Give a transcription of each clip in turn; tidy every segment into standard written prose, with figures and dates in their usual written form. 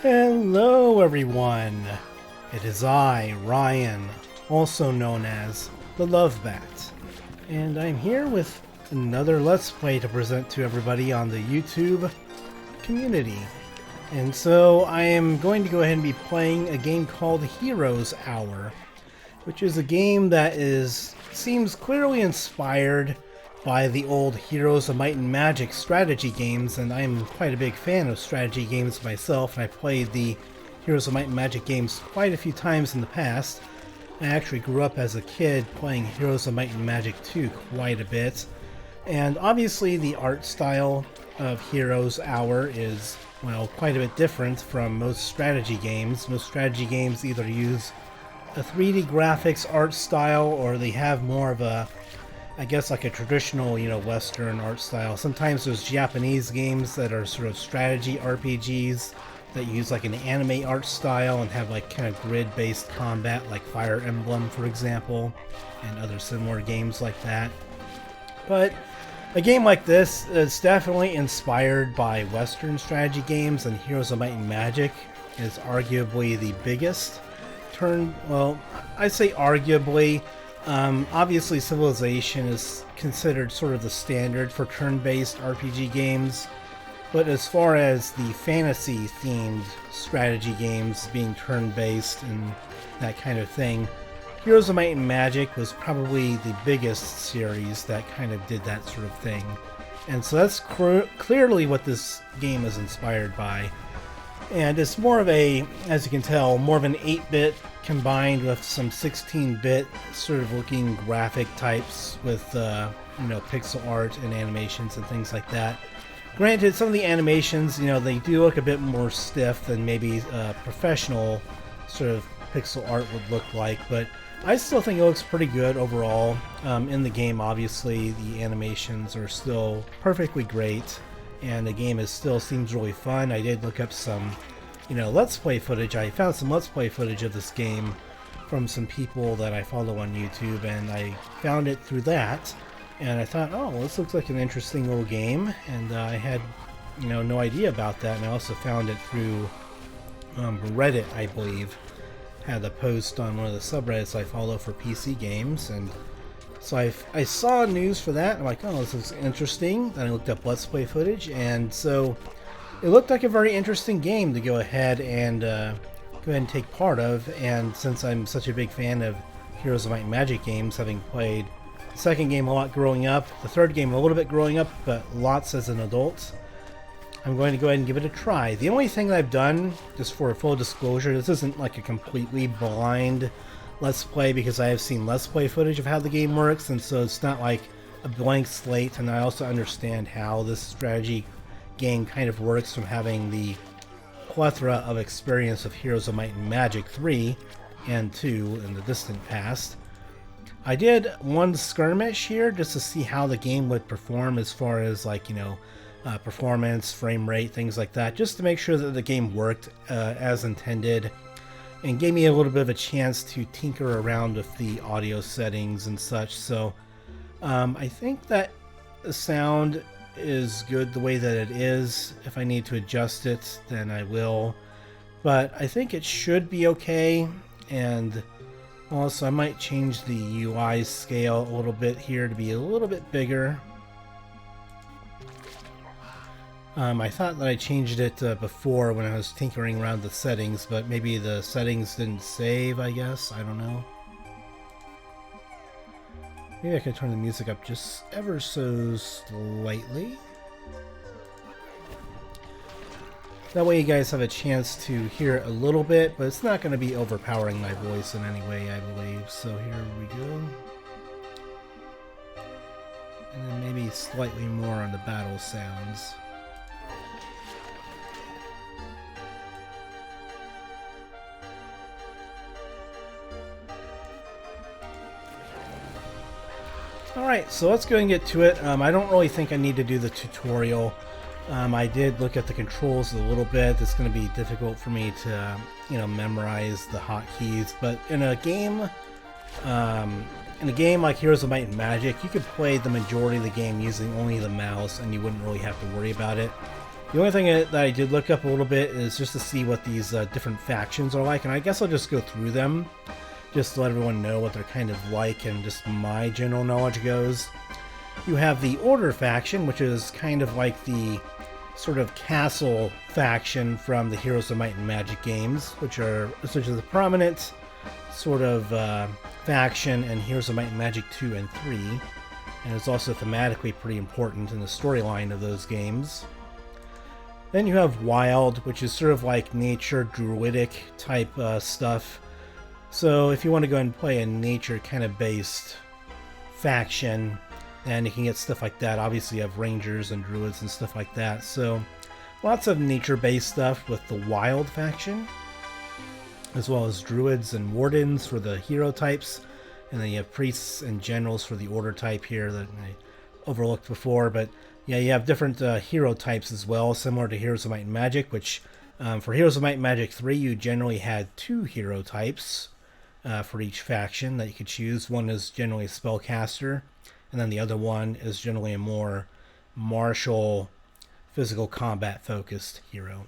Hello everyone! It is I, Ryan, also known as thelovebat, and I'm here with another Let's Play to present to everybody on the YouTube community. And so I am going to go ahead and be playing a game called Heroes Hour, which is a game that seems clearly inspired by the old Heroes of Might and Magic strategy games, and I'm quite a big fan of strategy games myself, and I played the Heroes of Might and Magic games quite a few times in the past. I actually grew up as a kid playing Heroes of Might and Magic 2 quite a bit, and obviously the art style of Heroes Hour is, well, quite a bit different from most strategy games. Most strategy games either use a 3D graphics art style, or they have more of a, I guess, like a traditional, Western art style. Sometimes there's Japanese games that are sort of strategy RPGs that use like an anime art style and have like kind of grid-based combat, like Fire Emblem, for example, and other similar games like that. But a game like this is definitely inspired by Western strategy games, and Heroes of Might and Magic is arguably the biggest well, I say arguably. Obviously Civilization is considered sort of the standard for turn-based RPG games, but as far as the fantasy-themed strategy games being turn-based and that kind of thing, Heroes of Might and Magic was probably the biggest series that kind of did that sort of thing. And so that's clearly what this game is inspired by. And it's more of a, as you can tell, more of an 8-bit combined with some 16-bit sort of looking graphic types with, pixel art and animations and things like that. Granted, some of the animations, they do look a bit more stiff than maybe professional sort of pixel art would look like, but I still think it looks pretty good overall. In the game, obviously, the animations are still perfectly great, and the game still seems really fun. I did look up some, Let's Play footage. I found some Let's Play footage of this game from some people that I follow on YouTube, and I found it through that, and I thought, oh, well, this looks like an interesting little game, and I had, no idea about that, and I also found it through Reddit, I believe. Had a post on one of the subreddits I follow for PC games, and so I saw news for that. I'm like, oh, this looks interesting. Then I looked up Let's Play footage, and so it looked like a very interesting game to go ahead and take part of. And since I'm such a big fan of Heroes of Might and Magic games, having played the second game a lot growing up, the third game a little bit growing up, but lots as an adult, I'm going to go ahead and give it a try. The only thing that I've done, just for full disclosure, this isn't like a completely blind Let's Play, because I have seen Let's Play footage of how the game works, and so it's not like a blank slate, and I also understand how this strategy game kind of works from having the plethora of experience of Heroes of Might and Magic 3 and 2 in the distant past. I did one skirmish here just to see how the game would perform as far as performance, frame rate, things like that, just to make sure that the game worked as intended, and gave me a little bit of a chance to tinker around with the audio settings and such. So I think that the sound is good the way that it is. If I need to adjust it, then I will, but I think it should be okay. And also I might change the UI scale a little bit here to be a little bit bigger. I thought that I changed it before when I was tinkering around the settings, but maybe the settings didn't save, I guess. I don't know. Maybe I can turn the music up just ever so slightly. That way you guys have a chance to hear it a little bit, but it's not going to be overpowering my voice in any way, I believe. So here we go. And then maybe slightly more on the battle sounds. Alright, so let's go and get to it. I don't really think I need to do the tutorial. I did look at the controls a little bit. It's going to be difficult for me to, memorize the hotkeys. But in a game like Heroes of Might and Magic, you could play the majority of the game using only the mouse, and you wouldn't really have to worry about it. The only thing that I did look up a little bit is just to see what these different factions are like, and I guess I'll just go through them just to let everyone know what they're kind of like and just my general knowledge goes. You have the Order faction, which is kind of like the sort of castle faction from the Heroes of Might and Magic games, which are essentially the prominent sort of faction in Heroes of Might and Magic 2 and 3, and it's also thematically pretty important in the storyline of those games. Then you have Wild, which is sort of like nature druidic type stuff. So if you want to go and play a nature kind of based faction, and you can get stuff like that. Obviously you have rangers and druids and stuff like that. So lots of nature based stuff with the Wild faction, as well as druids and wardens for the hero types. And then you have priests and generals for the Order type here that I overlooked before. But yeah, you have different hero types as well, similar to Heroes of Might and Magic, which for Heroes of Might and Magic 3, you generally had 2 hero types for each faction that you could choose. One is generally a spellcaster, and then the other one is generally a more martial, physical combat focused hero.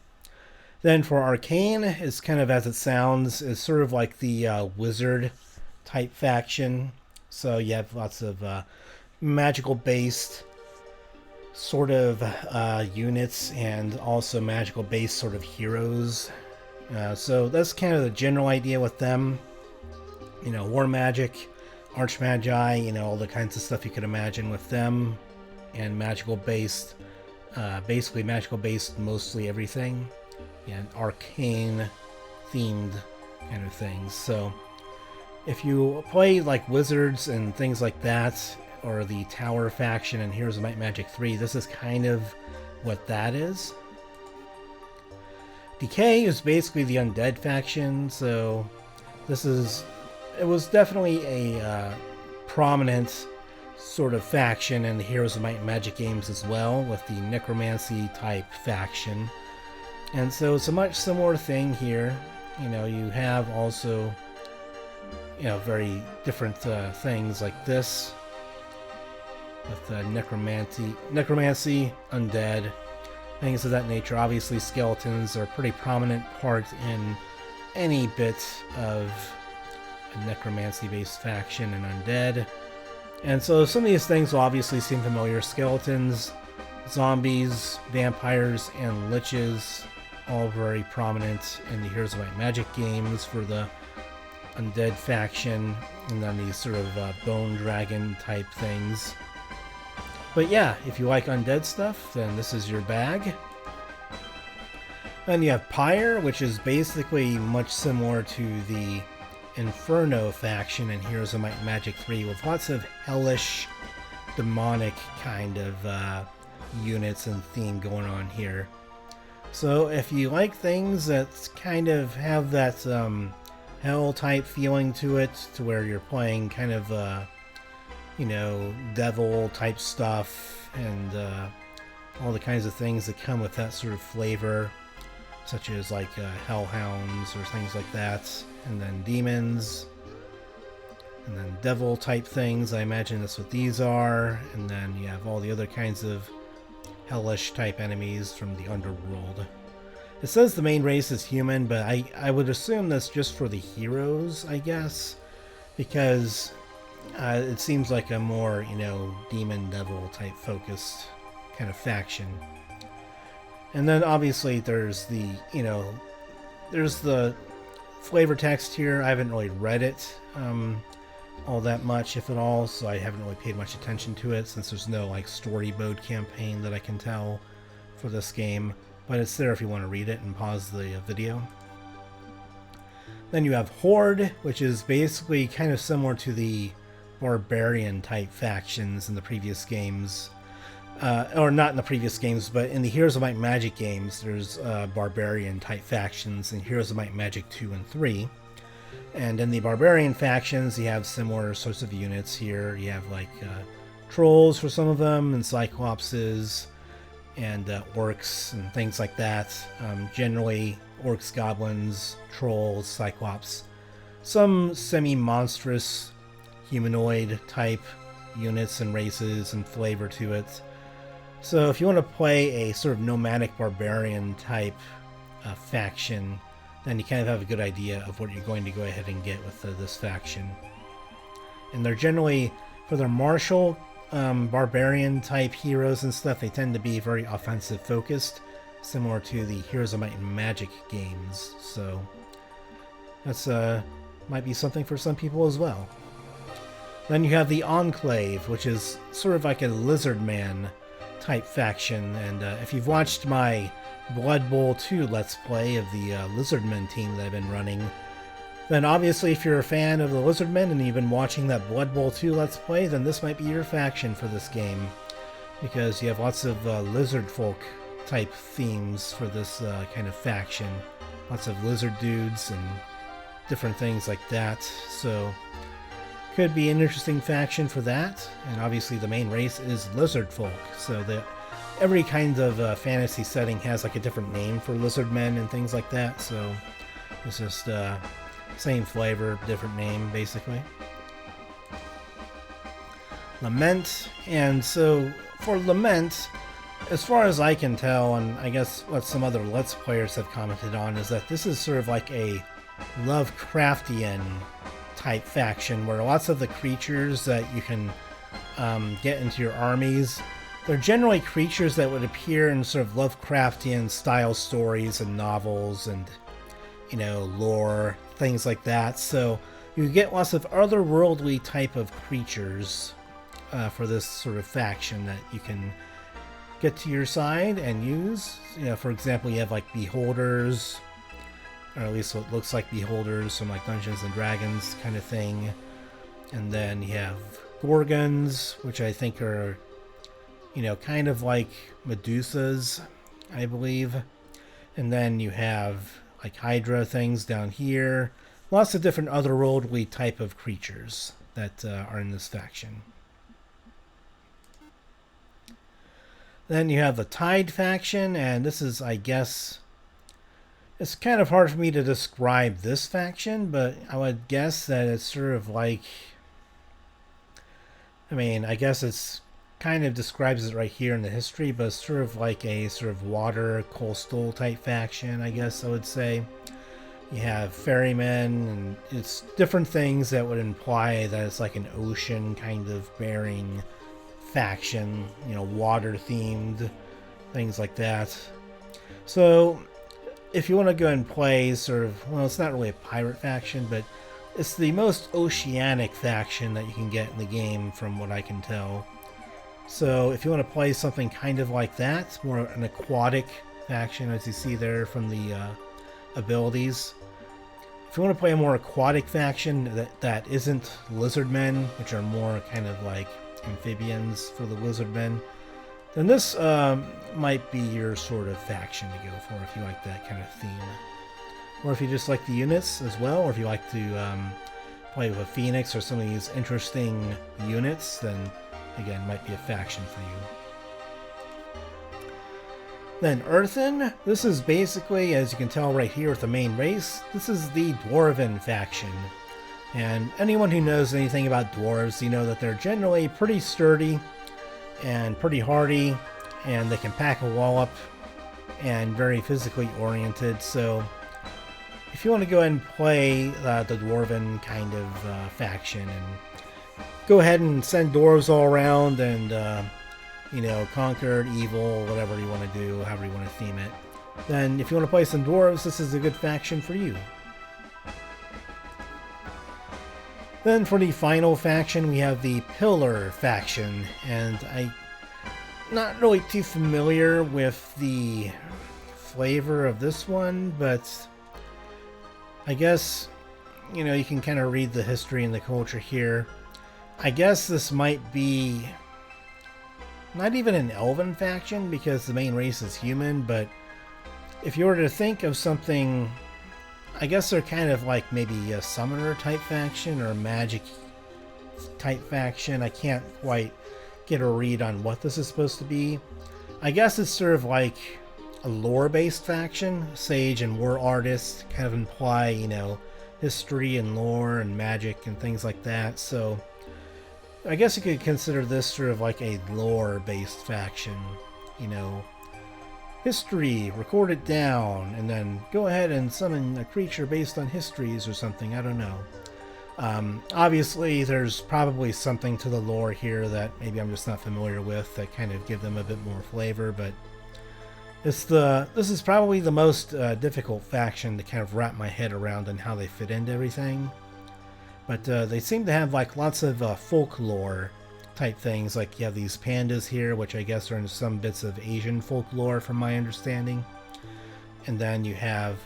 Then for Arcane, it's kind of as it sounds, is sort of like the wizard type faction. So you have lots of magical based sort of units and also magical based sort of heroes. So that's kind of the general idea with them. You know, war magic, archmagi, you know, all the kinds of stuff you could imagine with them, and magical based, basically magical based mostly everything, and arcane themed kind of things. So if you play like wizards and things like that, or the Tower faction in Heroes of Might and Magic 3, this is kind of what that is. Decay is basically the undead faction, so it was definitely a prominent sort of faction in the Heroes of Might and Magic games as well, with the necromancy type faction. And so it's a much similar thing here. You know, you have also, you know, very different things like this with necromancy, undead, things of that nature. Obviously skeletons are a pretty prominent part in any bit of a necromancy based faction and undead. And so some of these things will obviously seem familiar. Skeletons, zombies, vampires, and liches, all very prominent in the Heroes of Might and Magic games for the undead faction, and then these sort of bone dragon type things. But yeah, if you like undead stuff, then this is your bag. Then you have Pyre, which is basically much similar to the Inferno faction in Heroes of Might and Magic 3, with lots of hellish, demonic kind of units and theme going on here. So if you like things that kind of have that hell type feeling to it, to where you're playing kind of you know, devil type stuff, and all the kinds of things that come with that sort of flavor, such as like hellhounds or things like that, and then demons, and then devil type things. I imagine that's what these are. And then you have all the other kinds of hellish type enemies from the underworld. It says the main race is human, but I would assume that's just for the heroes, I guess, because it seems like a more, you know, demon devil type focused kind of faction. And then obviously there's the, you know, there's the flavor text here. I haven't really read it all that much, if at all, so I haven't really paid much attention to it, since there's no like story mode campaign that I can tell for this game. But it's there if you want to read it and pause the video. Then you have Horde, which is basically kind of similar to the barbarian type factions in the previous games. Or not in the previous games, but in the Heroes of Might and Magic games, there's barbarian type factions in Heroes of Might and Magic 2 and 3. And in the barbarian factions, you have similar sorts of units here. You have like trolls for some of them, and cyclopses, and orcs, and things like that. Generally, orcs, goblins, trolls, cyclops. Some semi-monstrous humanoid type units and races and flavor to it. So if you want to play a sort of nomadic barbarian type faction, then you kind of have a good idea of what you're going to go ahead and get with this faction. And they're generally, for their martial barbarian type heroes and stuff, they tend to be very offensive focused, similar to the Heroes of Might and Magic games. So that's might be something for some people as well. Then you have the Enclave, which is sort of like a Lizardman type faction, and if you've watched my Blood Bowl 2 Let's Play of the Lizardmen team that I've been running, then obviously if you're a fan of the Lizardmen and you've been watching that Blood Bowl 2 Let's Play, then this might be your faction for this game, because you have lots of lizard folk type themes for this kind of faction. Lots of lizard dudes and different things like that, so could be an interesting faction for that. And obviously the main race is lizard folk, so that every kind of fantasy setting has like a different name for lizard men and things like that, so it's just same flavor, different name basically. Lament, and so for Lament, as far as I can tell, and I guess what some other Let's Players have commented on, is that this is sort of like a Lovecraftian type faction where lots of the creatures that you can get into your armies, they're generally creatures that would appear in sort of Lovecraftian style stories and novels and, you know, lore, things like that. So you get lots of otherworldly type of creatures for this sort of faction that you can get to your side and use. You know, for example, you have like Beholders, or at least what looks like Beholders from like Dungeons and Dragons kind of thing. And then you have Gorgons, which I think are, you know, kind of like Medusas, I believe. And then you have like Hydra things down here. Lots of different otherworldly type of creatures that are in this faction. Then you have the Tide faction, and this is, I guess, it's kind of hard for me to describe this faction, but I would guess that it's sort of like, I mean, I guess it's kind of describes it right here in the history, but it's sort of like a sort of water coastal type faction, I guess I would say. You have ferrymen, and it's different things that would imply that it's like an ocean kind of bearing faction, you know, water themed, things like that. So if you want to go and play sort of, well, it's not really a pirate faction, but it's the most oceanic faction that you can get in the game from what I can tell. So if you want to play something kind of like that, more an aquatic faction, as you see there from the abilities. If you want to play a more aquatic faction that isn't lizardmen, which are more kind of like amphibians for the lizardmen, then this might be your sort of faction to go for if you like that kind of theme. Or if you just like the units as well, or if you like to play with a Phoenix or some of these interesting units, then again, might be a faction for you. Then Earthen, this is basically, as you can tell right here with the main race, this is the Dwarven faction. And anyone who knows anything about dwarves, you know that they're generally pretty sturdy and pretty hardy, and they can pack a wallop and very physically oriented. So if you want to go ahead and play the Dwarven kind of faction, and go ahead and send dwarves all around and you know, conquer evil, whatever you want to do, however you want to theme it, then if you want to play some dwarves, this is a good faction for you. Then for the final faction, we have the Pillar faction, and I'm not really too familiar with the flavor of this one, but I guess, you know, you can kind of read the history and the culture here. I guess this might be not even an elven faction because the main race is human, but if you were to think of something, I guess they're kind of like maybe a summoner type faction or a magic type faction. I can't quite get a read on what this is supposed to be. I guess it's sort of like a lore-based faction. Sage and war artists kind of imply, you know, history and lore and magic and things like that. So I guess you could consider this sort of like a lore-based faction. you know, history, record it down, and then go ahead and summon a creature based on histories or something. I don't know. Obviously, there's probably something to the lore here that maybe I'm just not familiar with that kind of give them a bit more flavor, but this is probably the most difficult faction to kind of wrap my head around and how they fit into everything. But they seem to have like lots of folklore type things. Like you have these pandas here, which I guess are in some bits of Asian folklore from my understanding. And then you have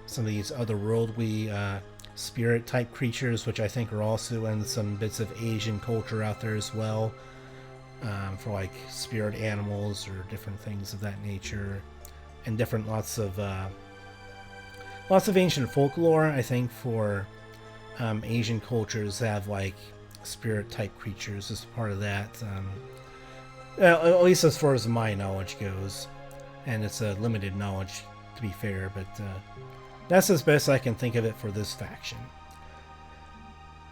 some of these otherworldly spirit type creatures, which I think are also in some bits of Asian culture out there as well, for like spirit animals or different things of that nature, and different lots of ancient folklore. I think for Asian cultures have like spirit type creatures as part of that, at least as far as my knowledge goes, and it's a limited knowledge to be fair, but that's as best I can think of it for this faction.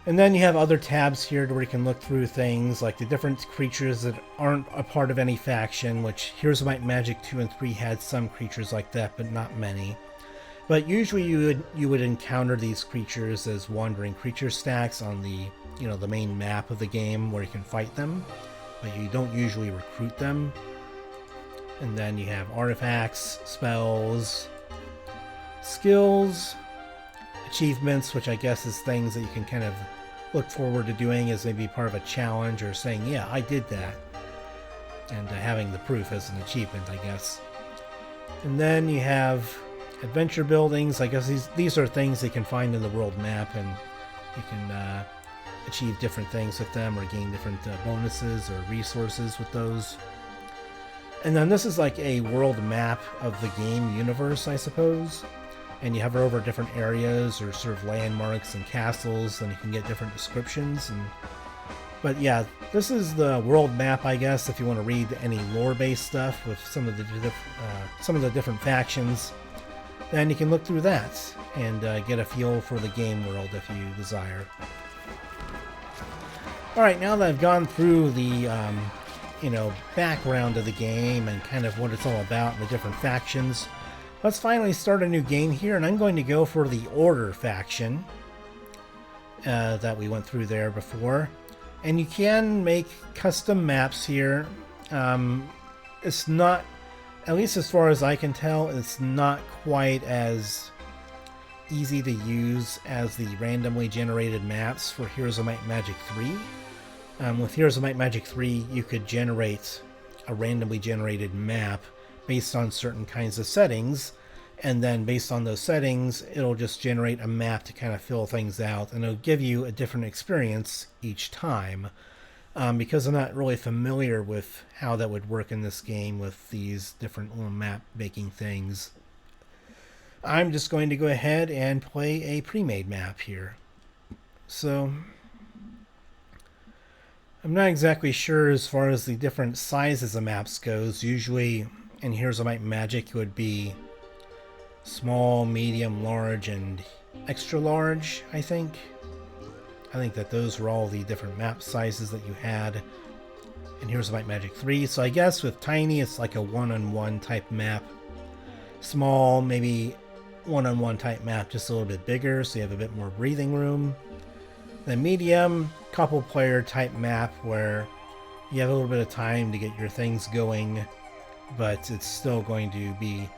And then you have other tabs here where you can look through things like the different creatures that aren't a part of any faction, which Heroes of Might and Magic 2 and 3 had some creatures like that, but not many. But usually you would encounter these creatures as wandering creature stacks on the the main map of the game where you can fight them, but you don't usually recruit them. And then you have artifacts, spells, skills, achievements, which I guess is things that you can kind of look forward to doing as maybe part of a challenge, or saying, yeah, I did that, and having the proof as an achievement, I guess. And then you have adventure buildings. I guess these are things you can find in the world map, and you can achieve different things with them or gain different bonuses or resources with those. And then this is like a world map of the game universe, I suppose. And you hover over different areas or sort of landmarks and castles, and you can get different descriptions. But yeah, this is the world map, I guess, if you want to read any lore-based stuff with some of the different factions. Then you can look through that and get a feel for the game world if you desire. Alright, now that I've gone through the background of the game and kind of what it's all about and the different factions, let's finally start a new game here, and I'm going to go for the Order faction that we went through there before. And you can make custom maps here. It's not, at least as far as I can tell, it's not quite as easy to use as the randomly generated maps for Heroes of Might and Magic 3. With Heroes of Might and Magic 3, you could generate a randomly generated map based on certain kinds of settings, and then based on those settings, it'll just generate a map to kind of fill things out, and it'll give you a different experience each time. Because I'm not really familiar with how that would work in this game with these different little map making things, I'm just going to go ahead and play a pre-made map here. So I'm not exactly sure as far as the different sizes of maps goes. Usually in Heroes of Might and Magic it would be small, medium, large, and extra large, I think. I think that those were all the different map sizes that you had in Heroes of Might and Magic 3. So I guess with tiny, it's like a one-on-one type map. Small, maybe one-on-one type map, just a little bit bigger, so you have a bit more breathing room. Then medium, couple player type map where you have a little bit of time to get your things going, but it's still going to be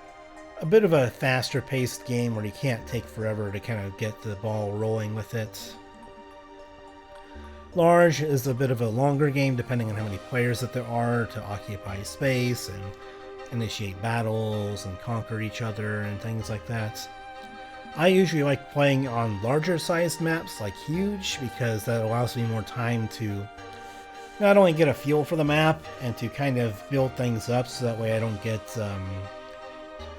a bit of a faster paced game where you can't take forever to kind of get the ball rolling with it. Large is a bit of a longer game depending on how many players that there are to occupy space and initiate battles and conquer each other and things like that. I usually like playing on larger sized maps like huge, because that allows me more time to not only get a feel for the map and to kind of build things up so that way I don't get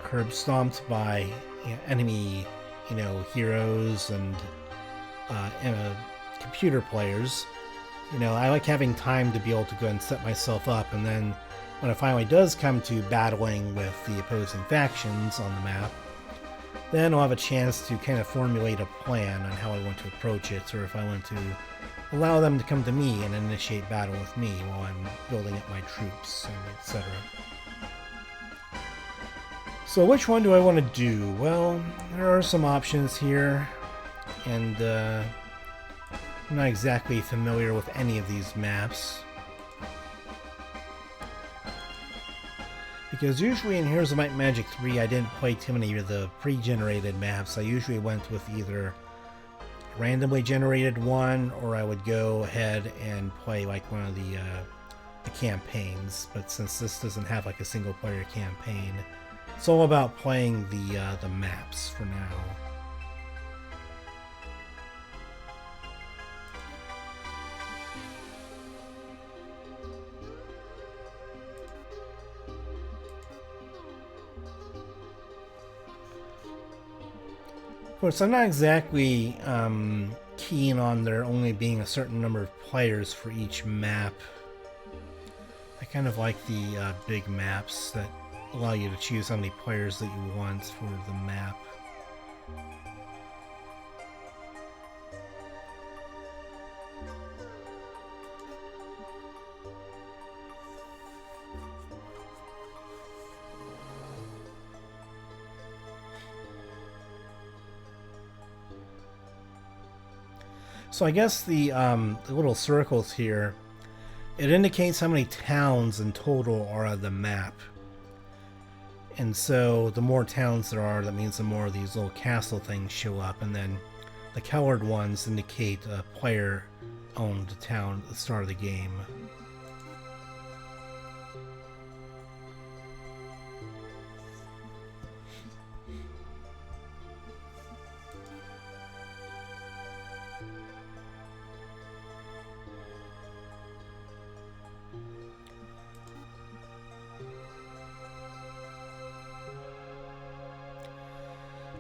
curb stomped by enemy heroes and computer players. I like having time to be able to go and set myself up, and then when it finally does come to battling with the opposing factions on the map, then I'll have a chance to kind of formulate a plan on how I want to approach it, or if I want to allow them to come to me and initiate battle with me while I'm building up my troops, and etc. So which one do I want to do? Well, there are some options here, and I'm not exactly familiar with any of these maps. Because usually in Heroes of Might and Magic 3, I didn't play too many of the pre-generated maps. I usually went with either a randomly generated one, or I would go ahead and play like one of the campaigns. But since this doesn't have like a single-player campaign, it's all about playing the maps for now. Of course, I'm not exactly keen on there only being a certain number of players for each map. I kind of like the big maps that allow you to choose how many players that you want for the map. So I guess the little circles here, it indicates how many towns in total are on the map. And so the more towns there are, that means the more of these little castle things show up, and then the colored ones indicate a player-owned town at the start of the game.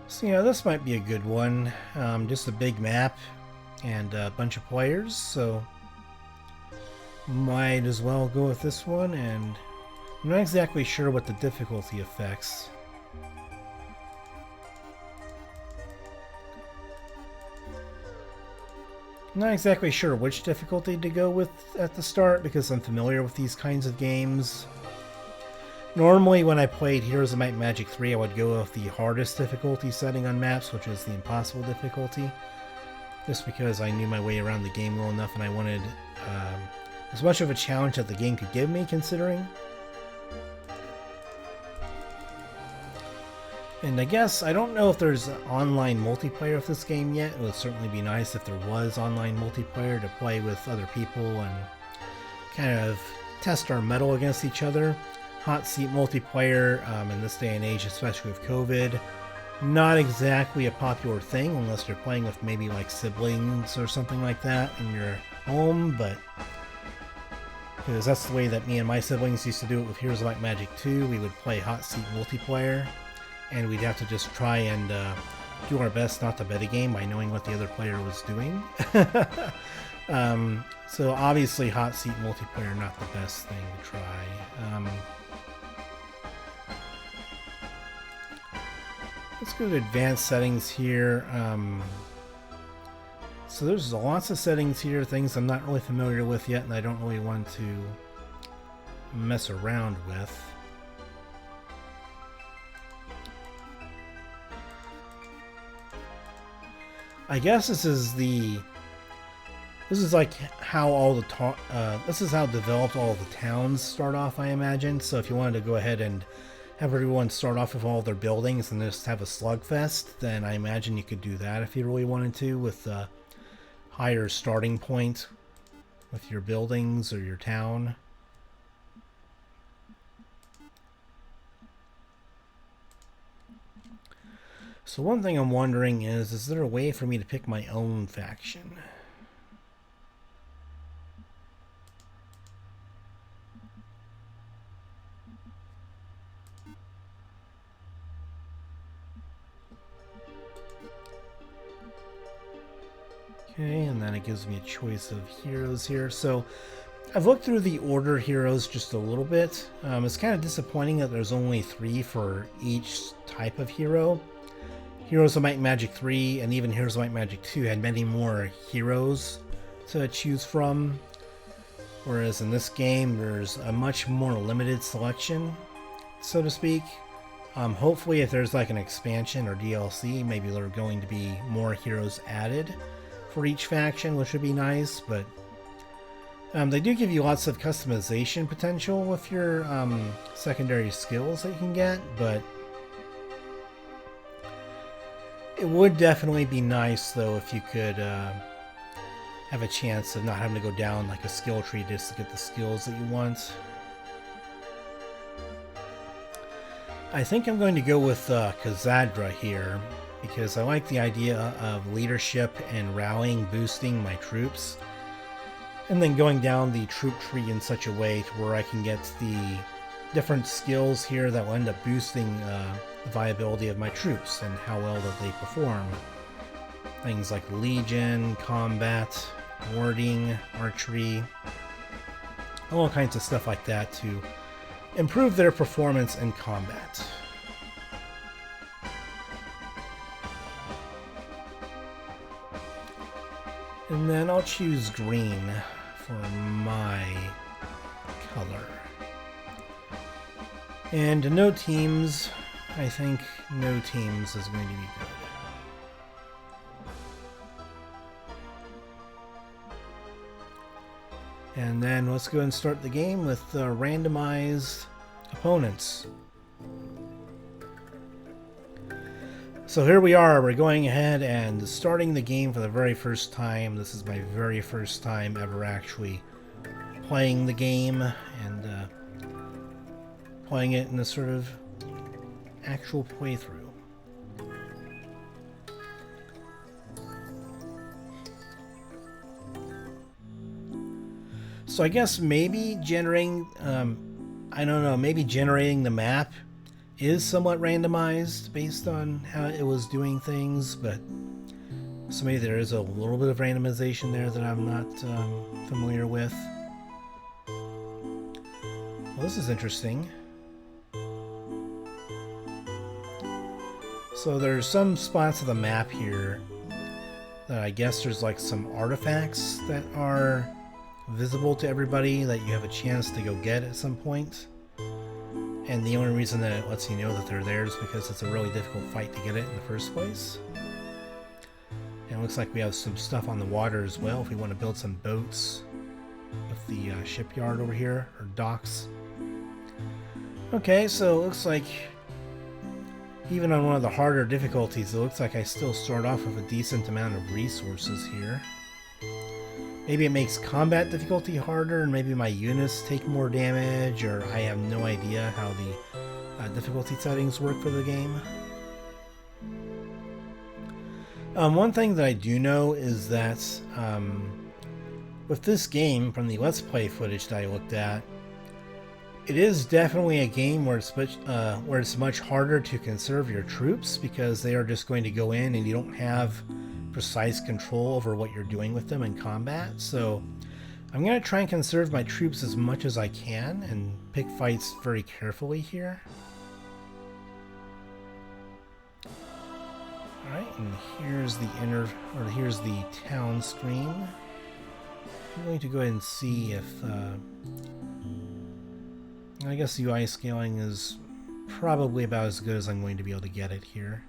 So, yeah, this might be a good one. Just a big map and a bunch of players, so might as well go with this one. And I'm not exactly sure what the difficulty affects. I'm not exactly sure which difficulty to go with at the start because I'm familiar with these kinds of games. Normally, when I played Heroes of Might and Magic 3, I would go with the hardest difficulty setting on maps, which is the impossible difficulty, just because I knew my way around the game well enough and I wanted as much of a challenge that the game could give me, considering. And I guess, I don't know if there's online multiplayer with this game yet. It would certainly be nice if there was online multiplayer to play with other people and kind of test our mettle against each other. Hot seat multiplayer in this day and age, especially with COVID, not exactly a popular thing unless you're playing with maybe like siblings or something like that in your home, but because that's the way that me and my siblings used to do it with Heroes of Might and Magic 2. We would play hot seat multiplayer, and we'd have to just try and do our best not to bet a game by knowing what the other player was doing. So obviously hot seat multiplayer not the best thing to try. Let's go to advanced settings here. So there's lots of settings here, things I'm not really familiar with yet and I don't really want to mess around with. I guess this is like how all the this is how developed all the towns start off, I imagine. So if you wanted to go ahead and have everyone start off with all their buildings and just have a slugfest, then I imagine you could do that if you really wanted to, with a higher starting point with your buildings or your town. So one thing I'm wondering is there a way for me to pick my own faction? Okay, and then it gives me a choice of heroes here. So I've looked through the order heroes just a little bit. It's kind of disappointing that there's only 3 for each type of hero. Heroes of Might and Magic 3 and even Heroes of Might and Magic 2 had many more heroes to choose from, whereas in this game there's a much more limited selection, so to speak. Hopefully if there's like an expansion or DLC, maybe there are going to be more heroes added for each faction, which would be nice, but they do give you lots of customization potential with your secondary skills that you can get, but it would definitely be nice, though, if you could have a chance of not having to go down like a skill tree just to get the skills that you want. I think I'm going to go with Kazadra here, because I like the idea of leadership and rallying boosting my troops, and then going down the troop tree in such a way to where I can get the different skills here that will end up boosting the viability of my troops and how well that they perform. Things like Legion, Combat, Warding, Archery, all kinds of stuff like that to improve their performance in combat. And then I'll choose green for my color. And no teams. I think no teams is going to be good. And then let's go and start the game with randomized opponents. So here we are, we're going ahead and starting the game for the very first time. This is my very first time ever actually playing the game and playing it in a sort of actual playthrough. So I guess maybe generating, I don't know, maybe generating the map is somewhat randomized based on how it was doing things, but so maybe there is a little bit of randomization there that I'm not familiar with. Well, this is interesting. So there's some spots of the map here that I guess there's like some artifacts that are visible to everybody that you have a chance to go get at some point. And the only reason that it lets you know that they're there is because it's a really difficult fight to get it in the first place. And it looks like we have some stuff on the water as well if we want to build some boats with the shipyard over here, or docks. Okay, so it looks like even on one of the harder difficulties, it looks like I still start off with a decent amount of resources here. Maybe it makes combat difficulty harder, and maybe my units take more damage, or I have no idea how the difficulty settings work for the game. One thing that I do know is that with this game, from the Let's Play footage that I looked at, it is definitely a game where it's much harder to conserve your troops, because they are just going to go in and you don't have precise control over what you're doing with them in combat. So I'm going to try and conserve my troops as much as I can and pick fights very carefully here. Alright, and here's the here's the town screen. I'm going to go ahead and see if I guess UI scaling is probably about as good as I'm going to be able to get it here.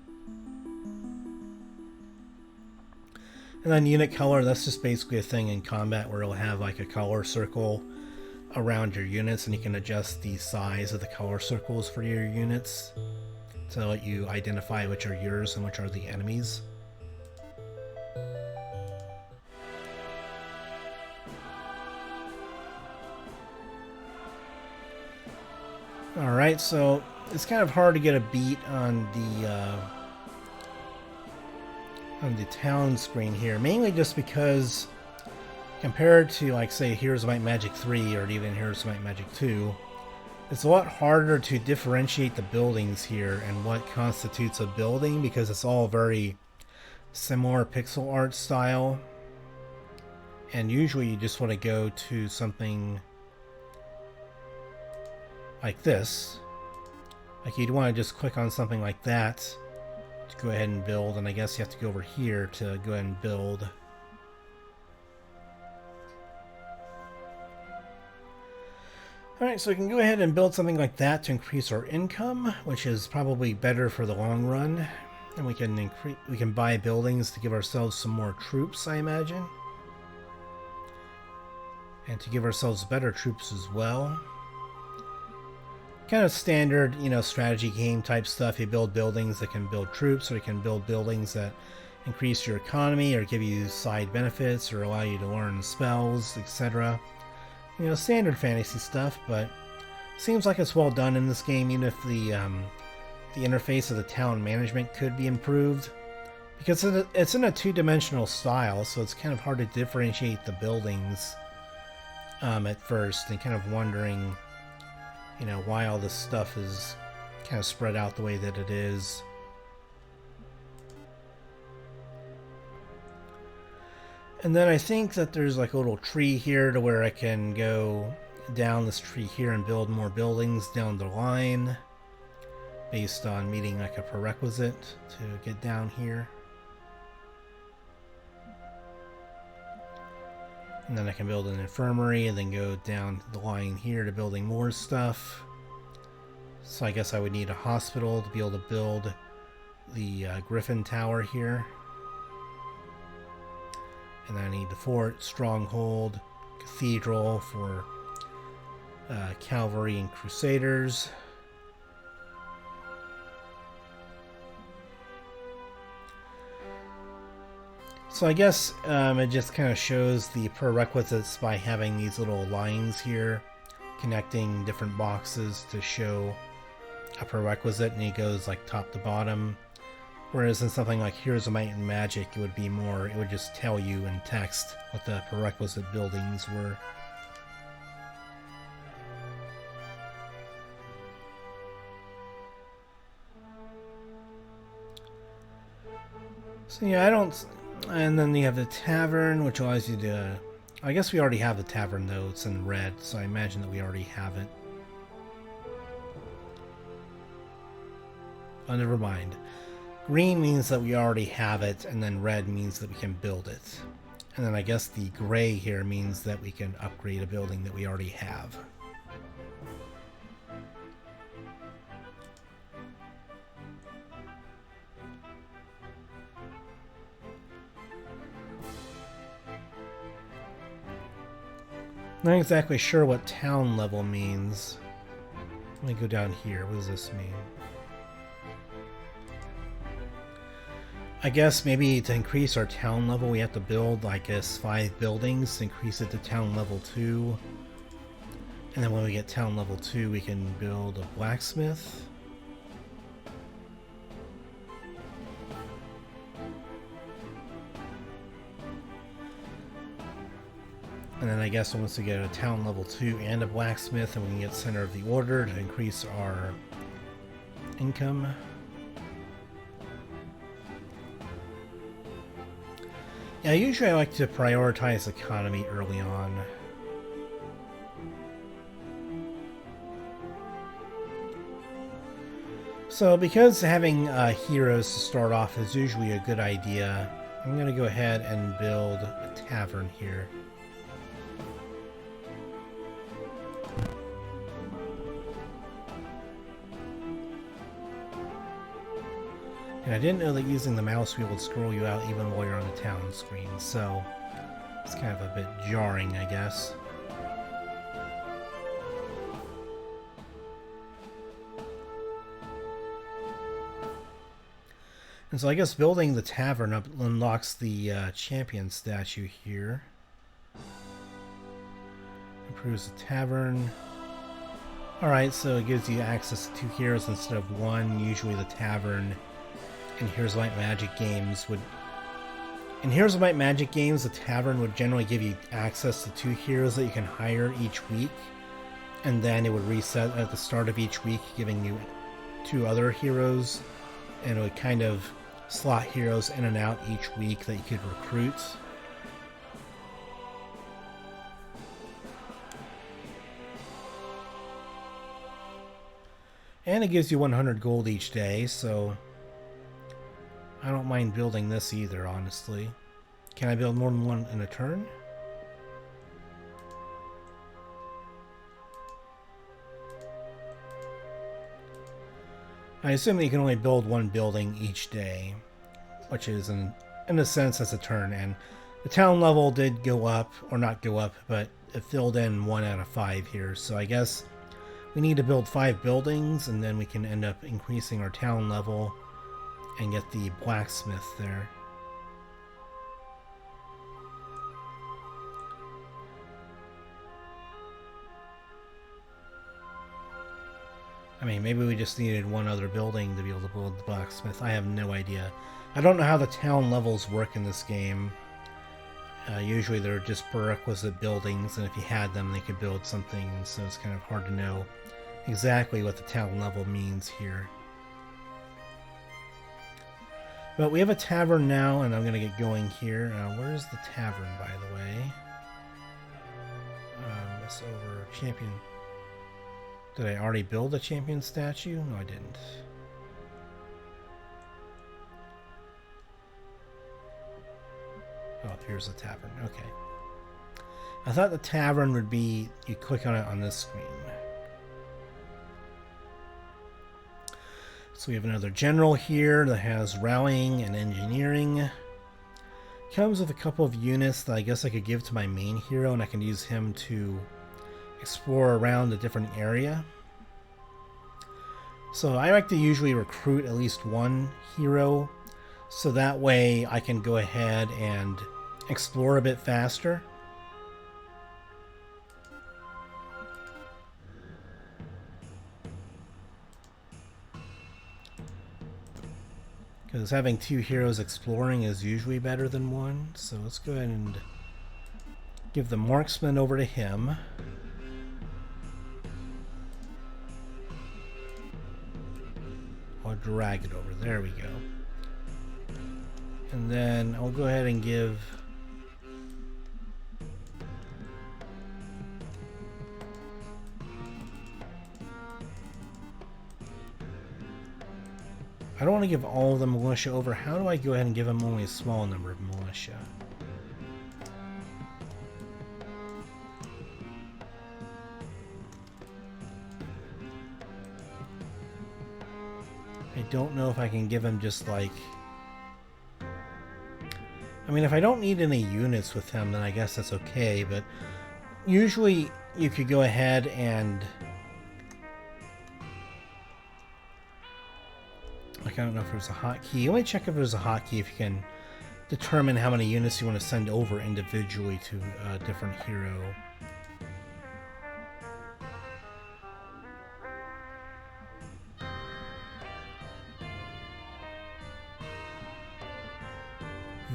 And then unit color, that's just basically a thing in combat where it'll have like a color circle around your units, and you can adjust the size of the color circles for your units to let you identify which are yours and which are the enemies. Alright, so it's kind of hard to get a beat on the town screen here, mainly just because compared to, like, say, Heroes of Might and Magic 3 or even Heroes of Might and Magic 2, it's a lot harder to differentiate the buildings here and what constitutes a building, because it's all very similar pixel art style, and usually you just want to go to something like this. Like, you'd want to just click on something like that to go ahead and build, and I guess you have to go over here to go ahead and build. Alright, so we can go ahead and build something like that to increase our income, which is probably better for the long run. And we can buy buildings to give ourselves some more troops, I imagine. And to give ourselves better troops as well. Kind of standard, you know, strategy game type stuff. You build buildings that can build troops, or you can build buildings that increase your economy, or give you side benefits, or allow you to learn spells, etc. You know, standard fantasy stuff, but seems like it's well done in this game, even if the interface of the town management could be improved. Because it's in a two-dimensional style, so it's kind of hard to differentiate the buildings at first, and kind of wondering, you know, why all this stuff is kind of spread out the way that it is. And then I think that there's like a little tree here to where I can go down this tree here and build more buildings down the line based on meeting like a prerequisite to get down here. And then I can build an infirmary and then go down the line here to building more stuff. So I guess I would need a hospital to be able to build the Griffin Tower here. And then I need the fort, stronghold, cathedral for cavalry and crusaders. So I guess it just kind of shows the prerequisites by having these little lines here connecting different boxes to show a prerequisite, and it goes like top to bottom. Whereas in something like Heroes of Might and Magic, it would be more, it would just tell you in text what the prerequisite buildings were. So yeah, I don't... And then you have the tavern, which allows you to... I guess we already have the tavern though, it's in red, so I imagine that we already have it. Oh, never mind. Green means that we already have it, and then red means that we can build it. And then I guess the gray here means that we can upgrade a building that we already have. Not exactly sure what town level means. Let me go down here. What does this mean? I guess maybe to increase our town level we have to build, I guess, 5 buildings to increase it to town level 2. And then when we get town level 2 we can build a blacksmith. And then I guess once we get a town level 2 and a blacksmith, and we can get center of the order to increase our income. Yeah, usually I like to prioritize economy early on. So because having heroes to start off is usually a good idea, I'm going to go ahead and build a tavern here. And I didn't know that using the mouse wheel would scroll you out even while you're on the town screen, so it's kind of a bit jarring, I guess. And so I guess building the tavern unlocks the champion statue here. Improves the tavern. Alright, so it gives you access to 2 heroes instead of 1. Usually the tavern in Heroes of Might Magic games would... In Heroes of Might Magic games, the tavern would generally give you access to 2 heroes that you can hire each week. And then it would reset at the start of each week, giving you 2 other heroes. And it would kind of slot heroes in and out each week that you could recruit. And it gives you 100 gold each day, so I don't mind building this either, honestly. Can I build more than one in a turn? I assume that you can only build one building each day, which is, in a sense, that's a turn. And the town level did go up, or not go up, but it filled in 1 out of 5 here. So I guess we need to build 5 buildings, and then we can end up increasing our town level and get the blacksmith there. I mean, maybe we just needed one other building to be able to build the blacksmith. I have no idea. I don't know how the town levels work in this game. Usually they're just prerequisite buildings, and if you had them, they could build something, so it's kind of hard to know exactly what the town level means here. But we have a tavern now, and I'm going to get going here. Where's the tavern, by the way? It's over champion. Did I already build a champion statue? No, I didn't. Oh, here's the tavern. Okay. I thought the tavern would be, you click on it on this screen. So we have another general here that has rallying and engineering. Comes with a couple of units that I guess I could give to my main hero, and I can use him to explore around a different area. So I like to usually recruit at least one hero, so that way I can go ahead and explore a bit faster. Because having 2 heroes exploring is usually better than one. So let's go ahead and give the marksman over to him. I'll drag it over. There we go. And then I'll go ahead and give I don't want to give all of the militia over. How do I go ahead and give them only a small number of militia? I don't know if I can give him just like... I mean, if I don't need any units with him, then I guess that's okay, but usually you could go ahead and... Like, I don't know if there's a hotkey. Let me check if there's a hotkey if you can determine how many units you want to send over individually to a different hero.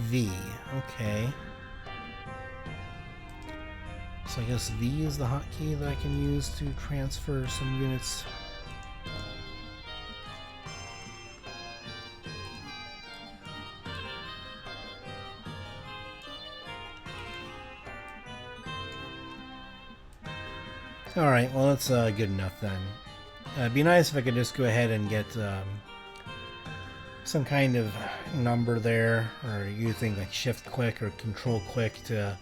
V. Okay. So I guess V is the hotkey that I can use to transfer some units. Alright, well that's good enough then. It'd be nice if I could just go ahead and get some kind of number there, or using like shift click or control click to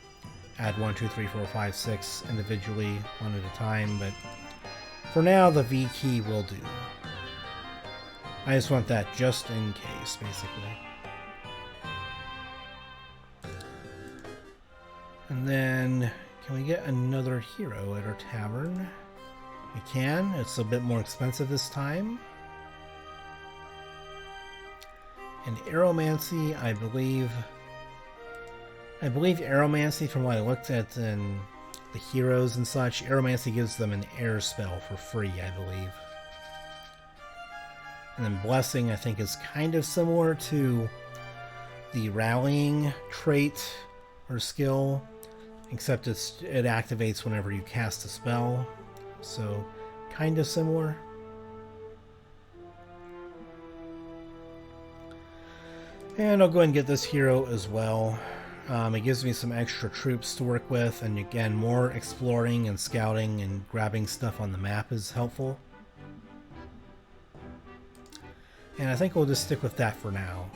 add 1, 2, 3, 4, 5, 6 individually, one at a time, but for now the V key will do. I just want that just in case, basically. And then, can we get another hero at our tavern? We can. It's a bit more expensive this time. And Aeromancy, I believe Aeromancy, from what I looked at in the heroes and such, Aeromancy gives them an air spell for free, I believe. And then Blessing, I think, is kind of similar to the Rallying trait or skill, except it activates whenever you cast a spell, so kind of similar. And I'll go ahead and get this hero as well. It gives me some extra troops to work with, and again, more exploring and scouting and grabbing stuff on the map is helpful. And I think we'll just stick with that for now.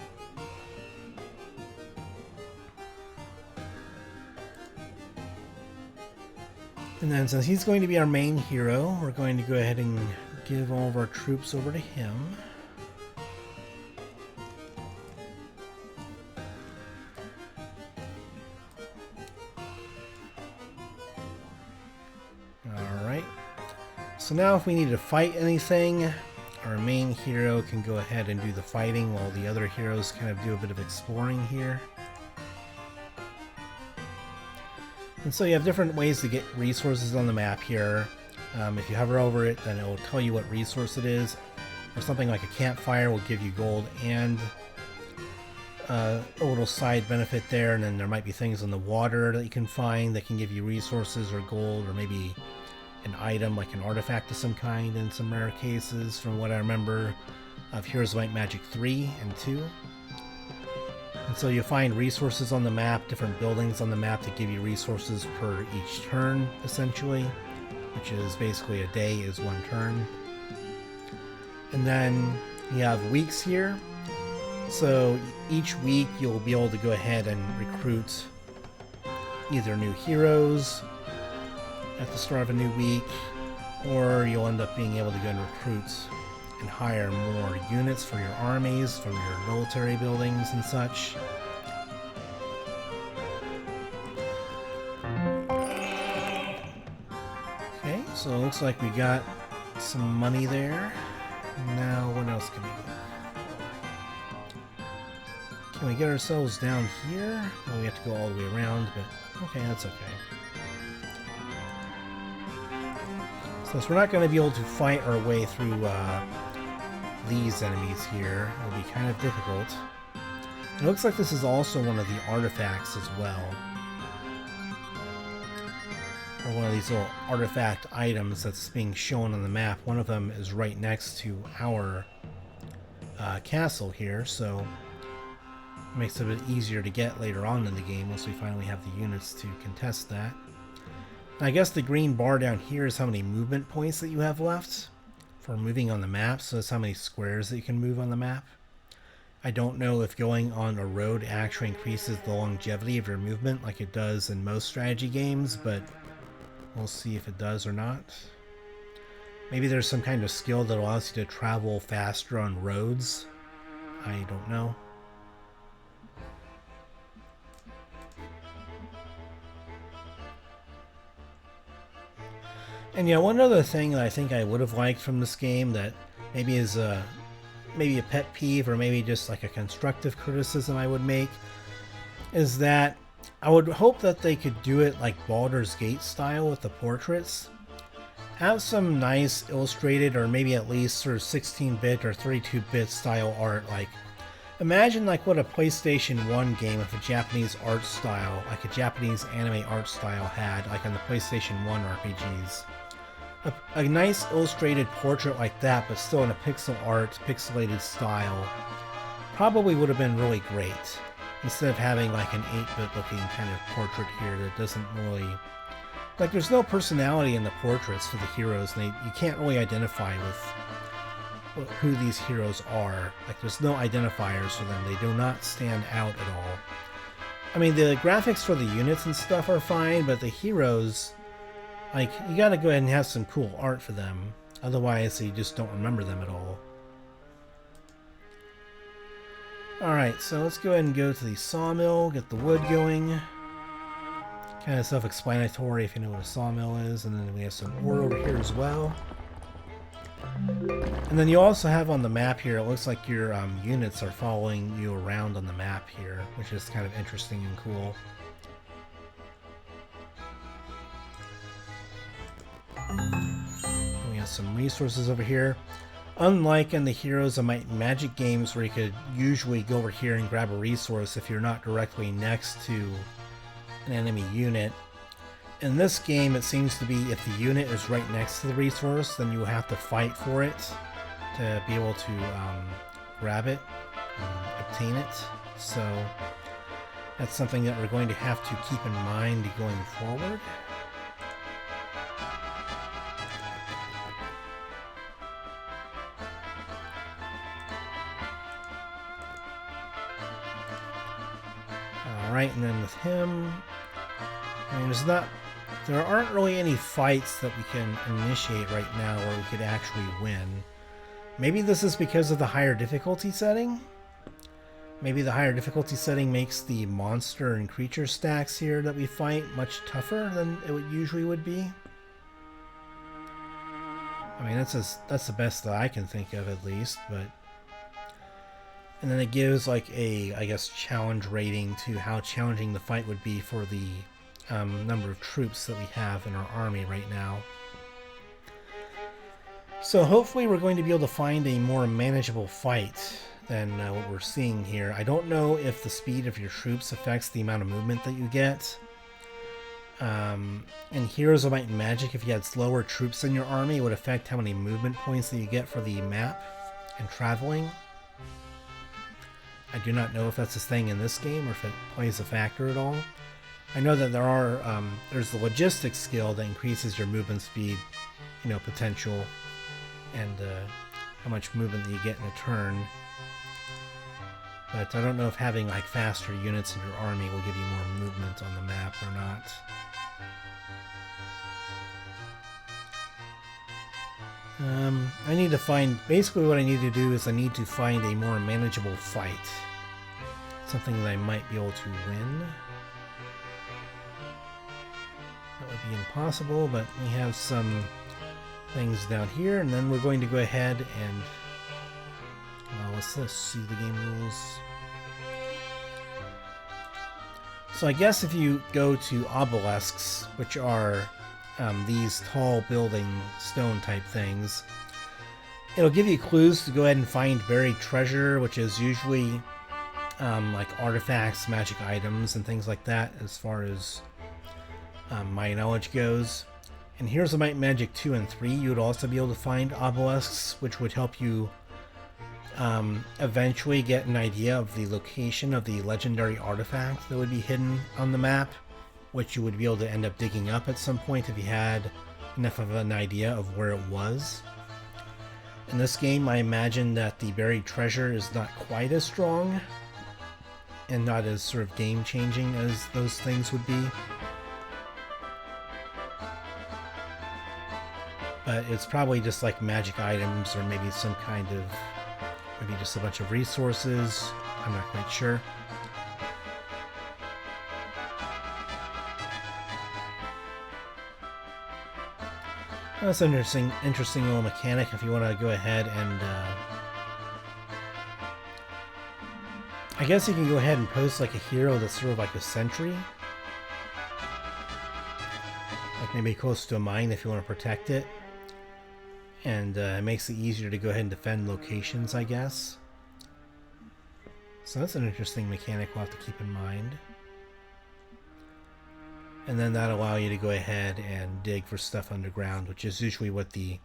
And then since he's going to be our main hero, we're going to go ahead and give all of our troops over to him. So now if we need to fight anything, our main hero can go ahead and do the fighting while the other heroes kind of do a bit of exploring here. And so you have different ways to get resources on the map here. If you hover over it, then it will tell you what resource it is. Or something like a campfire will give you gold and a little side benefit there. And then there might be things in the water that you can find that can give you resources or gold, or maybe an item like an artifact of some kind in some rare cases, from what I remember of Heroes of Might Magic 3 and 2. And so you find resources on the map, different buildings on the map that give you resources per each turn, essentially, which is basically a day is one turn. And then you have weeks here. So each week you'll be able to go ahead and recruit either new heroes at the start of a new week, or you'll end up being able to go and recruit and hire more units for your armies, from your military buildings and such. Okay, so it looks like we got some money there. Now what else can we do? Can we get ourselves down here? Well, we have to go all the way around, but okay, that's okay. Since we're not going to be able to fight our way through these enemies here, it'll be kind of difficult. It looks like this is also one of the artifacts as well. Or one of these little artifact items that's being shown on the map. One of them is right next to our castle here, so it makes it a bit easier to get later on in the game once we finally have the units to contest that. And I guess the green bar down here is how many movement points that you have left for moving on the map, so that's how many squares that you can move on the map. I don't know if going on a road actually increases the longevity of your movement like it does in most strategy games, but we'll see if it does or not. Maybe there's some kind of skill that allows you to travel faster on roads. I don't know. And yeah, one other thing that I think I would have liked from this game that maybe is maybe a pet peeve, or maybe just like a constructive criticism I would make, is that I would hope that they could do it like Baldur's Gate style with the portraits. Have some nice illustrated, or maybe at least sort of 16-bit or 32-bit style art. Like, imagine like what a PlayStation 1 game with a Japanese art style, like a Japanese anime art style had, like on the PlayStation 1 RPGs. A nice illustrated portrait like that, but still in a pixel art, pixelated style, probably would have been really great. Instead of having like an 8-bit looking kind of portrait here that doesn't really... Like, there's no personality in the portraits for the heroes, and you can't really identify with who these heroes are. Like, there's no identifiers for them. They do not stand out at all. I mean, the graphics for the units and stuff are fine, but the heroes... Like, you gotta go ahead and have some cool art for them. Otherwise, you just don't remember them at all. Alright, so let's go ahead and go to the sawmill, get the wood going. Kind of self-explanatory if you know what a sawmill is. And then we have some ore over here as well. And then you also have on the map here, it looks like your units are following you around on the map here, which is kind of interesting and cool. We have some resources over here. Unlike in the Heroes of Might Magic games where you could usually go over here and grab a resource if you're not directly next to an enemy unit, in this game it seems to be if the unit is right next to the resource, then you will have to fight for it to be able to grab it and obtain it. So that's something that we're going to have to keep in mind going forward. Alright, and then with him, I mean, there aren't really any fights that we can initiate right now where we could actually win. Maybe this is because of the higher difficulty setting? Maybe the higher difficulty setting makes the monster and creature stacks here that we fight much tougher than it usually would be? I mean, that's the best that I can think of, at least. But and then it gives like a, I guess, challenge rating to how challenging the fight would be for the number of troops that we have in our army right now. So hopefully we're going to be able to find a more manageable fight than what we're seeing here. I don't know if the speed of your troops affects the amount of movement that you get. In Heroes of Might and Magic, if you had slower troops in your army, it would affect how many movement points that you get for the map and traveling. I do not know if that's a thing in this game or if it plays a factor at all. I know that there's the logistics skill that increases your movement speed, potential, and how much movement that you get in a turn. But I don't know if having like faster units in your army will give you more movement on the map or not. I need to find, basically what I need to do is I need to find a more manageable fight. Something that I might be able to win. That would be impossible, but we have some things down here, and then we're going to go ahead and what's this? See the game rules. So I guess if you go to obelisks, which are these tall building stone type things, it'll give you clues to go ahead and find buried treasure, which is usually like artifacts, magic items, and things like that as far as my knowledge goes. In Heroes of Might and Magic 2 and 3, you would also be able to find obelisks, which would help you eventually get an idea of the location of the legendary artifact that would be hidden on the map, which you would be able to end up digging up at some point if you had enough of an idea of where it was. In this game, I imagine that the buried treasure is not quite as strong and not as sort of game-changing as those things would be. But it's probably just like magic items, or maybe some kind of, maybe just a bunch of resources. I'm not quite sure. That's an interesting little mechanic if you want to go ahead and I guess you can go ahead and post like a hero that's sort of like a sentry. Like maybe close to a mine if you want to protect it. And it makes it easier to go ahead and defend locations, I guess. So that's an interesting mechanic we'll have to keep in mind. And then that'll allow you to go ahead and dig for stuff underground, which is usually what the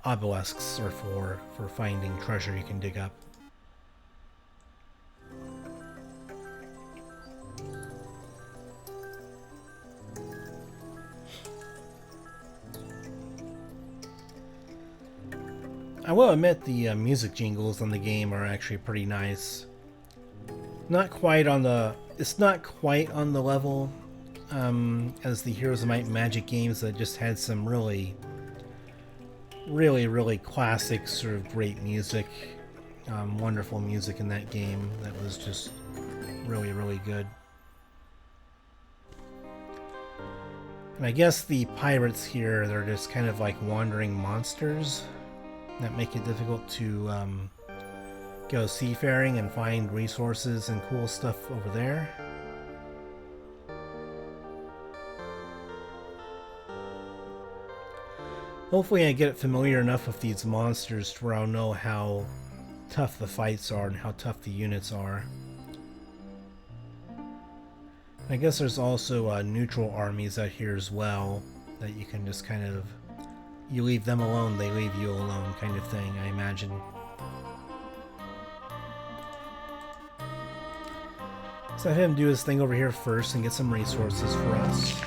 obelisks are for finding treasure you can dig up. I will admit the music jingles on the game are actually pretty nice. Not quite on the, it's not quite on the level as the Heroes of Might and Magic games that just had some really classic, sort of great music, wonderful music in that game that was just really good. And I guess the pirates here, they're just kind of like wandering monsters that make it difficult to go seafaring and find resources and cool stuff over there. Hopefully I get familiar enough with these monsters to where I'll know how tough the fights are and how tough the units are. I guess there's also neutral armies out here as well that you can just kind of, you leave them alone, they leave you alone kind of thing, I imagine. So have him do his thing over here first and get some resources for us.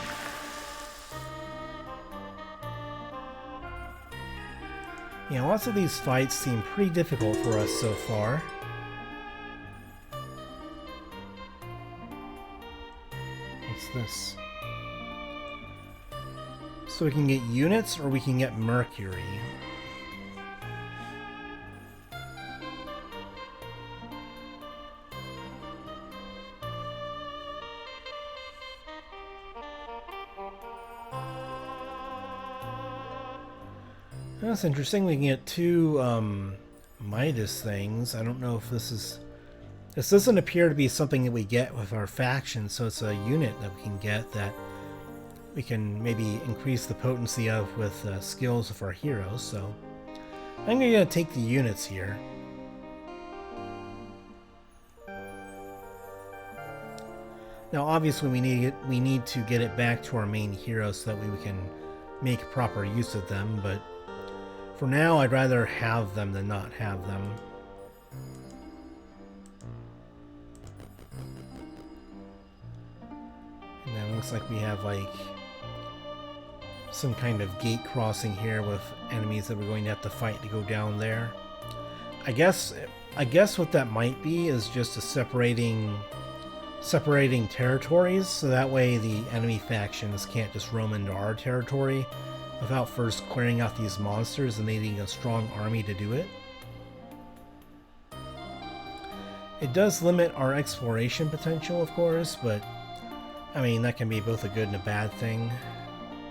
Yeah, lots of these fights seem pretty difficult for us so far. What's this? So we can get units or we can get mercury. That's interesting. We can get two Midas things. I don't know if this is... This doesn't appear to be something that we get with our faction, so it's a unit that we can get that we can maybe increase the potency of with skills of our heroes. So I'm going to take the units here. Now obviously we need to get it back to our main hero so that way we can make proper use of them, but for now I'd rather have them than not have them. And then it looks like we have like some kind of gate crossing here with enemies that we're going to have to fight to go down there. I guess what that might be is just a separating territories, so that way the enemy factions can't just roam into our territory without first clearing out these monsters and needing a strong army to do it. It does limit our exploration potential, of course, but I mean that can be both a good and a bad thing.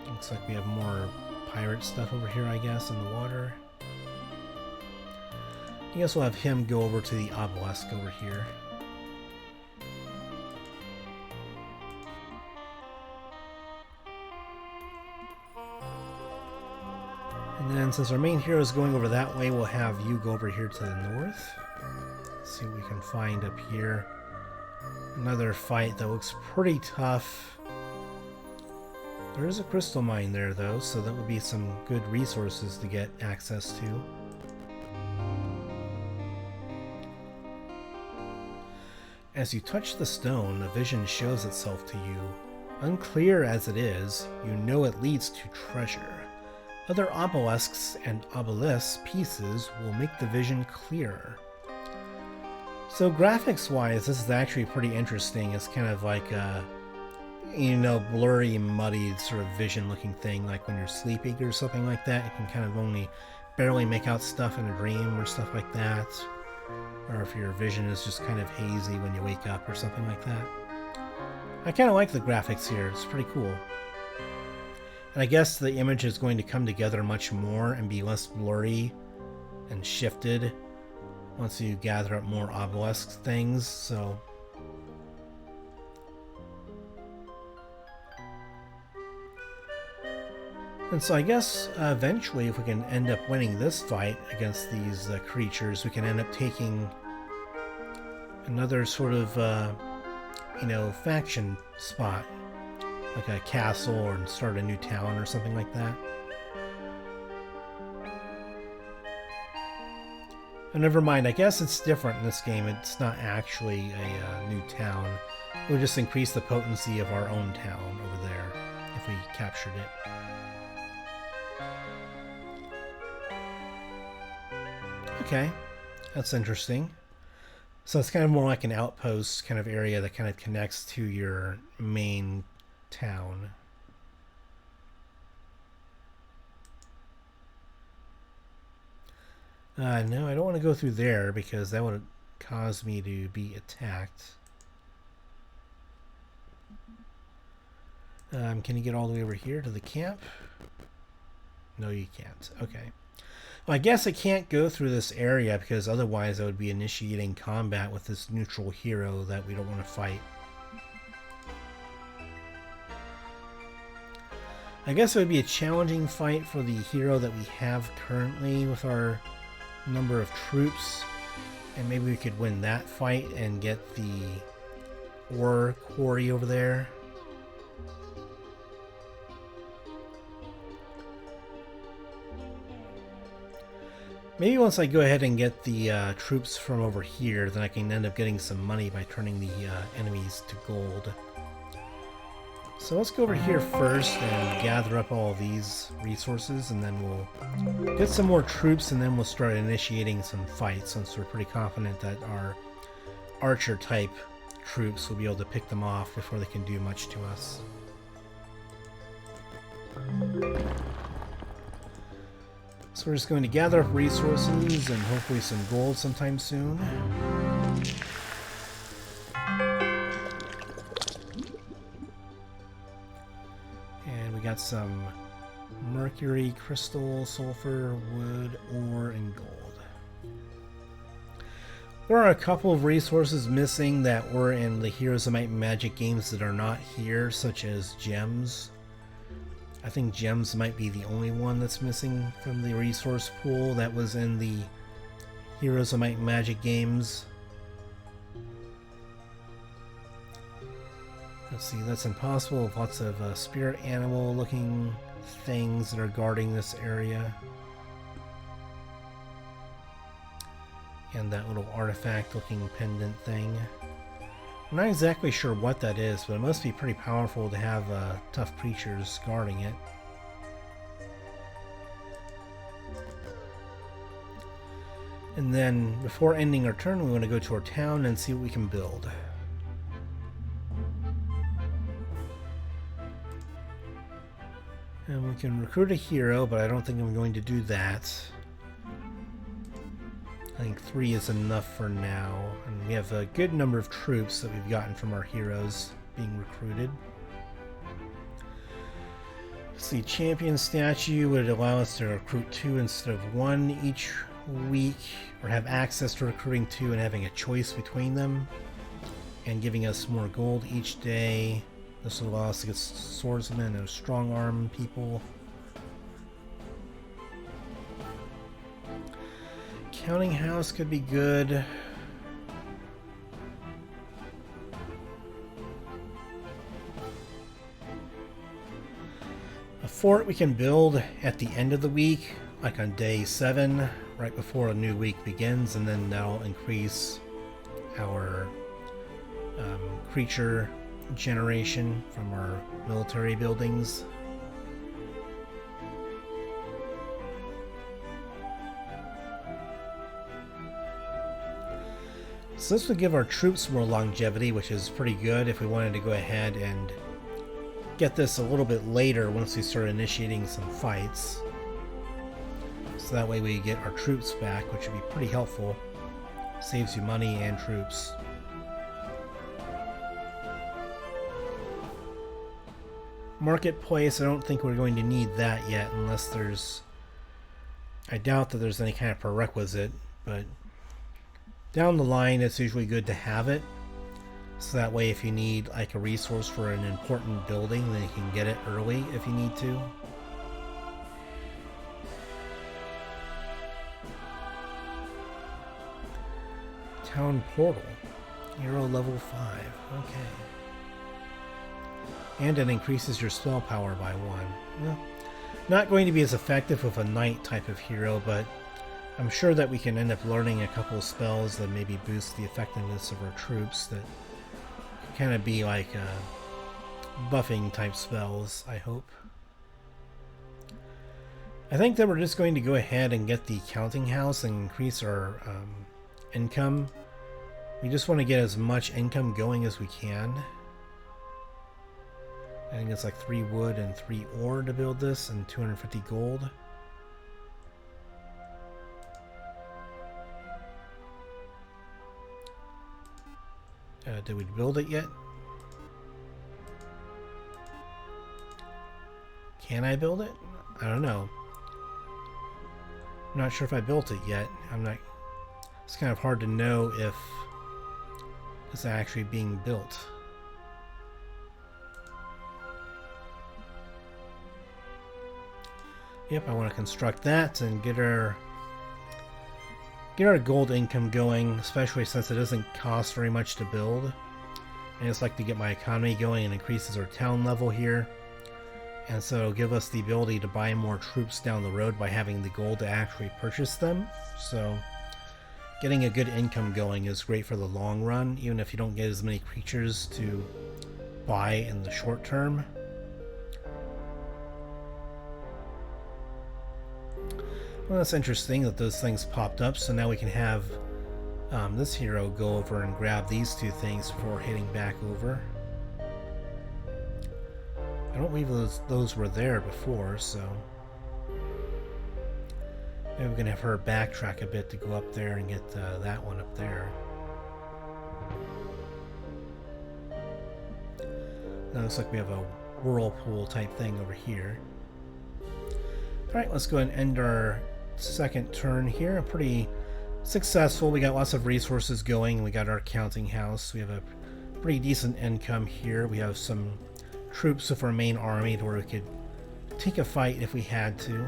Looks like we have more pirate stuff over here, I guess, in the water. I guess we'll have him go over to the obelisk over here. And then since our main hero is going over that way, we'll have you go over here to the north. Let's see what we can find up here. Another fight that looks pretty tough. There is a crystal mine there though, so that would be some good resources to get access to. As you touch the stone, a vision shows itself to you. Unclear as it is, you know it leads to treasure. Other obelisks and obelisk pieces will make the vision clearer. So graphics-wise, this is actually pretty interesting. It's kind of like a, you know, blurry, muddy sort of vision-looking thing, like when you're sleeping or something like that. You can kind of only barely make out stuff in a dream or stuff like that. Or if your vision is just kind of hazy when you wake up or something like that. I kind of like the graphics here. It's pretty cool. And I guess the image is going to come together much more and be less blurry and shifted once you gather up more obelisk things, so... And so I guess eventually if we can end up winning this fight against these creatures, we can end up taking another sort of, you know, faction spot. Like a castle or start a new town or something like that. And never mind, I guess it's different in this game. It's not actually a new town. We'll just increase the potency of our own town over there if we captured it. Okay, that's interesting. So it's kind of more like an outpost kind of area that kind of connects to your main town. No, I don't want to go through there because that would cause me to be attacked. Can you get all the way over here to the camp? No, you can't. Okay. Well, I guess I can't go through this area because otherwise I would be initiating combat with this neutral hero that we don't want to fight. I guess it would be a challenging fight for the hero that we have currently with our number of troops, and maybe we could win that fight and get the ore quarry over there. Maybe once I go ahead and get the troops from over here, then I can end up getting some money by turning the enemies to gold. So let's go over here first and gather up all these resources, and then we'll get some more troops, and then we'll start initiating some fights, since we're pretty confident that our archer type troops will be able to pick them off before they can do much to us. So we're just going to gather up resources and hopefully some gold sometime soon. And we got some Mercury, crystal, sulfur, wood, ore, and gold. There are a couple of resources missing that were in the Heroes of Might and Magic games that are not here, such as gems. I think gems might be the only one that's missing from the resource pool that was in the Heroes of Might and Magic games. Let's see, that's impossible with lots of spirit animal looking things that are guarding this area. And that little artifact looking pendant thing. I'm not exactly sure what that is, but it must be pretty powerful to have tough creatures guarding it. And then, before ending our turn, we want to go to our town and see what we can build. And we can recruit a hero, but I don't think I'm going to do that. I think 3 is enough for now, and we have a good number of troops that we've gotten from our heroes being recruited. The champion statue would allow us to recruit 2 instead of 1 each week, or have access to recruiting 2 and having a choice between them, and giving us more gold each day. This will allow us to get swordsmen and strong arm people. Counting house could be good. A fort we can build at the end of the week, like on day 7, right before a new week begins, and then that'll increase our creature generation from our military buildings. So this would give our troops more longevity, which is pretty good if we wanted to go ahead and get this a little bit later once we start initiating some fights. So that way we get our troops back, which would be pretty helpful. Saves you money and troops. Marketplace, I don't think we're going to need that yet unless there's... I doubt that there's any kind of prerequisite, but down the line it's usually good to have it. So that way if you need like a resource for an important building, then you can get it early if you need to. Town portal. Hero level 5. Okay. And it increases your spell power by 1. Well, not going to be as effective with a knight type of hero, but I'm sure that we can end up learning a couple of spells that maybe boost the effectiveness of our troops that kind of be like buffing type spells, I hope. I think that we're just going to go ahead and get the counting house and increase our income. We just want to get as much income going as we can. I think it's like 3 wood and 3 ore to build this, and 250 gold. Did we build it yet? Can I build it? I don't know. I'm not sure if I built it yet. It's kind of hard to know if it's actually being built. Yep, I want to construct that and get our gold income going, especially since it doesn't cost very much to build. I just like to get my economy going and increases our town level here. And so it'll give us the ability to buy more troops down the road by having the gold to actually purchase them. So getting a good income going is great for the long run, even if you don't get as many creatures to buy in the short term. Well, that's interesting that those things popped up, so now we can have this hero go over and grab these 2 things before heading back over. I don't believe those were there before, so maybe we can have her backtrack a bit to go up there and get that one up there. Now it looks like we have a whirlpool type thing over here. Alright, let's go ahead and end our second turn here. Pretty successful. We got lots of resources going. We got our counting house. We have a pretty decent income here. We have some troops of our main army where we could take a fight if we had to.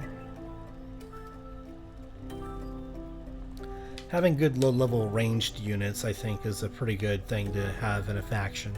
Having good low-level ranged units, I think, is a pretty good thing to have in a faction.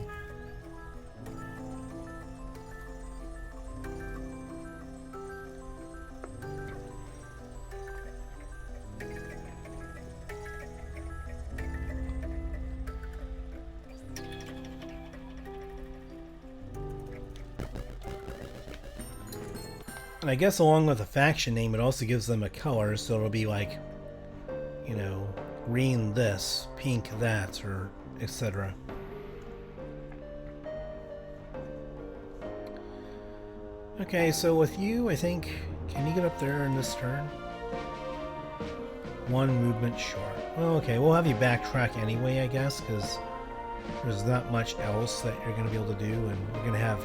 And I guess along with the faction name, it also gives them a color, so it'll be like, you know, green this, pink that, or etc. Okay, so with you, I think, can you get up there in this turn? One movement short. Well, okay, we'll have you backtrack anyway, I guess, because there's not much else that you're going to be able to do, and we're going to have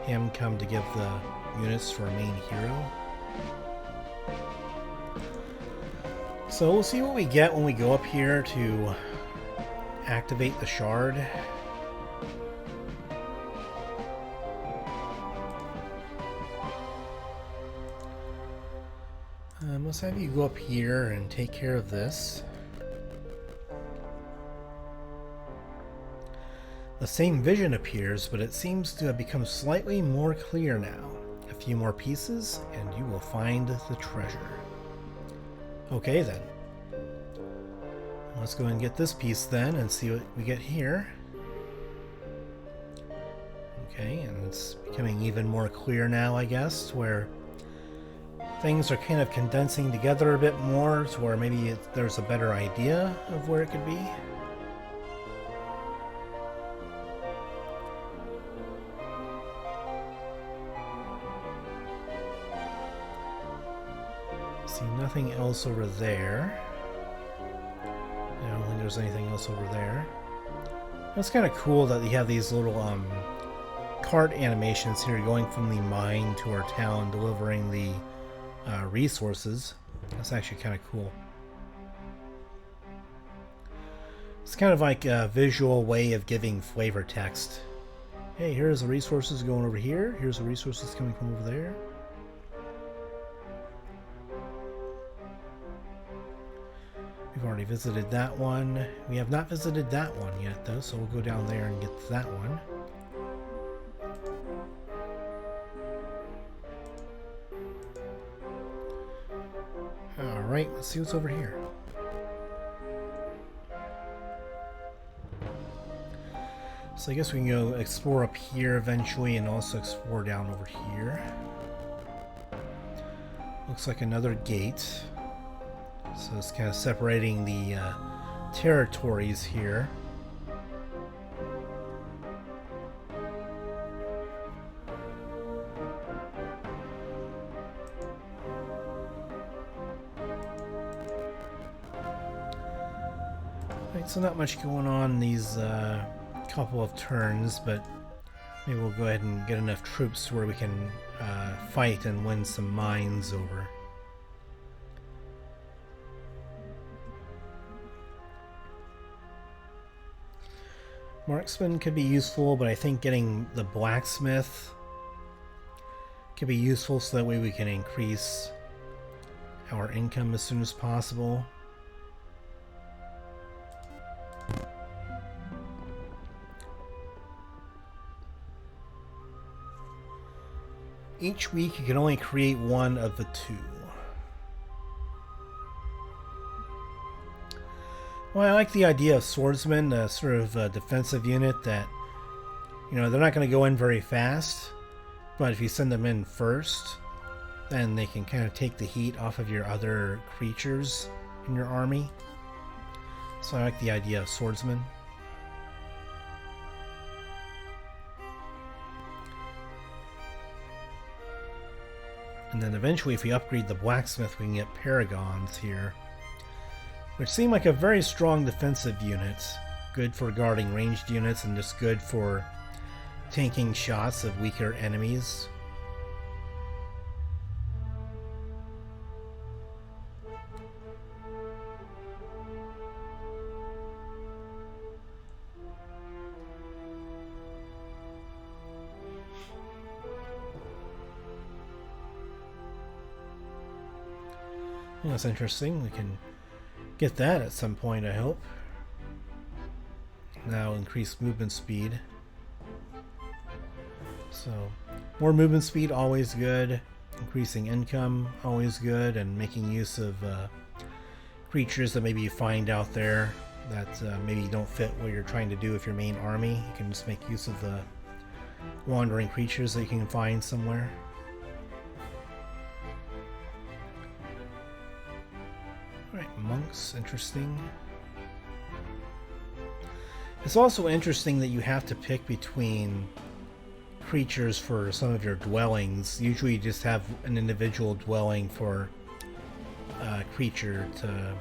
him come to give the units for our main hero. So we'll see what we get when we go up here to activate the shard. Let's have you go up here and take care of this. The same vision appears, but it seems to have become slightly more clear now. A few more pieces, and you will find the treasure. Okay then. Let's go and get this piece then and see what we get here. Okay, and it's becoming even more clear now, I guess, where things are kind of condensing together a bit more, to where maybe there's a better idea of where it could be. See nothing else over there. I don't think there's anything else over there. It's kind of cool that you have these little cart animations here going from the mine to our town, delivering the resources. That's actually kind of cool. It's kind of like a visual way of giving flavor text. Hey, here's the resources going over here. Here's the resources coming from over there. We've already visited that one. We have not visited that one yet, though, so we'll go down there and get to that one. Alright, let's see what's over here. So I guess we can go explore up here eventually and also explore down over here. Looks like another gate. So it's kind of separating the territories here. Right, so not much going on in these couple of turns, but maybe we'll go ahead and get enough troops where we can fight and win some mines over. Marksman could be useful, but I think getting the blacksmith could be useful so that way we can increase our income as soon as possible. Each week you can only create one of the two. Well, I like the idea of swordsmen, a sort of a defensive unit that, you know, they're not going to go in very fast, but if you send them in first, then they can kind of take the heat off of your other creatures in your army. So I like the idea of swordsmen. And then eventually, if we upgrade the blacksmith, we can get paragons here, which seem like a very strong defensive unit. Good for guarding ranged units and just good for tanking shots of weaker enemies. Yeah, that's interesting. We can get that at some point, I hope. Now increase movement speed. So more movement speed, always good. Increasing income, always good. And making use of creatures that maybe you find out there that maybe don't fit what you're trying to do with your main army. You can just make use of the wandering creatures that you can find somewhere. Alright, monks, interesting. It's also interesting that you have to pick between creatures for some of your dwellings. Usually you just have an individual dwelling for a creature to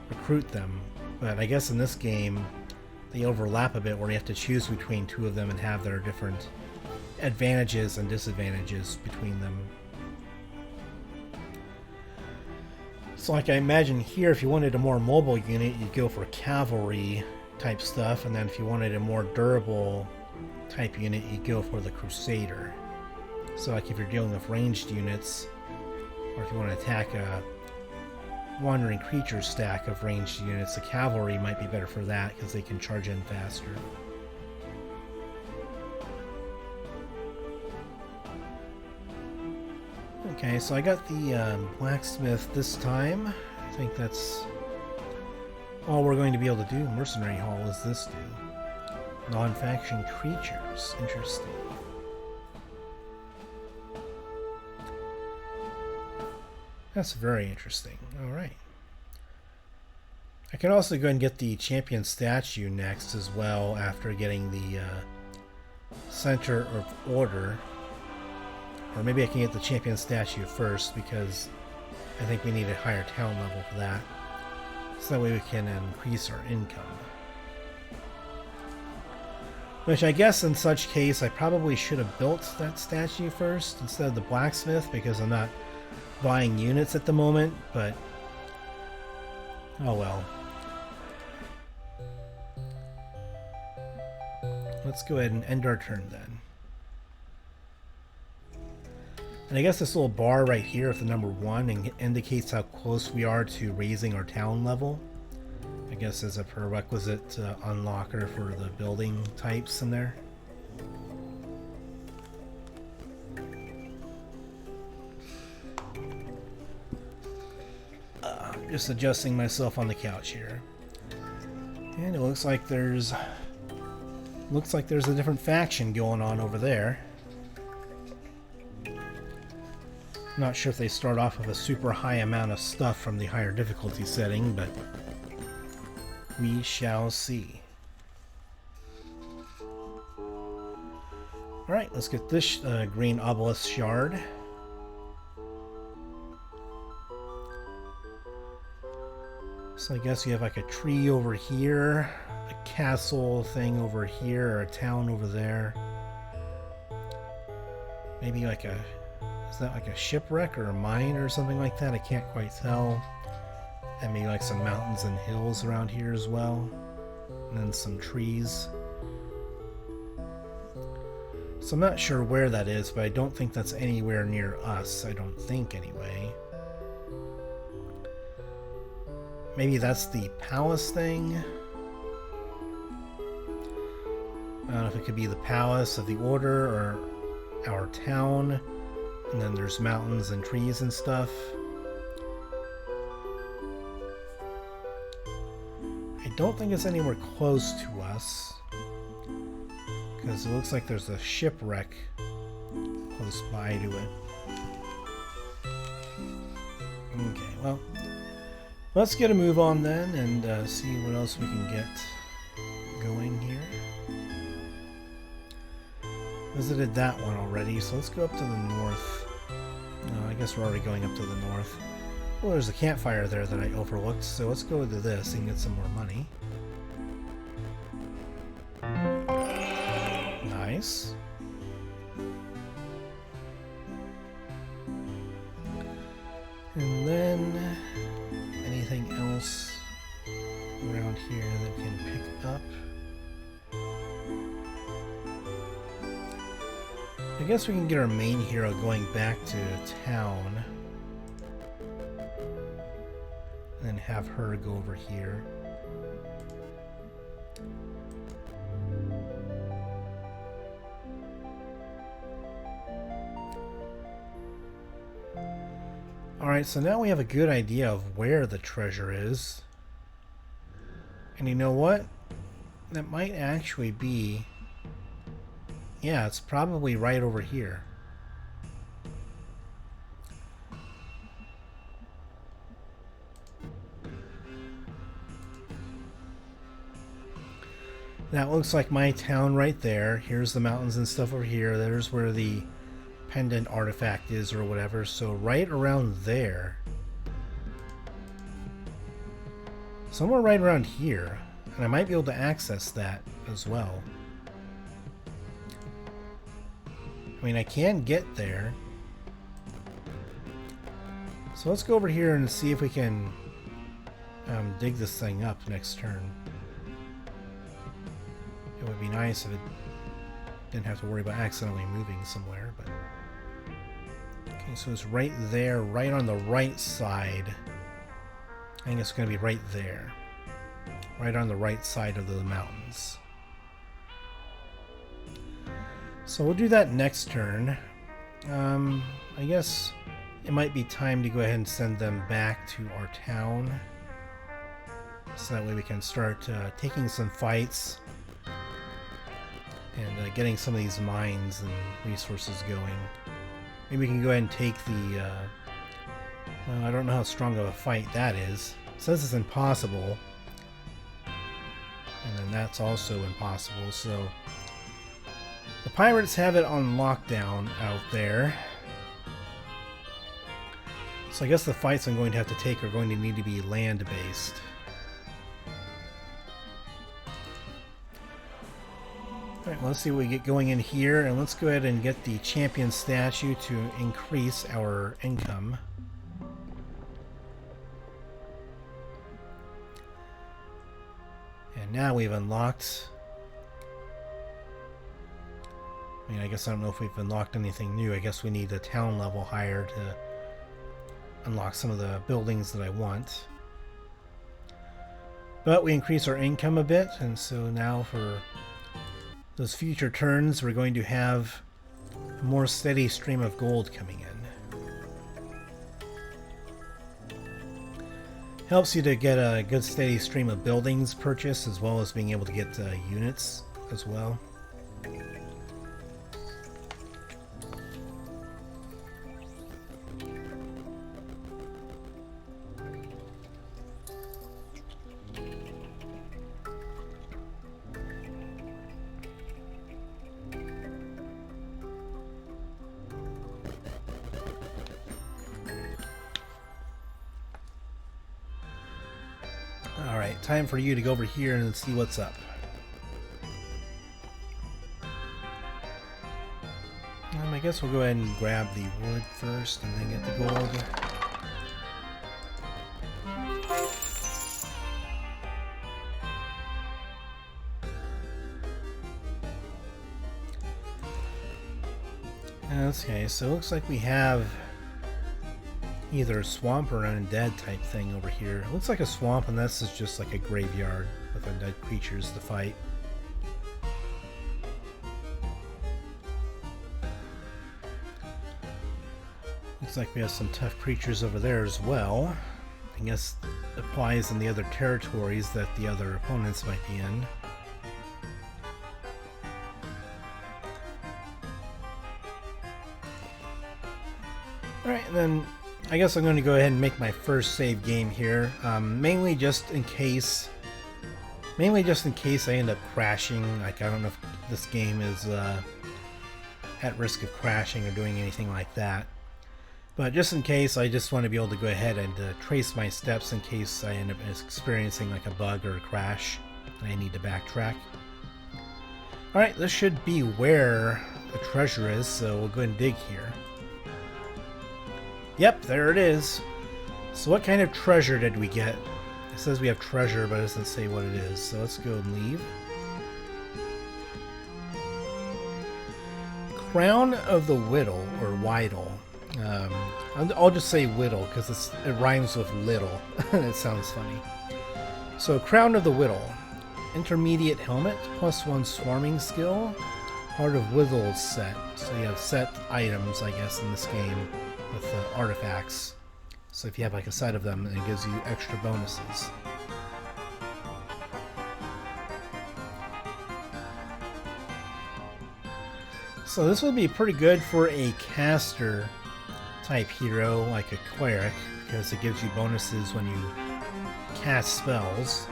recruit them. But I guess in this game they overlap a bit where you have to choose between two of them and have their different advantages and disadvantages between them. So like I imagine here, if you wanted a more mobile unit, you'd go for cavalry type stuff, and then if you wanted a more durable type unit, you'd go for the Crusader. So like if you're dealing with ranged units, or if you want to attack a wandering creature stack of ranged units, the cavalry might be better for that because they can charge in faster. Okay, so I got the blacksmith this time. I think that's all we're going to be able to do. Mercenary Hall is this do. Non-faction creatures. Interesting. That's very interesting. Alright. I can also go and get the champion statue next as well after getting the center of order. Or maybe I can get the champion statue first because I think we need a higher town level for that. So that way we can increase our income. Which I guess in such case I probably should have built that statue first instead of the blacksmith because I'm not buying units at the moment, but oh well. Let's go ahead and end our turn then. And I guess this little bar right here with the number 1 indicates how close we are to raising our town level. I guess as a prerequisite unlocker for the building types in there. Just adjusting myself on the couch here. And it looks like there's a different faction going on over there. Not sure if they start off with a super high amount of stuff from the higher difficulty setting, but we shall see. Alright, let's get this green obelisk shard. So I guess you have like a tree over here, a castle thing over here, or a town over there. Maybe like a... is that like a shipwreck or a mine or something like that? I can't quite tell. And maybe like some mountains and hills around here as well. And then some trees. So I'm not sure where that is, but I don't think that's anywhere near us. I don't think anyway. Maybe that's the palace thing? I don't know if it could be the palace of the order or our town. And then there's mountains and trees and stuff. I don't think it's anywhere close to us. Because it looks like there's a shipwreck close by to it. Okay, well, let's get a move on then and see what else we can get going here. Visited that one already, so let's go up to the north. No, I guess we're already going up to the north. Well, there's a campfire there that I overlooked, so let's go to this and get some more money. Nice. And then anything else around here that we can pick up? I guess we can get our main hero going back to town. have her go over here. Alright, so now we have a good idea of where the treasure is. And you know what? That might actually be... yeah, it's probably right over here. That looks like my town right there. Here's the mountains and stuff over here. There's where the pendant artifact is or whatever. So right around there. Somewhere right around here. And I might be able to access that as well. I mean, I can get there. So let's go over here and see if we can dig this thing up next turn. It would be nice if it didn't have to worry about accidentally moving somewhere, but... okay, so it's right there, right on the right side. I think it's going to be right there. Right on the right side of the mountains. So we'll do that next turn. I guess it might be time to go ahead and send them back to our town. So that way we can start taking some fights. And getting some of these mines and resources going. Maybe we can go ahead and take the... well, I don't know how strong of a fight that is. It says it's impossible. And then that's also impossible, so... the pirates have it on lockdown out there. So I guess the fights I'm going to have to take are going to need to be land-based. Alright, well, let's see what we get going in here, and let's go ahead and get the champion statue to increase our income. And now we've unlocked... I mean, I guess I don't know if we've unlocked anything new. I guess we need a town level higher to unlock some of the buildings that I want. But we increase our income a bit, and so now for those future turns, we're going to have a more steady stream of gold coming in. Helps you to get a good steady stream of buildings purchased, as well as being able to get units as well. Alright, time for you to go over here and see what's up. I guess we'll go ahead and grab the wood first and then get the gold. Okay, so it looks like we have either a swamp or an undead type thing over here. It looks like a swamp, and this is just like a graveyard with undead creatures to fight. Looks like we have some tough creatures over there as well. I guess it applies in the other territories that the other opponents might be in. Alright, and then I guess I'm going to go ahead and make my first save game here, mainly just in case I end up crashing. Like, I don't know if this game is at risk of crashing or doing anything like that, but just in case, I just want to be able to go ahead and trace my steps in case I end up experiencing like a bug or a crash and I need to backtrack. Alright, this should be where the treasure is, so we'll go ahead and dig here. Yep, there it is. So what kind of treasure did we get? It says we have treasure, but it doesn't say what it is. So let's go and leave. Crown of the Whittle, or Whittle. I'll just say whittle because it rhymes with little and it sounds funny. So Crown of the Whittle. Intermediate helmet, +1 swarming skill, part of Whittle's set. So you have set items, I guess, in this game with artifacts. So if you have like a set of them, it gives you extra bonuses. So this would be pretty good for a caster type hero like a cleric, because it gives you bonuses when you cast spells.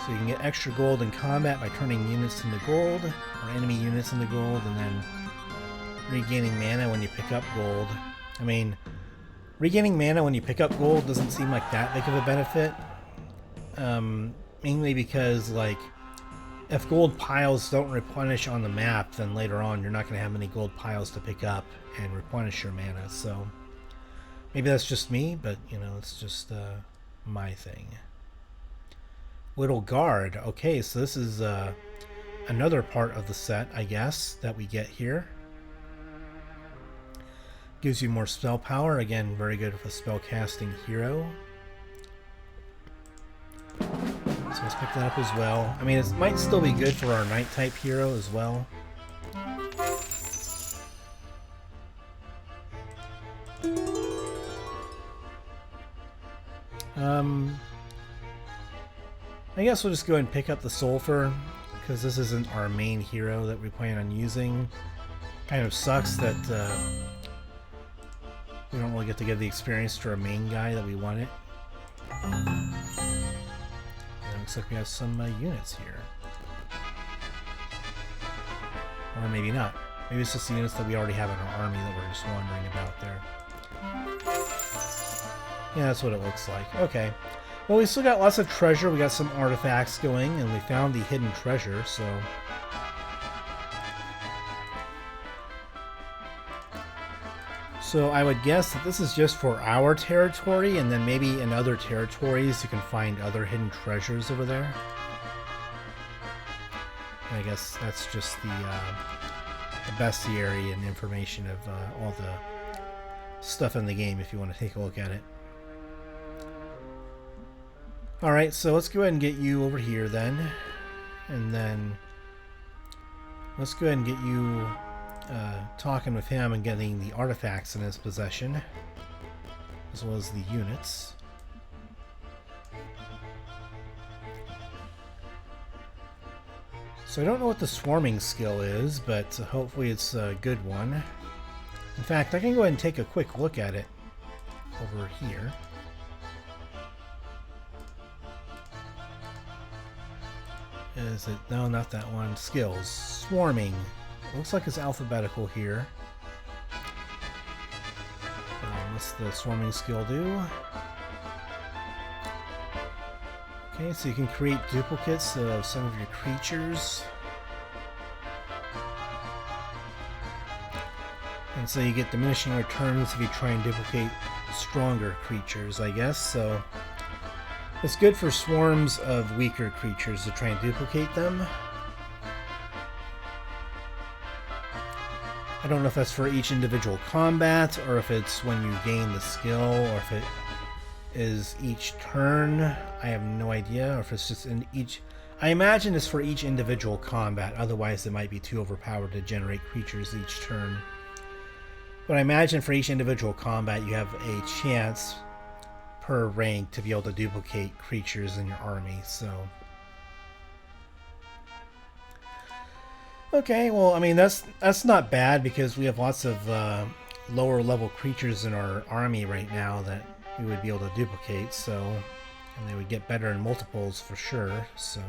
So you can get extra gold in combat by turning units into gold, or enemy units into gold, and then regaining mana when you pick up gold. I mean, regaining mana when you pick up gold doesn't seem like that big of a benefit. Mainly because, like, if gold piles don't replenish on the map, then later on you're not going to have many gold piles to pick up and replenish your mana. So maybe that's just me, but, you know, it's just my thing. Whittle Guard. Okay, so this is another part of the set, I guess, that we get here. Gives you more spell power. Again, very good with a spell casting hero. So let's pick that up as well. I mean, it might still be good for our knight type hero as well. I guess we'll just go ahead and pick up the Sulfur, because this isn't our main hero that we plan on using. Kind of sucks that we don't really get to give the experience to our main guy that we wanted. Looks like we have some units here. Or maybe not. Maybe it's just the units that we already have in our army that we're just wondering about there. Yeah, that's what it looks like. Okay. Well, we still got lots of treasure. We got some artifacts going, and we found the hidden treasure, so... So I would guess that this is just for our territory, and then maybe in other territories you can find other hidden treasures over there. And I guess that's just the bestiary and information of all the stuff in the game if you want to take a look at it. Alright, so let's go ahead and get you over here then. And then let's go ahead and get you talking with him and getting the artifacts in his possession, as well as the units. So I don't know what the swarming skill is, but hopefully it's a good one. In fact, I can go ahead and take a quick look at it over here. Is it? No, not that one. Skills. Swarming. Looks like it's alphabetical here. What's the swarming skill do? Okay, so you can create duplicates of some of your creatures. And so you get diminishing returns if you try and duplicate stronger creatures, I guess. So it's good for swarms of weaker creatures to try and duplicate them. I don't know if that's for each individual combat, or if it's when you gain the skill, or if it is each turn. I have no idea, or if it's just in each... I imagine it's for each individual combat, otherwise it might be too overpowered to generate creatures each turn. But I imagine for each individual combat you have a chance per rank to be able to duplicate creatures in your army, so... Okay, well, I mean, that's not bad, because we have lots of lower level creatures in our army right now that we would be able to duplicate, so... And they would get better in multiples for sure, so...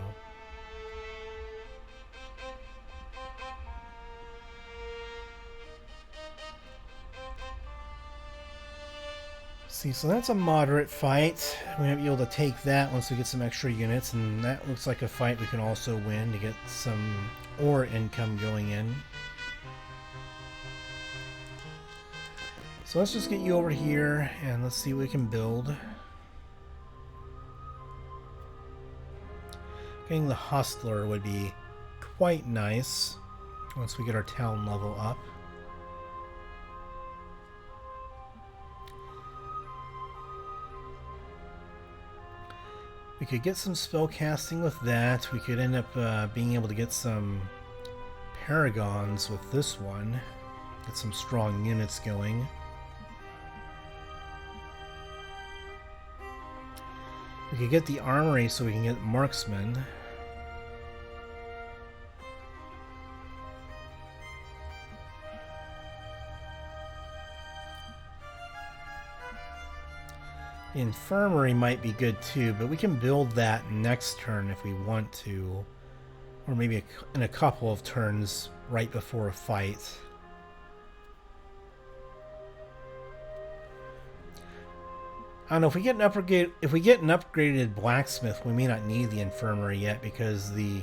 See, so that's a moderate fight. We might be able to take that once we get some extra units, and that looks like a fight we can also win to get some ore income going in. So let's just get you over here and let's see what we can build. Getting the Hostler would be quite nice. once we get our town level up. We could get some spell casting with that. We could end up being able to get some paragons with this one. Get some strong units going. We could get the armory so we can get marksmen. The infirmary might be good too, but we can build that next turn if we want to. Or maybe in a couple of turns right before a fight. I don't know, if we get an upgraded blacksmith, we may not need the infirmary yet because the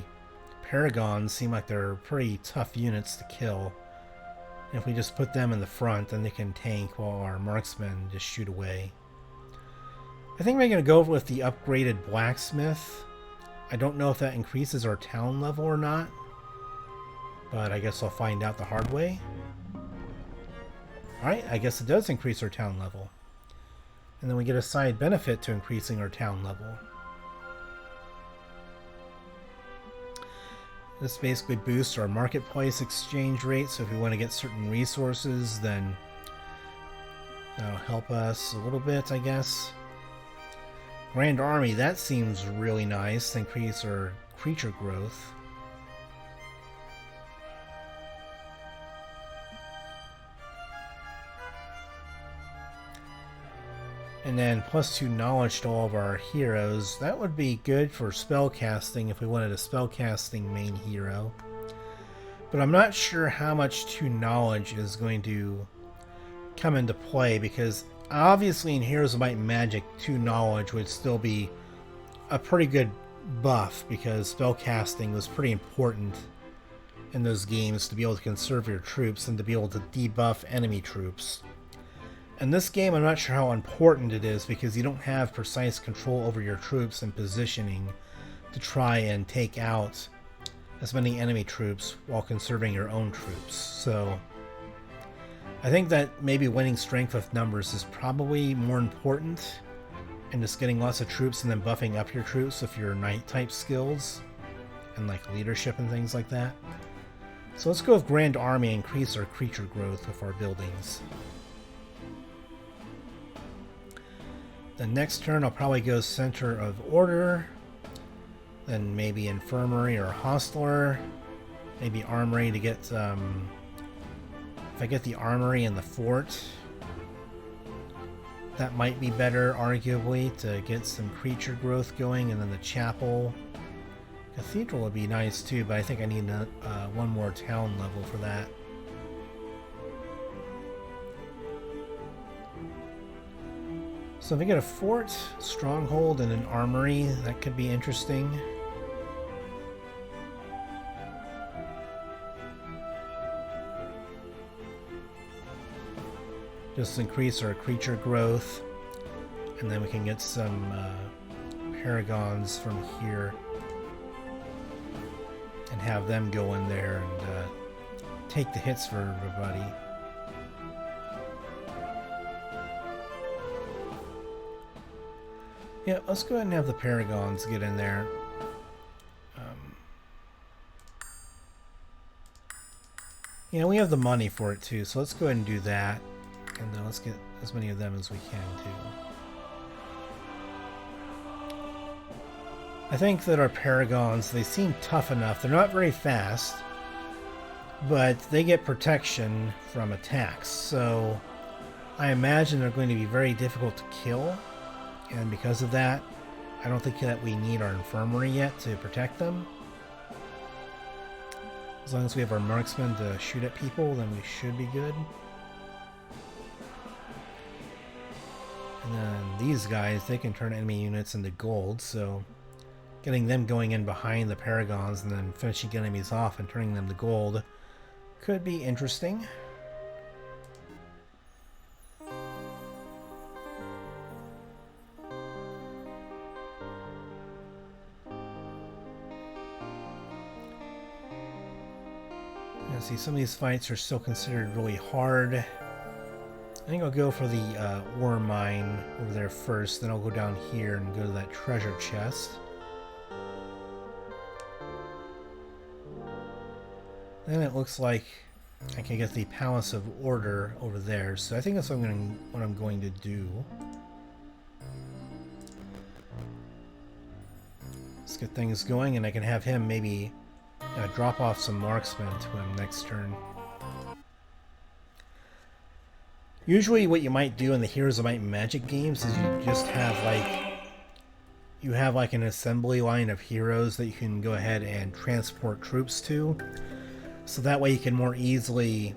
paragons seem like they're pretty tough units to kill. And if we just put them in the front, then they can tank while our marksmen just shoot away. I think we're going to go with the upgraded blacksmith. I don't know if that increases our town level or not, but I guess I'll find out the hard way. Alright, I guess it does increase our town level. And then we get a side benefit to increasing our town level. This basically boosts our marketplace exchange rate, so if we want to get certain resources, then that'll help us a little bit, I guess. Grand Army, that seems really nice to increase our creature growth. And then +2 knowledge to all of our heroes. That would be good for spellcasting if we wanted a spellcasting main hero. But I'm not sure how much 2 knowledge is going to come into play, because obviously in Heroes of Might and Magic, 2 knowledge would still be a pretty good buff, because spellcasting was pretty important in those games to be able to conserve your troops and to be able to debuff enemy troops. In this game, I'm not sure how important it is because you don't have precise control over your troops and positioning to try and take out as many enemy troops while conserving your own troops. So I think that maybe winning strength with numbers is probably more important, and just getting lots of troops and then buffing up your troops with your knight type skills and like leadership and things like that. So let's go with Grand Army and increase our creature growth with our buildings. The next turn I'll probably go Center of Order, then maybe Infirmary or Hostler, maybe Armory to get, if I get the Armory and the Fort, that might be better, arguably, to get some creature growth going, and then the Chapel. Cathedral would be nice too, but I think I need one more town level for that. So if we get a fort, stronghold, and an armory, that could be interesting. Just increase our creature growth, and then we can get some paragons from here and have them go in there and take the hits for everybody. Yeah, let's go ahead and have the paragons get in there. You know, we have the money for it too, so let's go ahead and do that. And then let's get as many of them as we can too. I think that our paragons, they seem tough enough. They're not very fast, but they get protection from attacks. So I imagine they're going to be very difficult to kill. And because of that, I don't think that we need our infirmary yet to protect them. As long as we have our marksmen to shoot at people, then we should be good. And then these guys, they can turn enemy units into gold, so getting them going in behind the paragons and then finishing enemies off and turning them to gold could be interesting. see, some of these fights are still considered really hard. I think I'll go for the ore mine over there first, then I'll go down here and go to that treasure chest. Then it looks like I can get the Palace of Order over there, so I think that's what I'm going to do. Let's get things going, and I can have him maybe drop off some marksmen to him next turn. Usually what you might do in the Heroes of Might and Magic games is you just have like an assembly line of heroes that you can go ahead and transport troops to. So that way you can more easily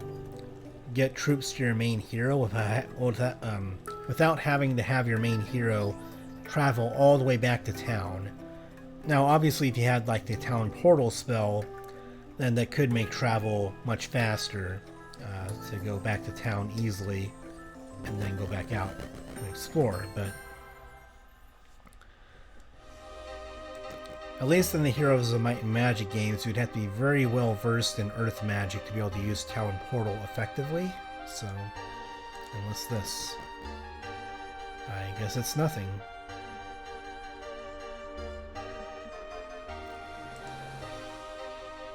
get troops to your main hero without having to have your main hero travel all the way back to town. Now obviously if you had like the town portal spell, then that could make travel much faster. To go back to town easily and then go back out and explore, but at least in the Heroes of Might and Magic games, you'd have to be very well versed in earth magic to be able to use town portal effectively. So, and what's this? I guess it's nothing.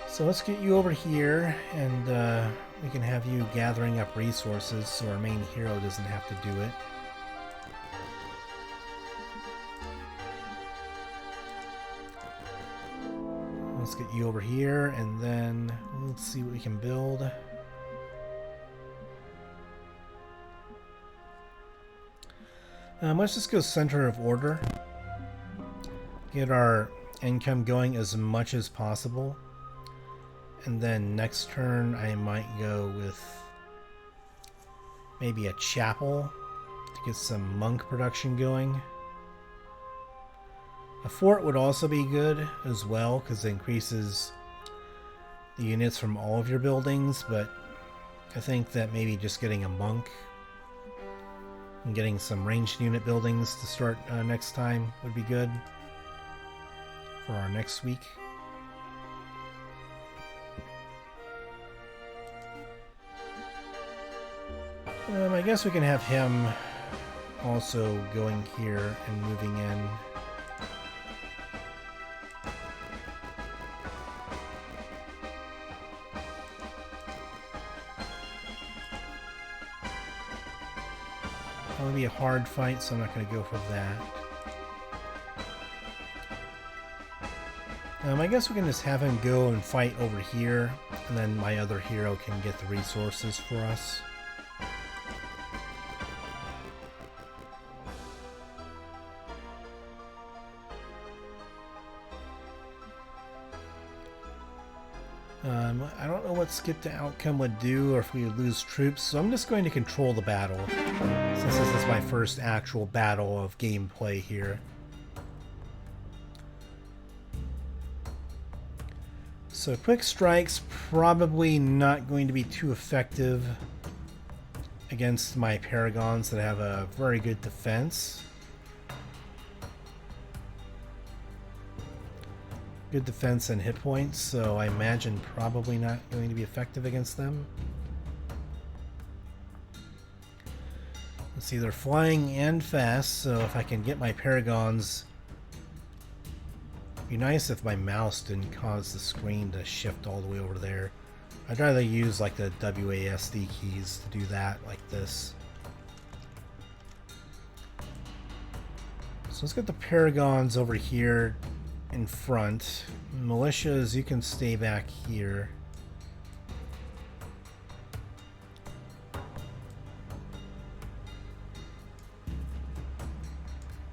So let's get you over here, and we can have you gathering up resources so our main hero doesn't have to do it. Let's get you over here, and then let's see what we can build. Let's just go Center of Order. Get our income going as much as possible. And then next turn I might go with maybe a chapel to get some monk production going. A fort would also be good as well because it increases the units from all of your buildings, but I think that maybe just getting a monk and getting some ranged unit buildings to start next time would be good for our next week. I guess we can have him also going here and moving in. That'll be a hard fight, so I'm not going to go for that. I guess we can just have him go and fight over here, and then my other hero can get the resources for us. I don't know what skip to outcome would do or if we would lose troops, so I'm just going to control the battle since this is my first actual battle of gameplay here. So quick strike's probably not going to be too effective against my paragons that have a very good defense. Good defense and hit points, so I imagine probably not going to be effective against them. Let's see, they're flying and fast, so if I can get my paragons... It'd be nice if my mouse didn't cause the screen to shift all the way over there. I'd rather use like the WASD keys to do that, like this. So let's get the paragons over here in front. Militias, you can stay back here.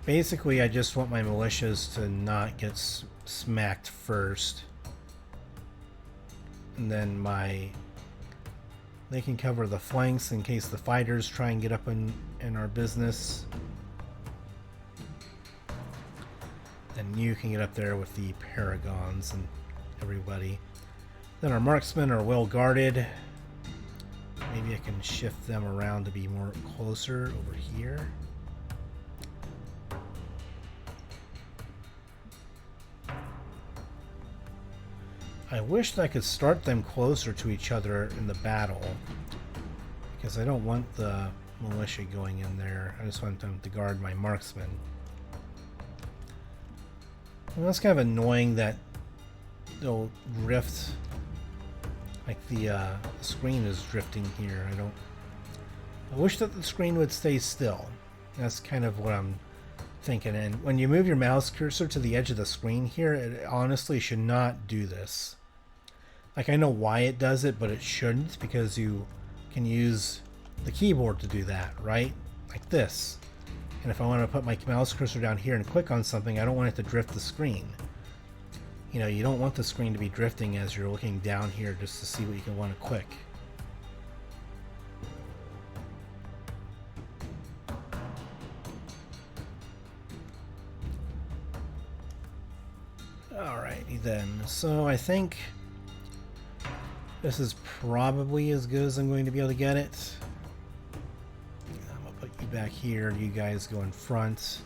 Basically, I just want my militias to not get smacked first. And then they can cover the flanks in case the fighters try and get up in our business. And you can get up there with the paragons and everybody. Then our marksmen are well guarded. Maybe I can shift them around to be more closer over here. I wish that I could start them closer to each other in the battle, because I don't want the militia going in there. I just want them to guard my marksmen. And that's kind of annoying that they'll drift, like the screen is drifting here. I wish that the screen would stay still. That's kind of what I'm thinking. And when you move your mouse cursor to the edge of the screen here, it honestly should not do this. Like, I know why it does it, but it shouldn't, because you can use the keyboard to do that, right? Like this. And if I want to put my mouse cursor down here and click on something, I don't want it to drift the screen. You know, you don't want the screen to be drifting as you're looking down here just to see what you can want to click. Alrighty then, so I think this is probably as good as I'm going to be able to get it. I'm going to put you back here, you guys go in front,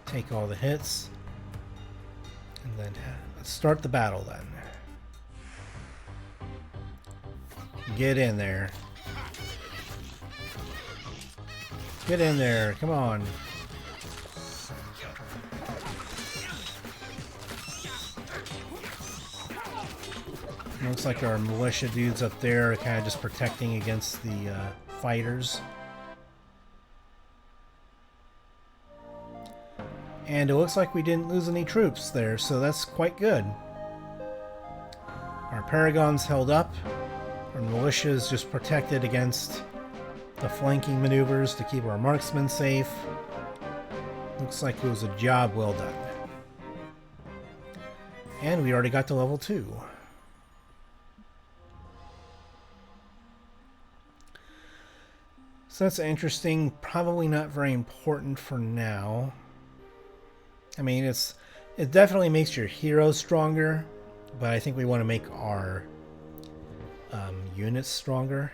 take all the hits, and then let's start the battle then. Get in there. Get in there, come on. Looks like our militia dudes up there are kind of just protecting against the fighters. And it looks like we didn't lose any troops there, so that's quite good. Our Paragons held up. Our militia is just protected against the flanking maneuvers to keep our marksmen safe. Looks like it was a job well done. And we already got to level 2. So that's interesting, probably not very important for now. I mean, it definitely makes your heroes stronger, but I think we want to make our units stronger.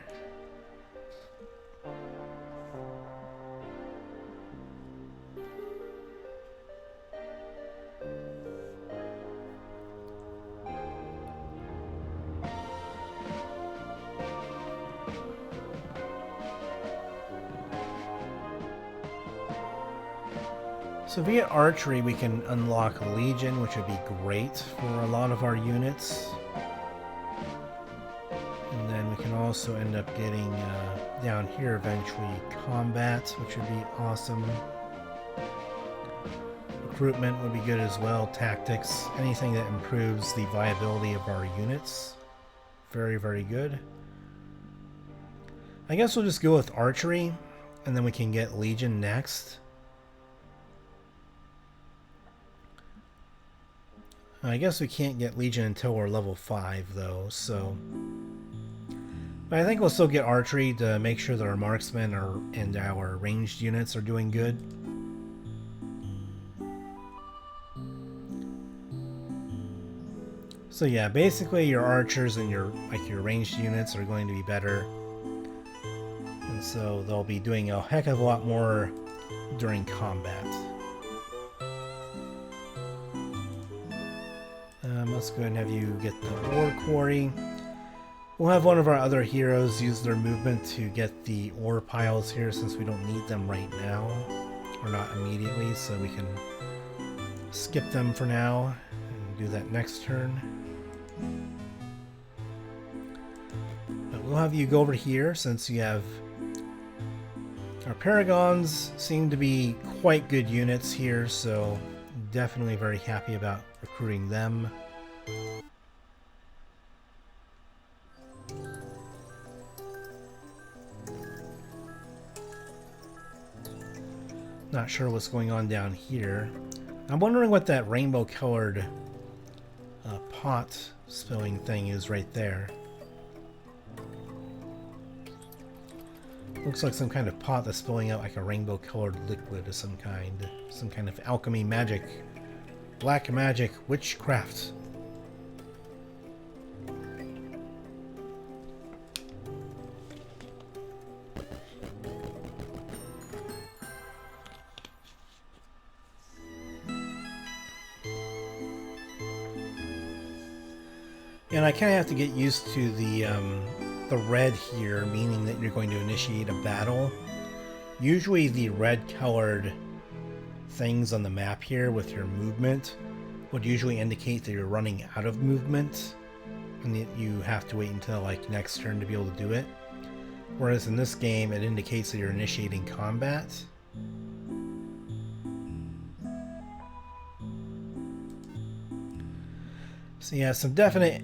So via archery we can unlock Legion, which would be great for a lot of our units. And then we can also end up getting down here eventually combat, which would be awesome. Recruitment would be good as well, tactics, anything that improves the viability of our units. Very, very good. I guess we'll just go with archery, and then we can get Legion next. I guess we can't get Legion until we're level 5 though, so... But I think we'll still get archery to make sure that our marksmen and our ranged units are doing good. So yeah, basically your archers and your ranged units are going to be better. And so they'll be doing a heck of a lot more during combat. Let's go ahead and have you get the ore quarry. We'll have one of our other heroes use their movement to get the ore piles here since we don't need them right now. Or not immediately, so we can skip them for now and do that next turn. But we'll have you go over here since you have... Our Paragons seem to be quite good units here, so definitely very happy about recruiting them. Not sure what's going on down here. I'm wondering what that rainbow colored pot spilling thing is right there. Looks like some kind of pot that's spilling out like a rainbow colored liquid of some kind. Some kind of alchemy magic. Black magic witchcraft. And I kind of have to get used to the red here, meaning that you're going to initiate a battle. Usually the red colored things on the map here with your movement would usually indicate that you're running out of movement and that you have to wait until like next turn to be able to do it. Whereas in this game it indicates that you're initiating combat. So yeah, some definite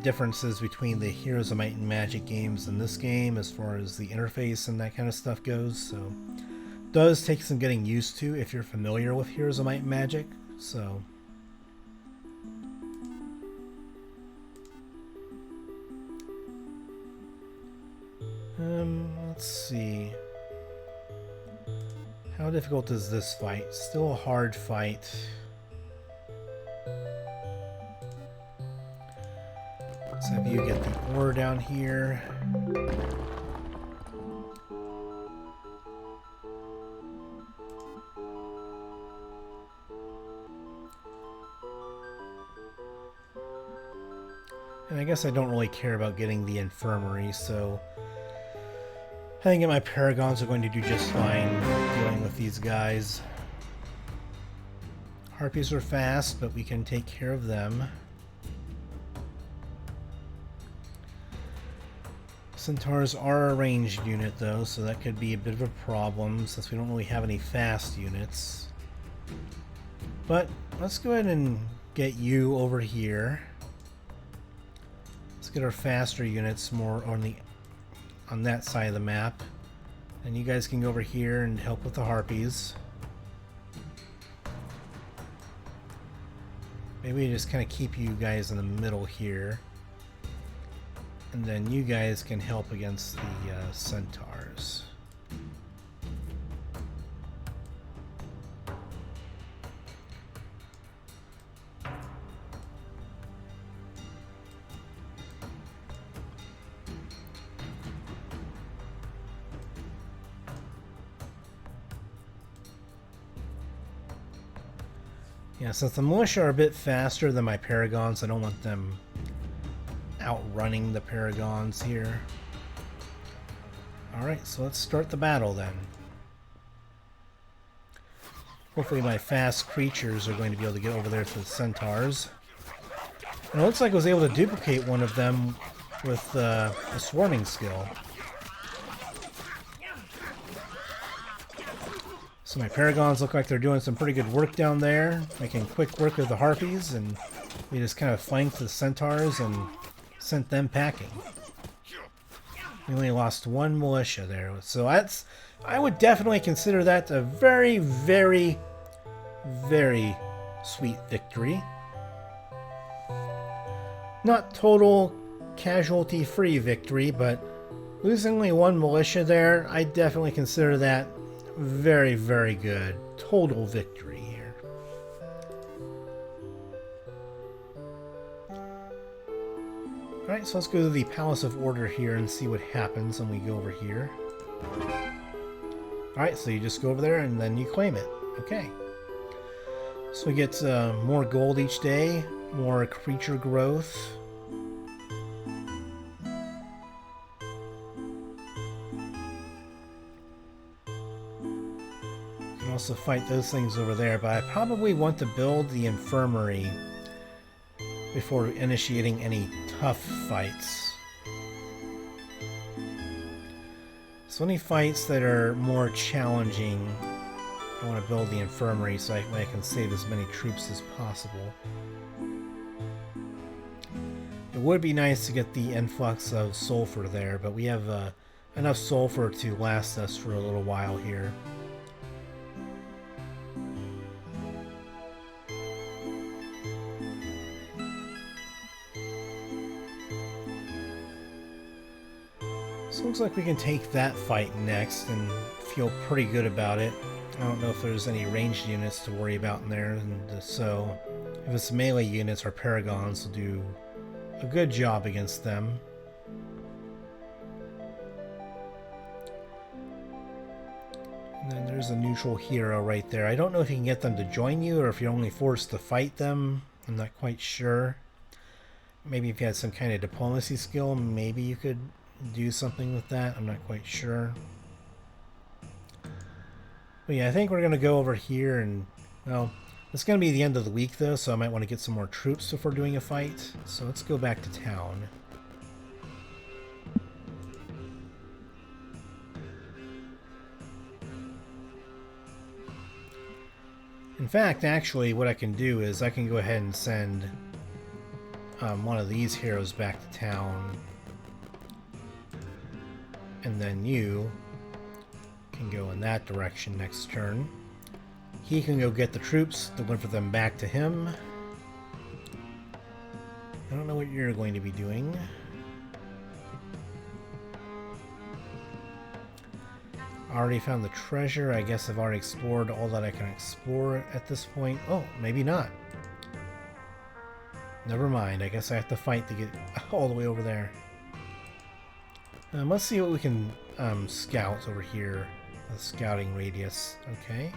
differences between the Heroes of Might and Magic games and this game as far as the interface and that kind of stuff goes. So it does take some getting used to if you're familiar with Heroes of Might and Magic. So let's see. How difficult is this fight? Still a hard fight. Let's have you get the ore down here. And I guess I don't really care about getting the infirmary, so I think my paragons are going to do just fine dealing with these guys. Harpies are fast, but we can take care of them. Centaurs are a ranged unit though, so that could be a bit of a problem since we don't really have any fast units. But let's go ahead and get you over here. Let's get our faster units more on that side of the map. And you guys can go over here and help with the harpies. Maybe just kind of keep you guys in the middle here. And then you guys can help against the centaurs. Yeah, since the militia are a bit faster than my paragons, I don't want them outrunning the paragons here. Alright, so let's start the battle then. Hopefully my fast creatures are going to be able to get over there to the centaurs. And it looks like I was able to duplicate one of them with a swarming skill. So my paragons look like they're doing some pretty good work down there, making quick work of the harpies, and we just kind of flanked the centaurs and sent them packing. We only lost one militia there, so that's, I would definitely consider that a very, very, very sweet victory. Not total casualty-free victory, but losing only one militia there, I definitely consider that very, very good. Total victory here. Alright, so let's go to the Palace of Order here and see what happens when we go over here. Alright, so you just go over there and then you claim it. Okay. So we get more gold each day, more creature growth. You can also fight those things over there, but I probably want to build the infirmary before initiating any tough fights. So any fights that are more challenging, I want to build the infirmary so I can save as many troops as possible. It would be nice to get the influx of sulfur there, but we have enough sulfur to last us for a little while here. So it looks like we can take that fight next and feel pretty good about it. I don't know if there's any ranged units to worry about in there, and so if it's melee units, our paragons will do a good job against them. And then there's a neutral hero right there. I don't know if you can get them to join you or if you're only forced to fight them I'm not quite sure. Maybe if you had some kind of diplomacy skill, maybe you could do something with that. I'm not quite sure. But yeah, I think we're going to go over here and, well, it's going to be the end of the week though, so I might want to get some more troops before doing a fight. So let's go back to town. In fact, actually, what I can do is I can go ahead and send one of these heroes back to town. And then you can go in that direction next turn. He can go get the troops, deliver them back to him. I don't know what you're going to be doing. I already found the treasure. I guess I've already explored all that I can explore at this point. Oh, maybe not. Never mind. I guess I have to fight to get all the way over there. Let's see what we can scout over here. The scouting radius. Okay.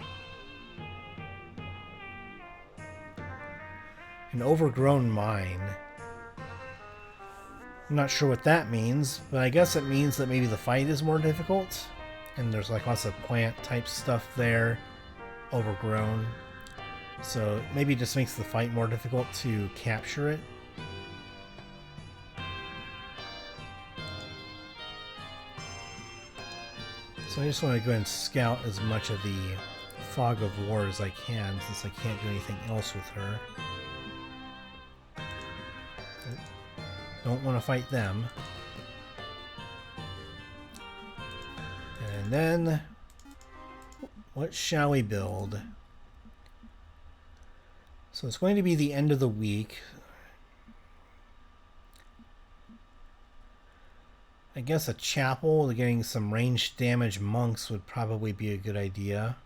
An overgrown mine. I'm not sure what that means, but I guess it means that maybe the fight is more difficult. And there's like lots of plant type stuff there. Overgrown. So maybe it just makes the fight more difficult to capture it. So I just want to go ahead and scout as much of the fog of war as I can, since I can't do anything else with her. Don't want to fight them. And then, what shall we build? So it's going to be the end of the week. I guess a chapel, getting some ranged damage monks would probably be a good idea.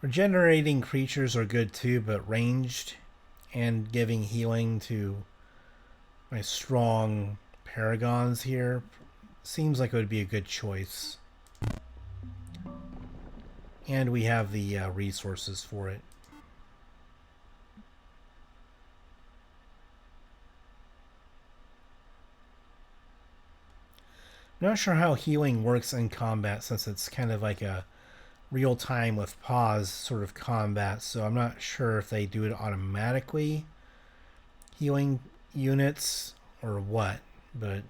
Regenerating creatures are good too, but ranged and giving healing to my strong paragons here seems like it would be a good choice. And we have the resources for it. I'm not sure how healing works in combat, since it's kind of like a real-time with pause sort of combat, so I'm not sure if they do it automatically, healing units, or what, but it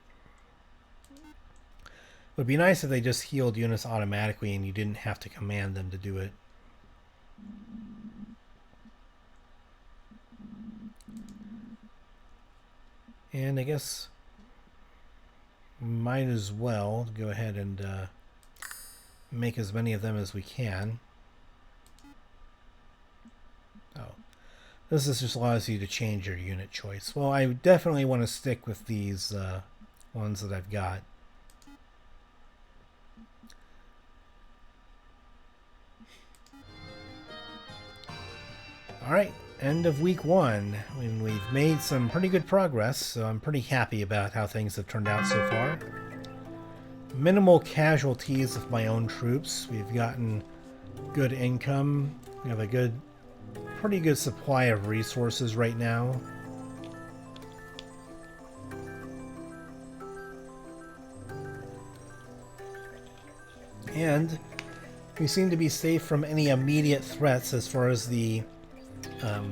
would be nice if they just healed units automatically and you didn't have to command them to do it. And I guess might as well go ahead and make as many of them as we can. Oh, this just allows you to change your unit choice. Well, I definitely want to stick with these ones that I've got. Alright, end of week 1. I mean, we've made some pretty good progress, so I'm pretty happy about how things have turned out so far. Minimal casualties of my own troops. We've gotten good income. We have a pretty good supply of resources right now. And we seem to be safe from any immediate threats as far as the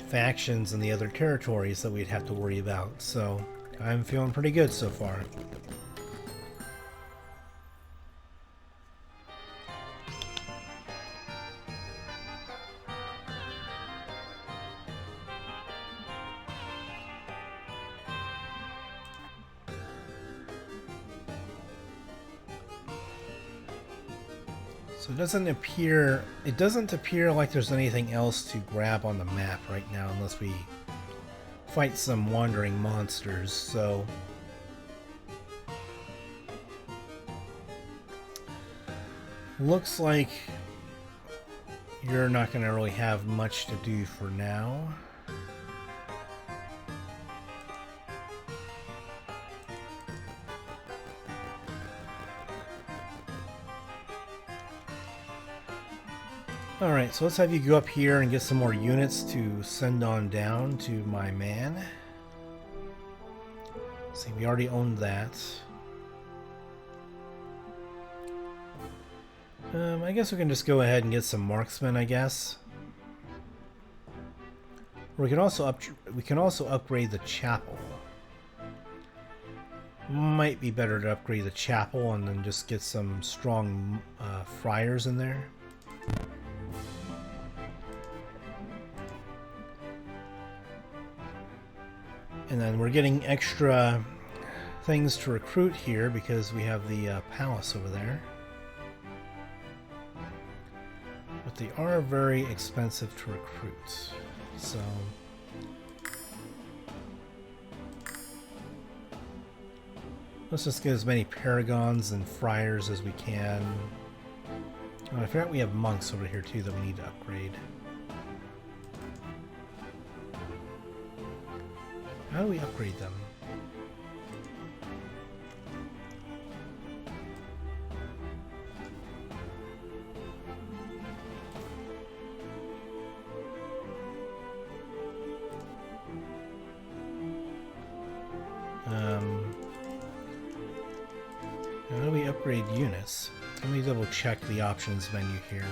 factions in the other territories that we'd have to worry about. So I'm feeling pretty good so far. So it doesn't appear like there's anything else to grab on the map right now unless we fight some wandering monsters. So looks like you're not going to really have much to do for now. Alright, so let's have you go up here and get some more units to send on down to my man. See, we already owned that. I guess we can just go ahead and get some marksmen, I guess. Or we can also upgrade the chapel. Might be better to upgrade the chapel and then just get some strong friars in there. And then we're getting extra things to recruit here because we have the palace over there. But they are very expensive to recruit. So let's just get as many paragons and friars as we can. Oh, I forgot we have monks over here too that we need to upgrade. How do we upgrade them? How do we upgrade units? Let me double check the options menu here.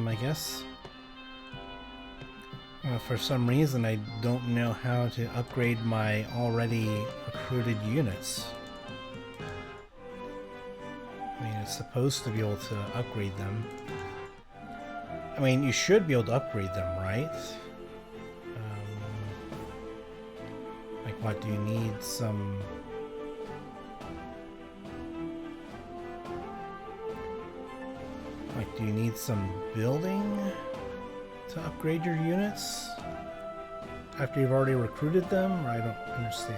I guess for some reason I don't know how to upgrade my already recruited units. I mean, it's supposed to be able to upgrade them. I mean, you should be able to upgrade them, right? Like, what do you need? Some... Like, do you need some building to upgrade your units after you've already recruited them? Or I don't understand.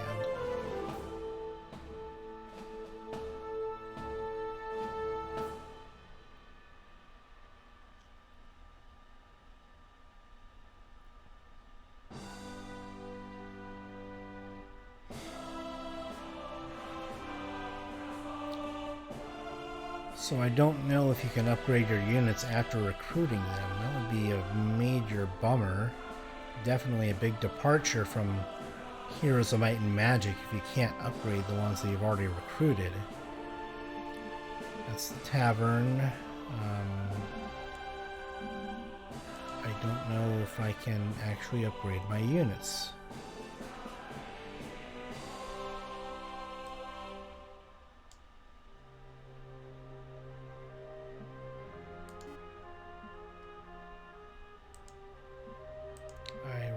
So I don't know if you can upgrade your units after recruiting them. That would be a major bummer. Definitely a big departure from Heroes of Might and Magic if you can't upgrade the ones that you've already recruited. That's the tavern. I don't know if I can actually upgrade my units.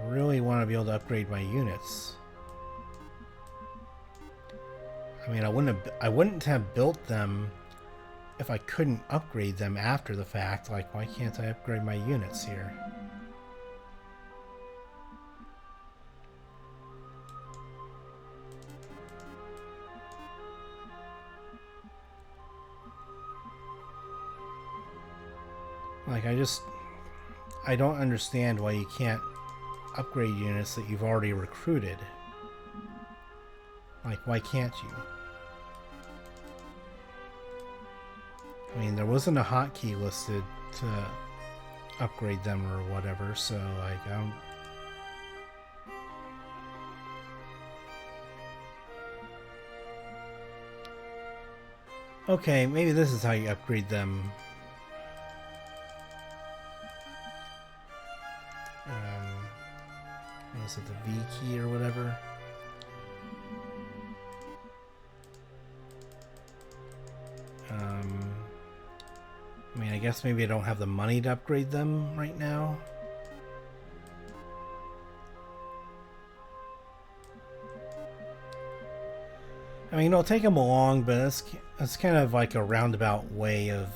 Really want to be able to upgrade my units. I mean, I wouldn't have built them if I couldn't upgrade them after the fact. Like, why can't I upgrade my units here? Like, I don't understand why you can't upgrade units that you've already recruited. Like, why can't you? I mean, there wasn't a hotkey listed to upgrade them or whatever, so like, I don't... Okay, maybe this is how you upgrade them. Is it the V key or whatever? I mean, I guess maybe I don't have the money to upgrade them right now. I mean, it'll take them along, but it's kind of like a roundabout way of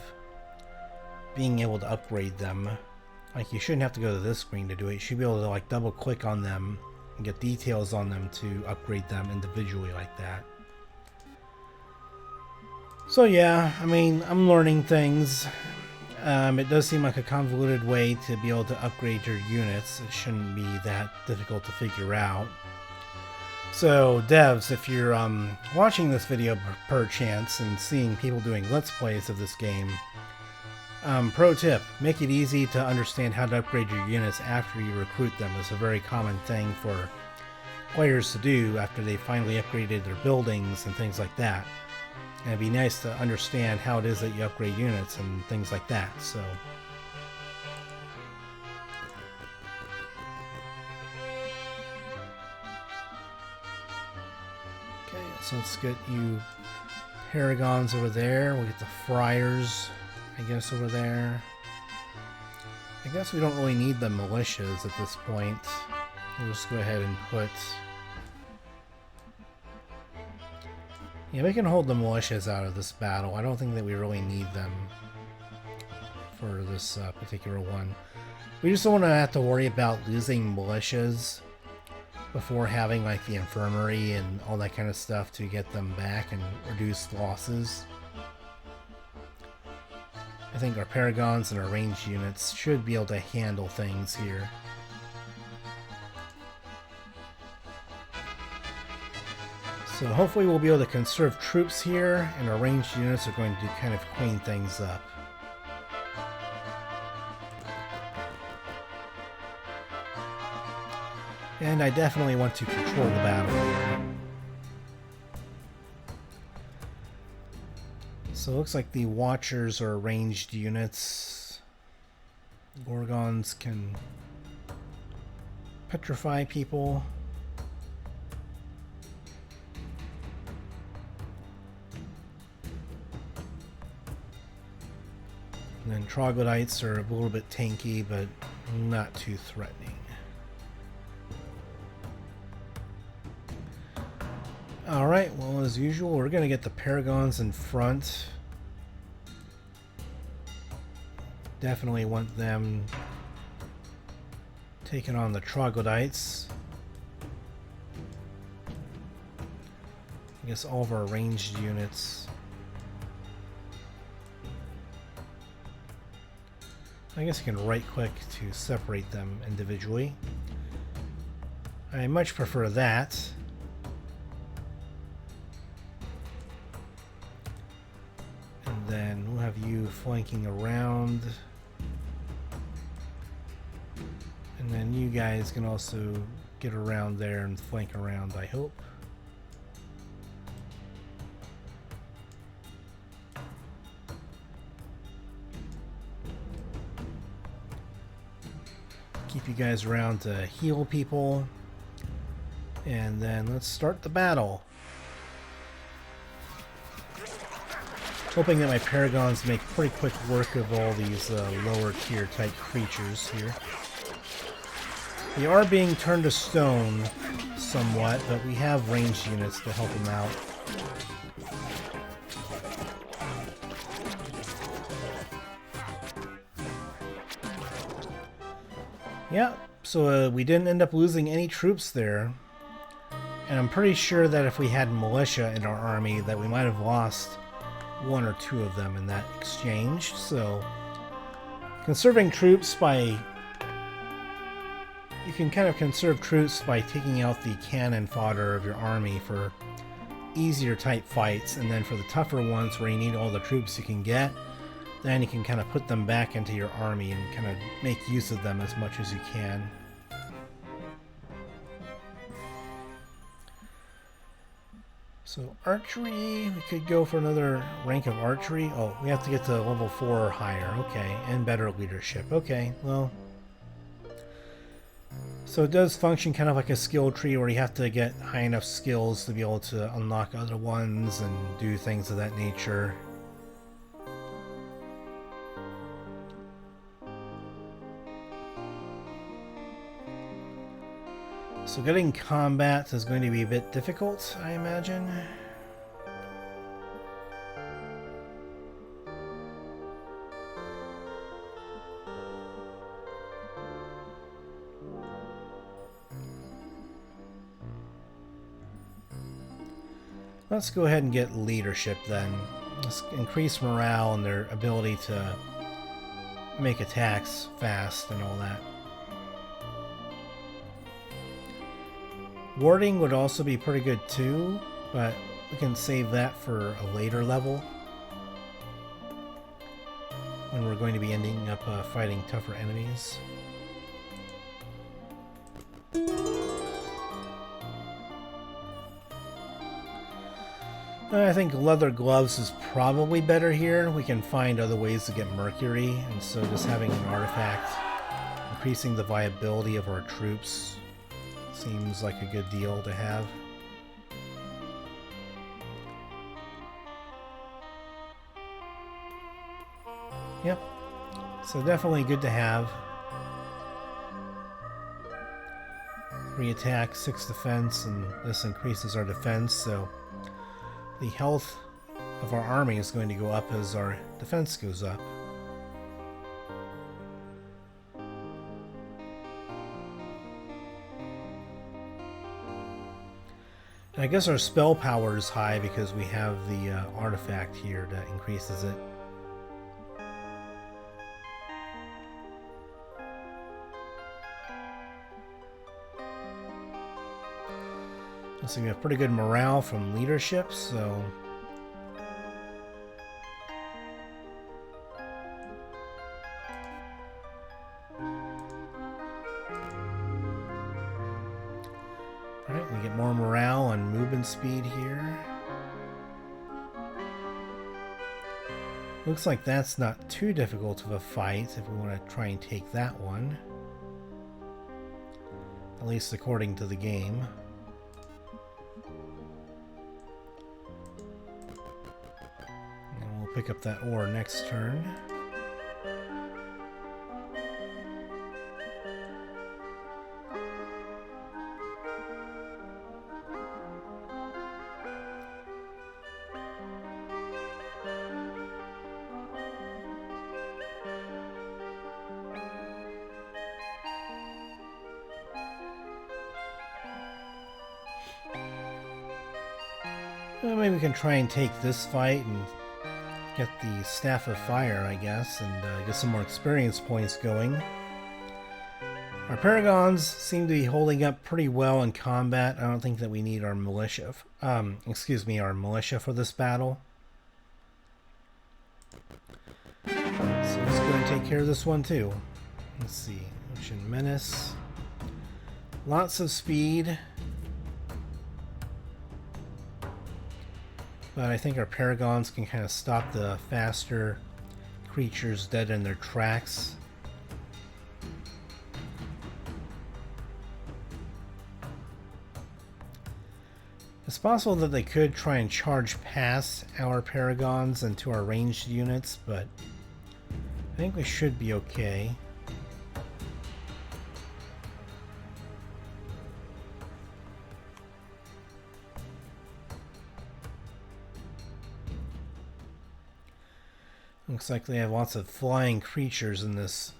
being able to upgrade them. Like, you shouldn't have to go to this screen to do it. You should be able to, like, double click on them and get details on them to upgrade them individually like that. So yeah, I mean, I'm learning things. It does seem like a convoluted way to be able to upgrade your units. It shouldn't be that difficult to figure out. So, devs, if you're watching this video per chance and seeing people doing Let's Plays of this game, pro tip, make it easy to understand how to upgrade your units after you recruit them. It's a very common thing for players to do after they finally upgraded their buildings and things like that. And it'd be nice to understand how it is that you upgrade units and things like that. So, okay, so let's get you Paragons over there. We'll get the Friars, I guess, over there. I guess we don't really need the militias at this point. We'll just go ahead and put... Yeah, we can hold the militias out of this battle. I don't think that we really need them for this particular one. We just don't want to have to worry about losing militias before having like the infirmary and all that kind of stuff to get them back and reduce losses. I think our Paragons and our ranged units should be able to handle things here. So hopefully we'll be able to conserve troops here, and our ranged units are going to kind of clean things up. And I definitely want to control the battle here. So it looks like the Watchers are ranged units. Gorgons can petrify people. And then Troglodytes are a little bit tanky, but not too threatening. Alright, well, as usual, we're going to get the Paragons in front. Definitely want them taking on the Troglodytes. I guess all of our ranged units. I guess you can right-click to separate them individually. I much prefer that. And then we'll have you flanking around. And then you guys can also get around there and flank around, I hope. Keep you guys around to heal people. And then let's start the battle. Hoping that my Paragons make pretty quick work of all these lower tier type creatures here. They are being turned to stone somewhat, but we have ranged units to help them out. Yeah, so we didn't end up losing any troops there. And I'm pretty sure that if we had militia in our army, that we might have lost one or two of them in that exchange. So, conserving troops by... You can kind of conserve troops by taking out the cannon fodder of your army for easier type fights, and then for the tougher ones where you need all the troops you can get, then you can kind of put them back into your army and kind of make use of them as much as you can. So archery, we could go for another rank of archery. Oh, we have to get to level 4 or higher. Okay, and better leadership. Okay, well... So it does function kind of like a skill tree where you have to get high enough skills to be able to unlock other ones and do things of that nature. So getting combat is going to be a bit difficult, I imagine. Let's go ahead and get leadership then. Let's increase morale and their ability to make attacks fast and all that. Warding would also be pretty good too, but we can save that for a later level when we're going to be ending up fighting tougher enemies. I think leather gloves is probably better here. We can find other ways to get mercury, and so just having an artifact increasing the viability of our troops seems like a good deal to have. Yep, so definitely good to have. 3 attack, 6 defense, and this increases our defense, so the health of our army is going to go up as our defense goes up. And I guess our spell power is high because we have the artifact here that increases it. So we have pretty good morale from leadership, so alright, we get more morale and movement speed here. Looks like that's not too difficult of a fight if we want to try and take that one. At least according to the game. Pick up that ore next turn. Well, maybe we can try and take this fight and get the Staff of Fire, I guess, and get some more experience points going. Our Paragons seem to be holding up pretty well in combat. I don't think that we need our militia, our militia for this battle. So let's go and take care of this one too. Let's see, Ocean Menace. Lots of speed. But I think our Paragons can kind of stop the faster creatures dead in their tracks. It's possible that they could try and charge past our Paragons into our ranged units, but I think we should be okay. Looks like they have lots of flying creatures in this.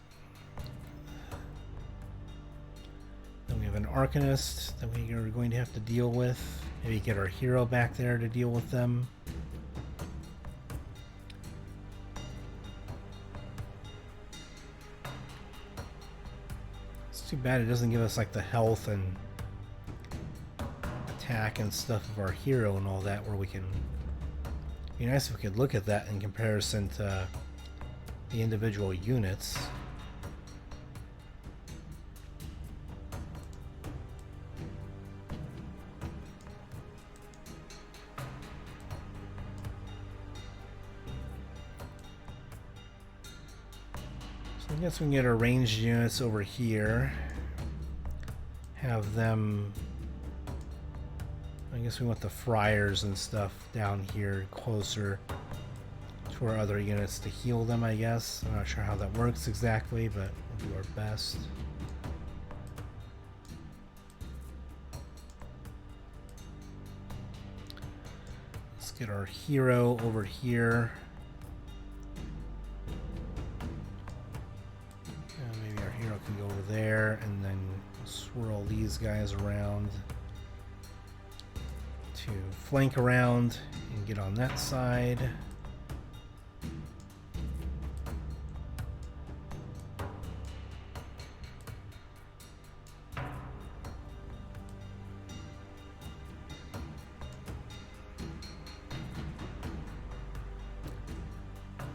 Then we have an Arcanist that we are going to have to deal with. Maybe get our hero back there to deal with them. It's too bad it doesn't give us like the health and attack and stuff of our hero and all that, where we can... It'd be nice if we could look at that in comparison to the individual units. So I guess we can get our ranged units over here. Have them... I guess we want the friars and stuff down here closer to our other units to heal them, I guess. I'm not sure how that works exactly, but we'll do our best. Let's get our hero over here. Maybe our hero can go over there and then swirl these guys around to flank around and get on that side.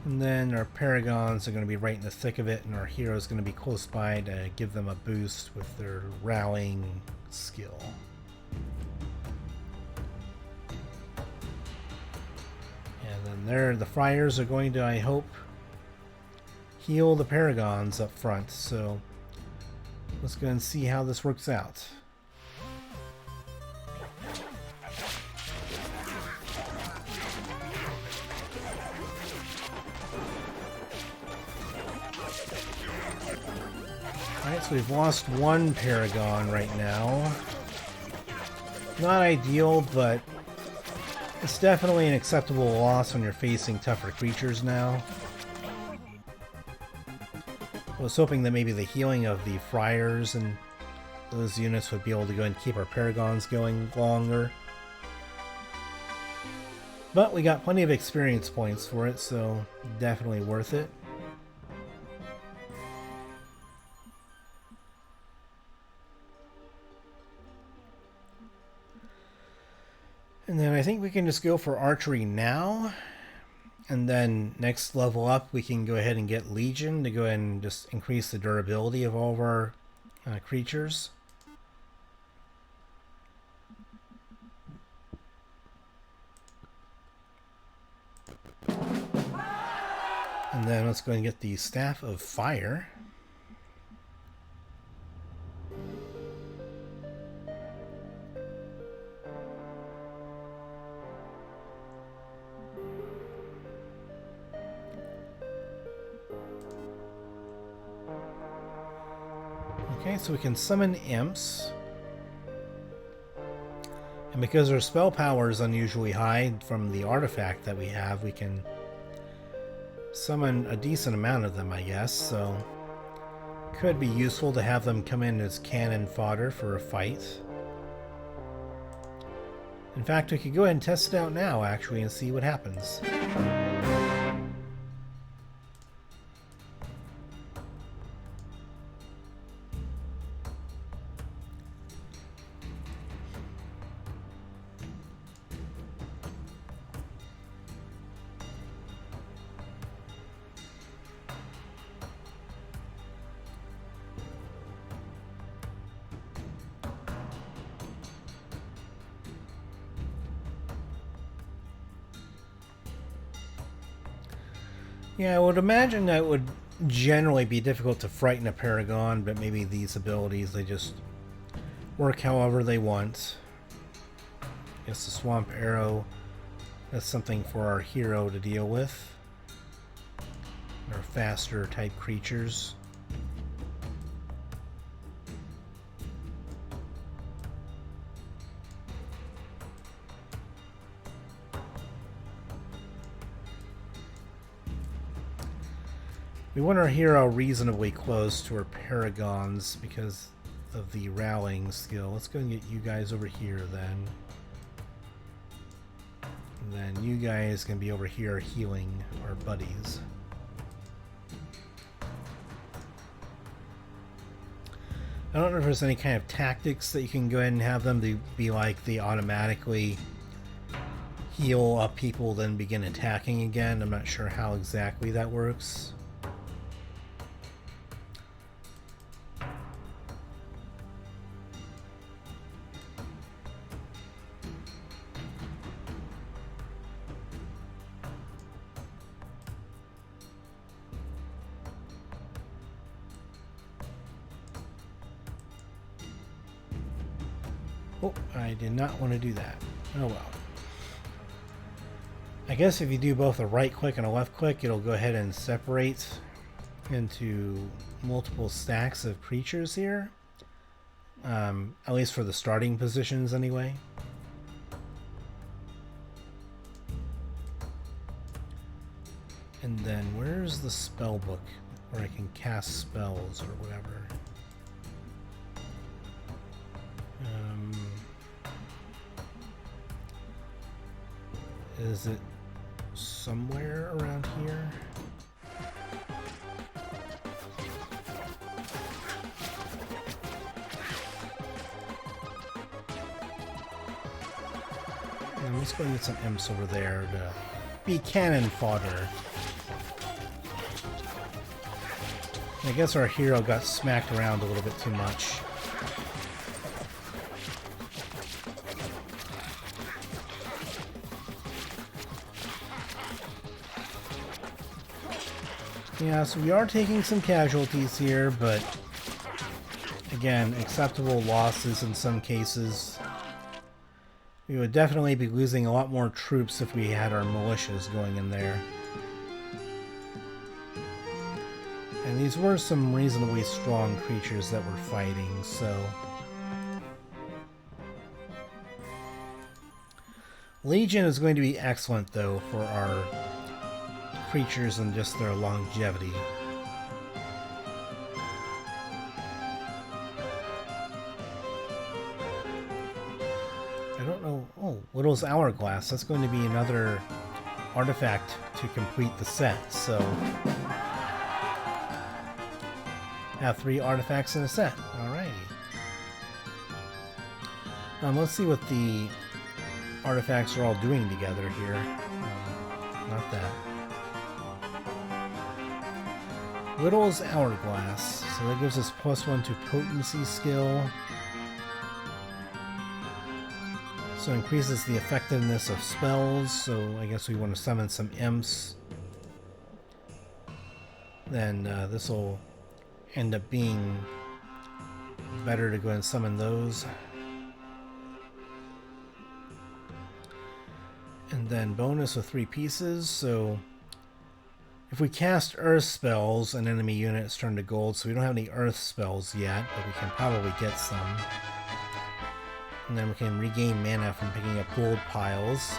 And then our paragons are going to be right in the thick of it, and our hero is going to be close by to give them a boost with their rallying skill. And then there, the friars are going to, I hope, heal the paragons up front. So let's go and see how this works out. Alright, so we've lost one paragon right now. Not ideal, but it's definitely an acceptable loss when you're facing tougher creatures now. I was hoping that maybe the healing of the friars and those units would be able to go and keep our paragons going longer. But we got plenty of experience points for it, so definitely worth it. And then I think we can just go for archery now. And then next level up, we can go ahead and get Legion to go ahead and just increase the durability of all of our creatures. And then let's go and get the Staff of Fire. Okay, so we can summon imps. And because our spell power is unusually high from the artifact that we have, we can summon a decent amount of them, I guess, so could be useful to have them come in as cannon fodder for a fight. In fact, we could go ahead and test it out now, actually, and see what happens. Yeah, I would imagine that it would generally be difficult to frighten a Paragon, but maybe these abilities, they just work however they want. I guess the Swamp Arrow, that's something for our hero to deal with. Or faster type creatures. We want our hero reasonably close to our paragons because of the rallying skill. Let's go and get you guys over here then. And then you guys can be over here healing our buddies. I don't know if there's any kind of tactics that you can go ahead and have them to be like they automatically heal up people then begin attacking again. I'm not sure how exactly that works. Oh, I did not want to do that. Oh well. I guess if you do both a right click and a left click, it'll go ahead and separate into multiple stacks of creatures here. At least for the starting positions anyway. And then where's the spell book where I can cast spells or whatever? Is it somewhere around here? Let's go and get some imps over there to be cannon fodder. I guess our hero got smacked around a little bit too much. Yeah, so we are taking some casualties here, but again, acceptable losses in some cases. We would definitely be losing a lot more troops if we had our militias going in there. And these were some reasonably strong creatures that we're fighting, so... Legion is going to be excellent, though, for our creatures and just their longevity. I don't know... Oh, Whittle's Hourglass. That's going to be another artifact to complete the set, so... Have 3 artifacts in a set. Alrighty. Let's see what the artifacts are all doing together here. Not that. Whittle's Hourglass. So that gives us +1 to potency skill. So increases the effectiveness of spells. So I guess we want to summon some imps. Then this will end up being better to go ahead and summon those. And then bonus with 3 pieces, so if we cast earth spells, an enemy unit's turned to gold, so we don't have any earth spells yet, but we can probably get some. And then we can regain mana from picking up gold piles.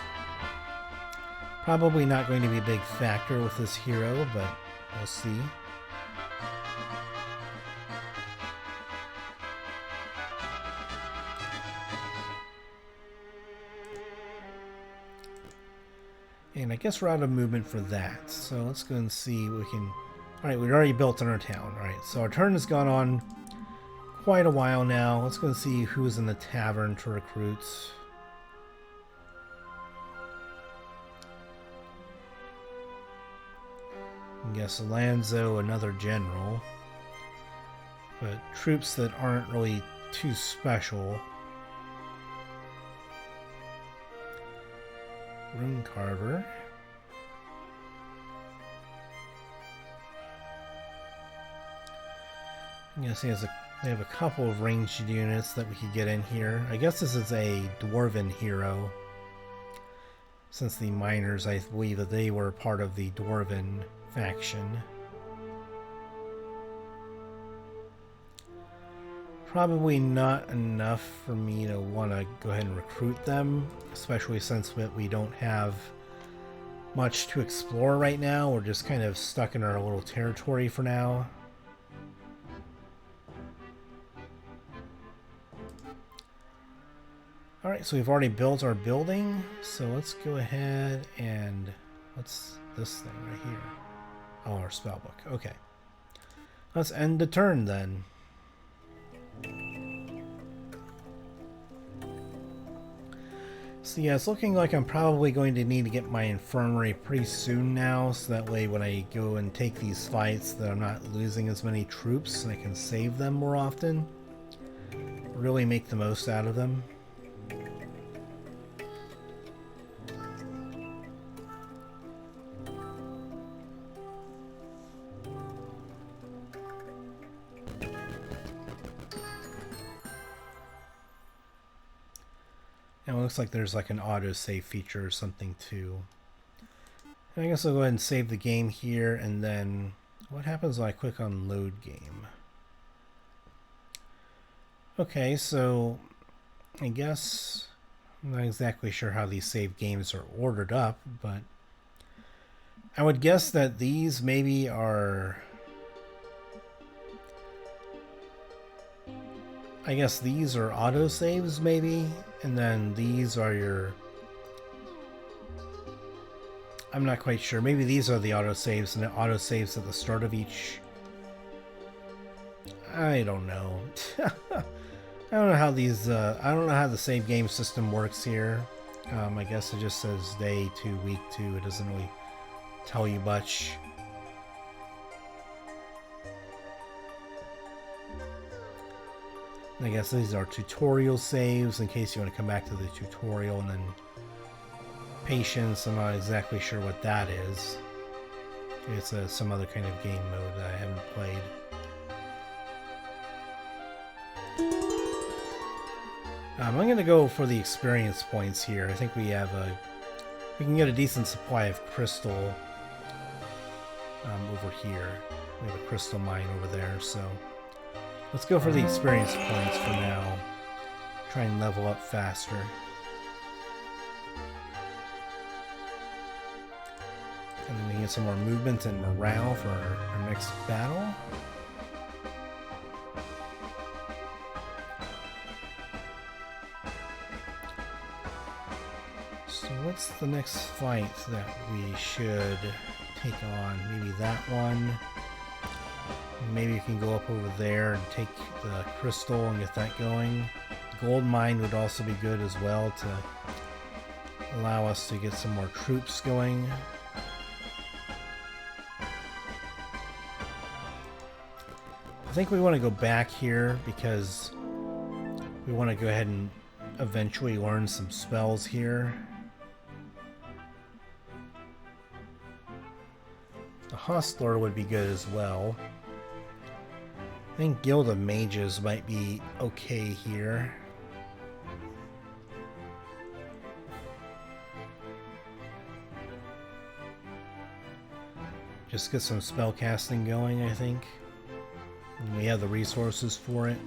Probably not going to be a big factor with this hero, but we'll see. And I guess we're out of movement for that. So let's go and see what we can... Alright, we've already built in our town. Alright, so our turn has gone on quite a while now. Let's go and see who's in the tavern to recruit. I guess Alonzo, another general. But troops that aren't really too special. Rune Carver. I guess they have a couple of ranged units that we could get in here. I guess this is a Dwarven hero. Since the miners, I believe that they were part of the Dwarven faction. Probably not enough for me to want to go ahead and recruit them, especially since we don't have much to explore right now. We're just kind of stuck in our little territory for now. Alright, so we've already built our building, so let's go ahead and... what's this thing right here? Oh, our spellbook. Okay. Let's end the turn then. So yeah, it's looking like I'm probably going to need to get my infirmary pretty soon now, so that way when I go and take these fights that I'm not losing as many troops and I can save them more often. Really make the most out of them. And it looks like there's like an autosave feature or something too. And I guess I'll go ahead and save the game here, and then what happens when I click on load game? Okay, so I guess I'm not exactly sure how these save games are ordered up, but I would guess that these maybe are... I guess these are autosaves maybe, and then these are your... I'm not quite sure. Maybe these are the autosaves, and it autosaves at the start of each... I don't know. I don't know how these... I don't know how the save game system works here. I guess it just says day 2, week 2. It doesn't really tell you much. I guess these are tutorial saves in case you want to come back to the tutorial, and then patience. I'm not exactly sure what that is. Maybe it's some other kind of game mode that I haven't played. I'm going to go for the experience points here. I think we can get a decent supply of crystal over here. We have a crystal mine over there, so let's go for the experience points for now. Try and level up faster. And then we can get some more movement and morale for our next battle. So what's the next fight that we should take on? Maybe that one. Maybe we can go up over there and take the crystal and get that going. Gold mine would also be good as well to allow us to get some more troops going. I think we want to go back here because we want to go ahead and eventually learn some spells here. The Hostler would be good as well. I think Guild of Mages might be okay here. Just get some spell casting going, I think. And we have the resources for it.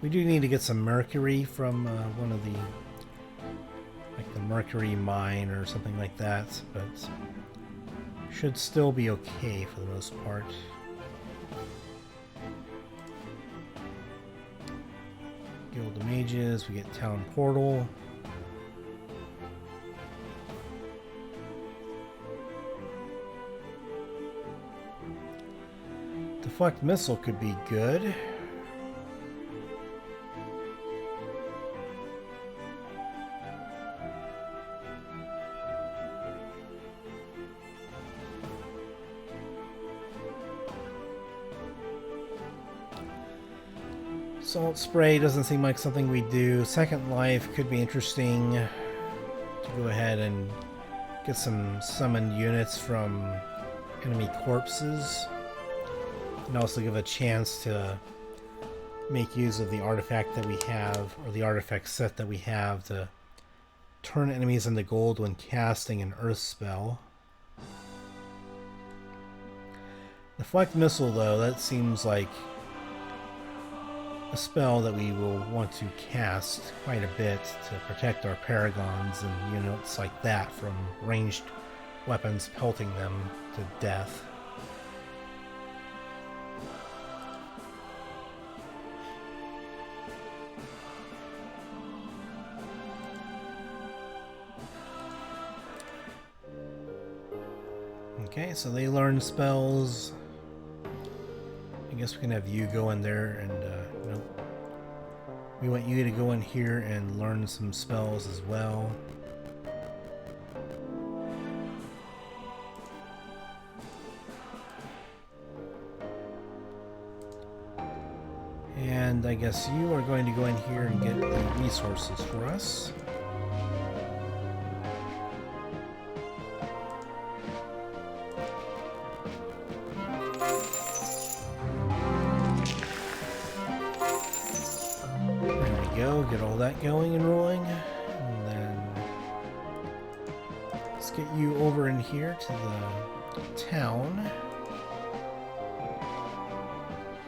We do need to get some mercury from one of the, like the mercury mine or something like that, but should still be okay for the most part. Guild of Mages, we get Town Portal. Deflect Missile could be good. Salt Spray doesn't seem like something we do. Second Life could be interesting to go ahead and get some summoned units from enemy corpses. And also give a chance to make use of the artifact that we have, or the artifact set that we have, to turn enemies into gold when casting an earth spell. Deflect Missile, though, that seems like a spell that we will want to cast quite a bit to protect our paragons and units like that from ranged weapons pelting them to death. Okay, so they learn spells. I guess we can have you go in there and, nope. We want you to go in here and learn some spells as well. And I guess you are going to go in here and get the resources for us. Get all that going and rolling, and then let's get you over in here to the town.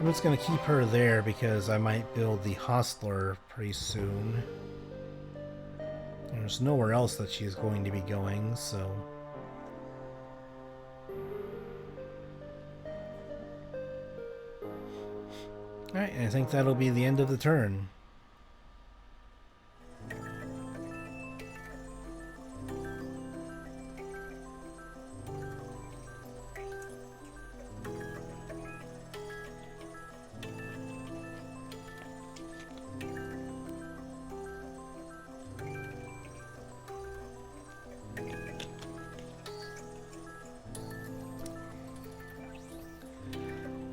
I'm just going to keep her there because I might build the Hostler pretty soon. There's nowhere else that she's going to be going, so... Alright, I think that'll be the end of the turn.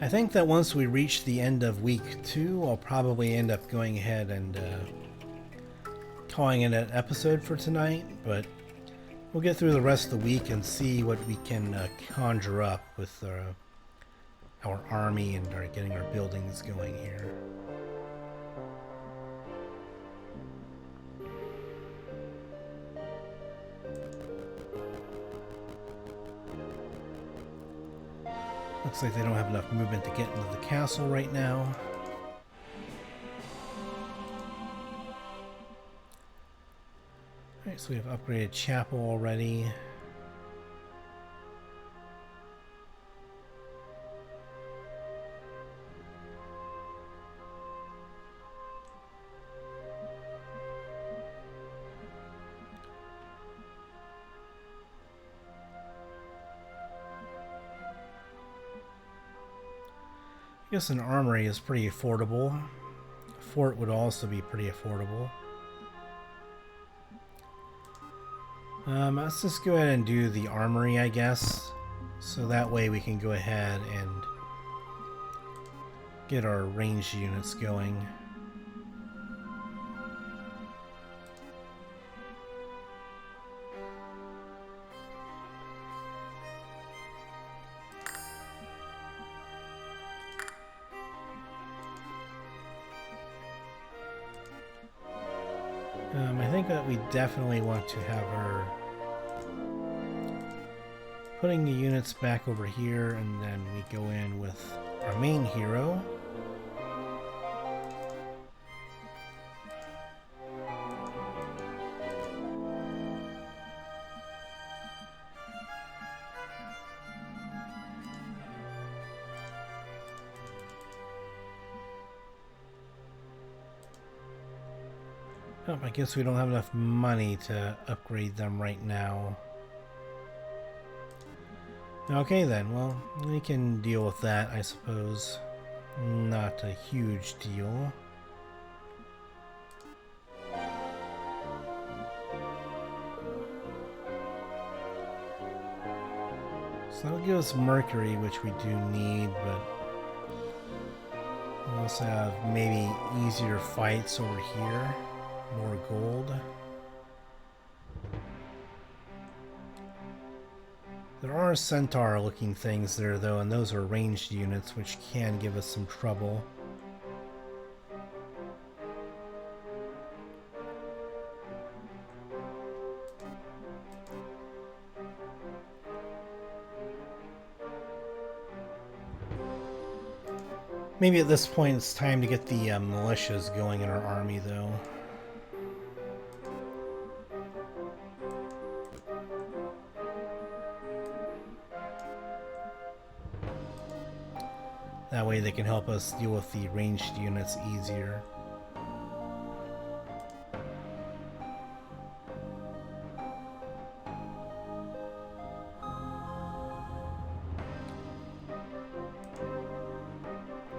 I think that once we reach the end of week 2, I'll probably end up going ahead and calling it an episode for tonight, but we'll get through the rest of the week and see what we can conjure up with our army and getting our buildings going here. Looks like they don't have enough movement to get into the castle right now. Alright, so we have upgraded chapel already. I guess an armory is pretty affordable. A fort would also be pretty affordable. Let's just go ahead and do the armory, I guess. So that way we can go ahead and get our ranged units going. I think that we definitely want to have her putting the units back over here, and then we go in with our main hero. Oh, I guess we don't have enough money to upgrade them right now. Okay then, well, we can deal with that, I suppose. Not a huge deal. So that'll give us Mercury, which we do need, but we also have maybe easier fights over here. More gold. There are centaur looking things there though, and those are ranged units which can give us some trouble. Maybe at this point it's time to get the militias going in our army though. That way they can help us deal with the ranged units easier.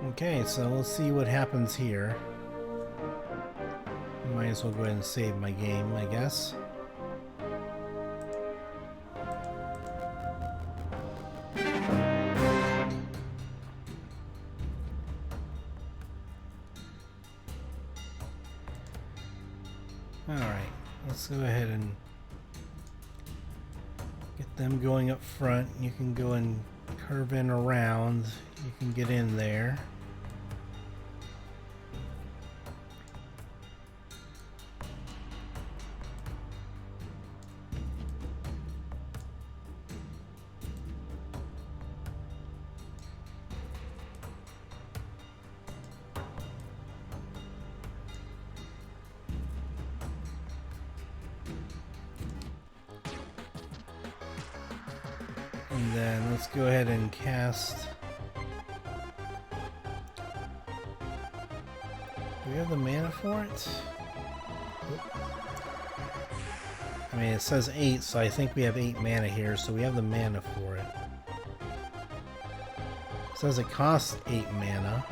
Okay, so we'll see what happens here. Might as well go ahead and save my game, I guess. Alright, let's go ahead and get them going up front. You can go and curve in around. You can get in there. And then let's go ahead and cast. Do we have the mana for it? I mean, it says 8, so I think we have 8 mana here, so we have the mana for it. It says it costs 8 mana.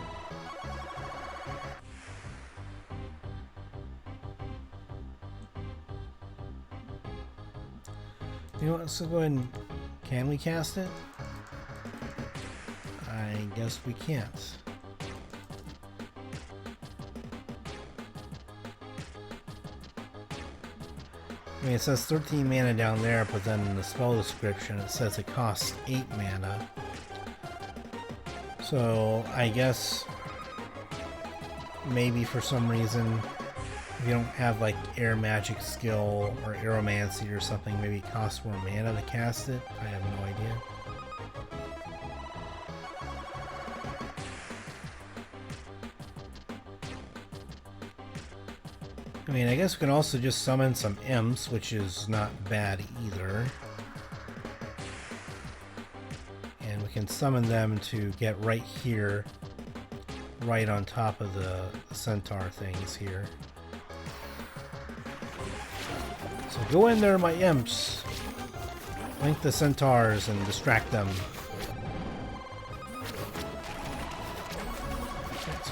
You know what, let's go ahead and... Can we cast it? I I guess we can't. I mean, it says 13 mana down there, but then in the spell description it says it costs 8 mana. So I guess maybe for some reason, if you don't have like air magic skill or aeromancy or something, maybe it costs more mana to cast it. I have no idea. I mean, I guess we can also just summon some imps, which is not bad either. And we can summon them to get right here, right on top of the centaur things here. So go in there, my imps! Link the centaurs and distract them.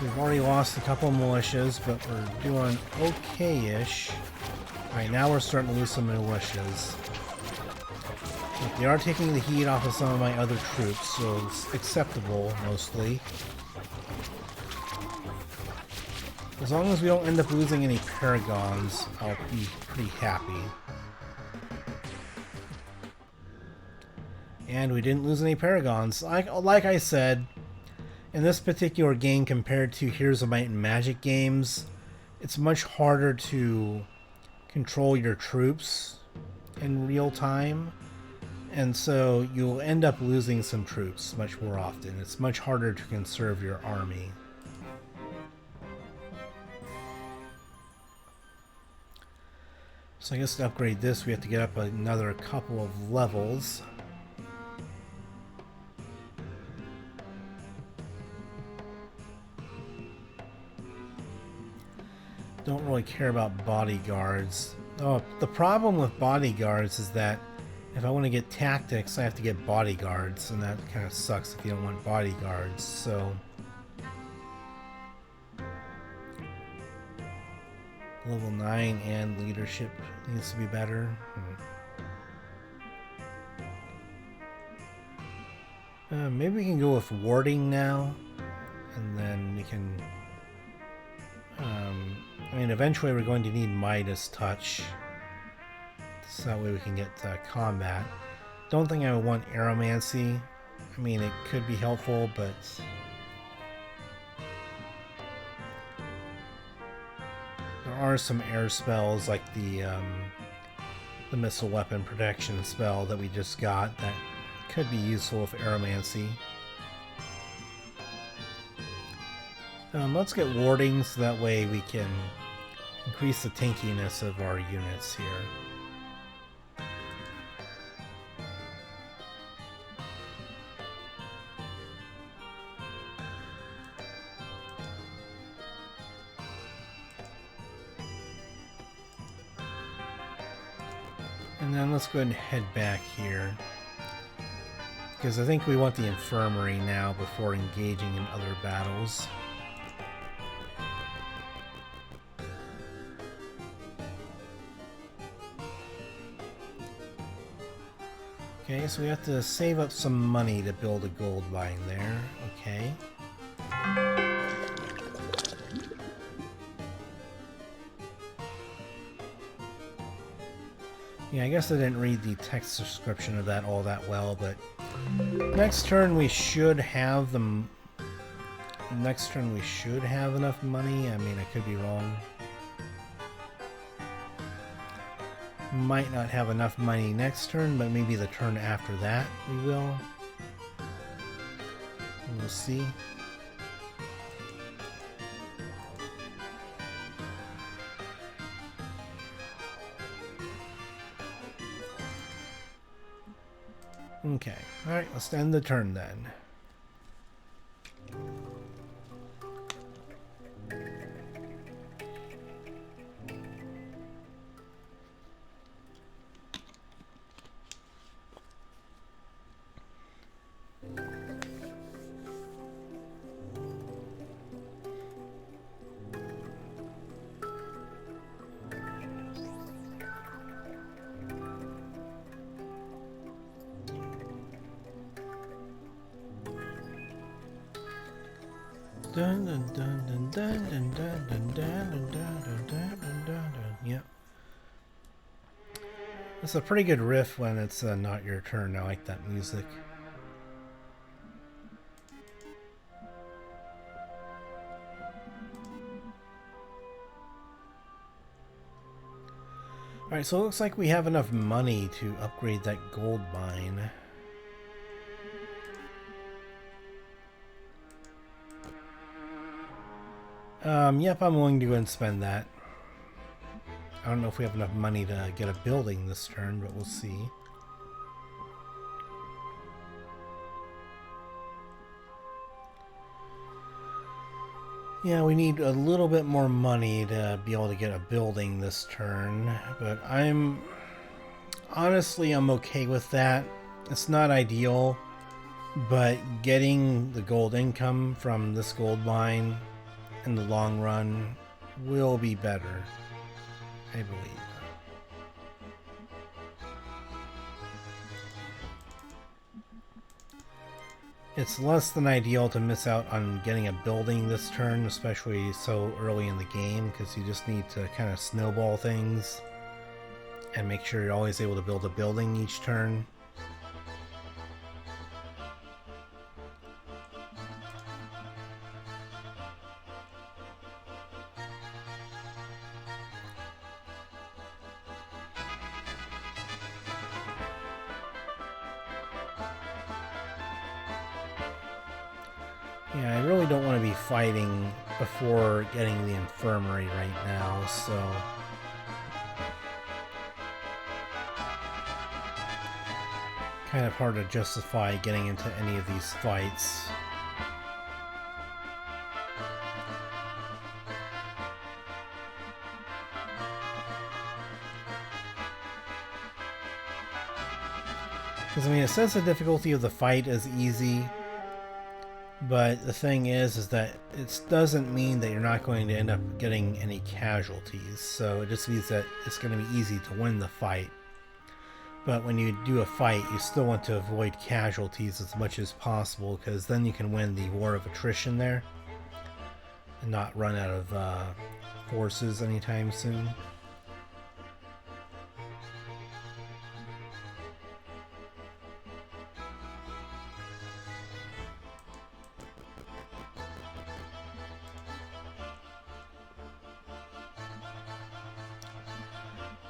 We've already lost a couple militias, but we're doing okay-ish. Alright, now we're starting to lose some militias. But they are taking the heat off of some of my other troops, so it's acceptable, mostly. As long as we don't end up losing any paragons, I'll be pretty happy. And we didn't lose any paragons. Like I said, in this particular game, compared to Heroes of Might and Magic games, it's much harder to control your troops in real time, and so you'll end up losing some troops much more often. It's much harder to conserve your army. So I guess to upgrade this, we have to get up another couple of levels. Don't really care about bodyguards. Oh, the problem with bodyguards is that if I want to get tactics, I have to get bodyguards, and that kind of sucks if you don't want bodyguards, so... Level 9 and leadership needs to be better. Maybe we can go with warding now, and then we can... I mean, eventually we're going to need Midas Touch, so that way we can get combat. Don't think I would want Aeromancy. I mean, it could be helpful, but... There are some air spells, like the missile weapon protection spell that we just got, that could be useful with Aeromancy. Let's get warding, so that way we can increase the tankiness of our units here. And then let's go ahead and head back here, because I think we want the infirmary now before engaging in other battles. Okay, so we have to save up some money to build a gold mine there. Okay. Yeah, I guess I didn't read the text description of that all that well, but next turn we should have them. Next turn we should have enough money. I mean, I could be wrong. Might not have enough money next turn, but maybe the turn after that we will. We'll see. Okay, alright, let's end the turn then. Dun dun dun dun dun dun dun dun dun dun dun dun dun. Yep. It's a pretty good riff when it's not your turn. I like that music. Alright, so it looks like we have enough money to upgrade that gold mine. Yep, I'm willing to go and spend that. I don't know if we have enough money to get a building this turn, but we'll see. Yeah, we need a little bit more money to be able to get a building this turn, but honestly, I'm okay with that. It's not ideal, but getting the gold income from this gold mine in the long run will be better, I believe. It's less than ideal to miss out on getting a building this turn, especially so early in the game, because you just need to kind of snowball things and make sure you're always able to build a building each turn. Yeah, I really don't want to be fighting before getting the infirmary right now, so... kind of hard to justify getting into any of these fights. Because, I mean, it says the difficulty of the fight is easy, but the thing is that it doesn't mean that you're not going to end up getting any casualties, so it just means that it's going to be easy to win the fight. But when you do a fight, you still want to avoid casualties as much as possible, because then you can win the war of attrition there and not run out of forces anytime soon.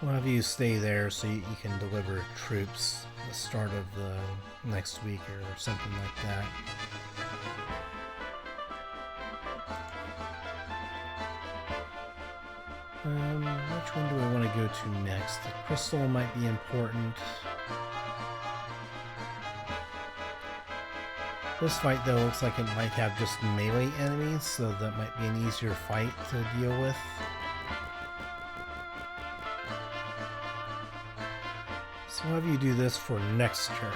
We'll have you stay there so you can deliver troops at the start of the next week or something like that. Which one do we want to go to next? The crystal might be important. This fight, though, looks like it might have just melee enemies, so that might be an easier fight to deal with. So we'll have you do this for next turn.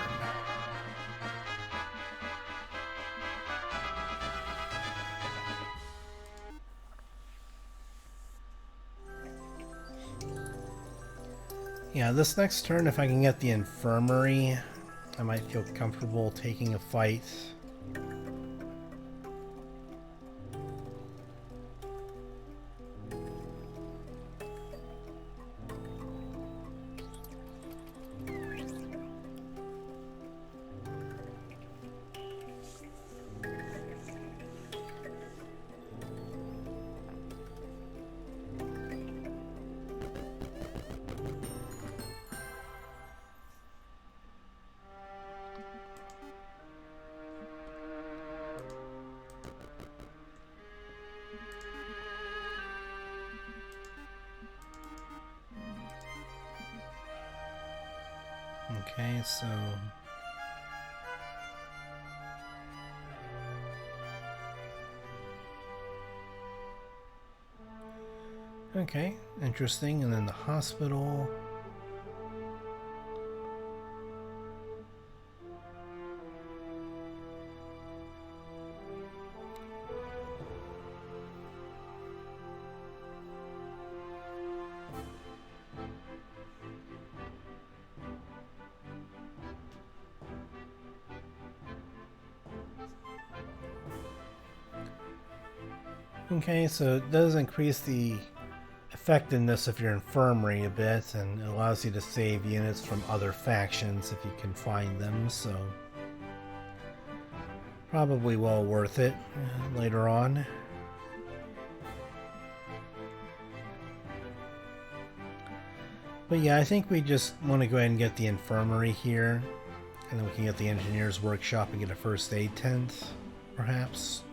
Yeah, this next turn, if I can get the infirmary, I might feel comfortable taking a fight. Okay, so... okay, interesting. And then the hospital... Okay, so it does increase the effectiveness of your infirmary a bit, and it allows you to save units from other factions if you can find them, so probably well worth it later on. But yeah, I think we just want to go ahead and get the infirmary here, and then we can get the engineer's workshop and get a first aid tent, perhaps.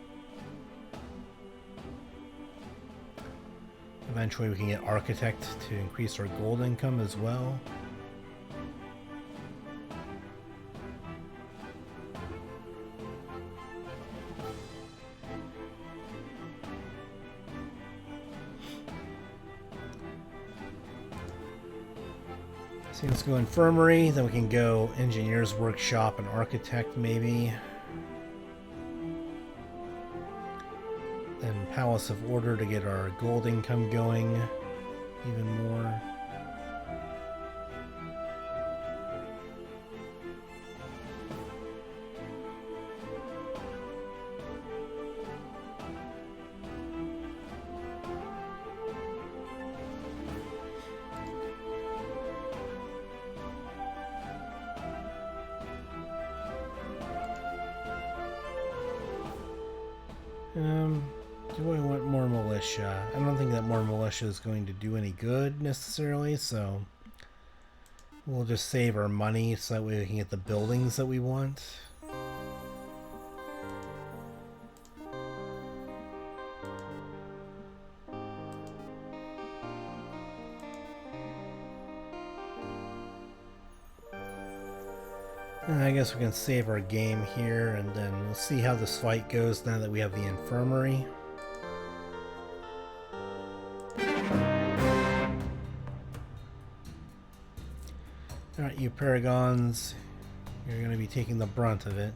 Eventually we can get architect to increase our gold income as well. So let's go infirmary, then we can go engineer's workshop and architect maybe. Then Palace of Order to get our gold income going even more. Do I want more militia? I don't think that more militia is going to do any good necessarily, so we'll just save our money so that way we can get the buildings that we want. And I guess we can save our game here, and then we'll see how this fight goes now that we have the infirmary. Alright, you Paragons, you're going to be taking the brunt of it.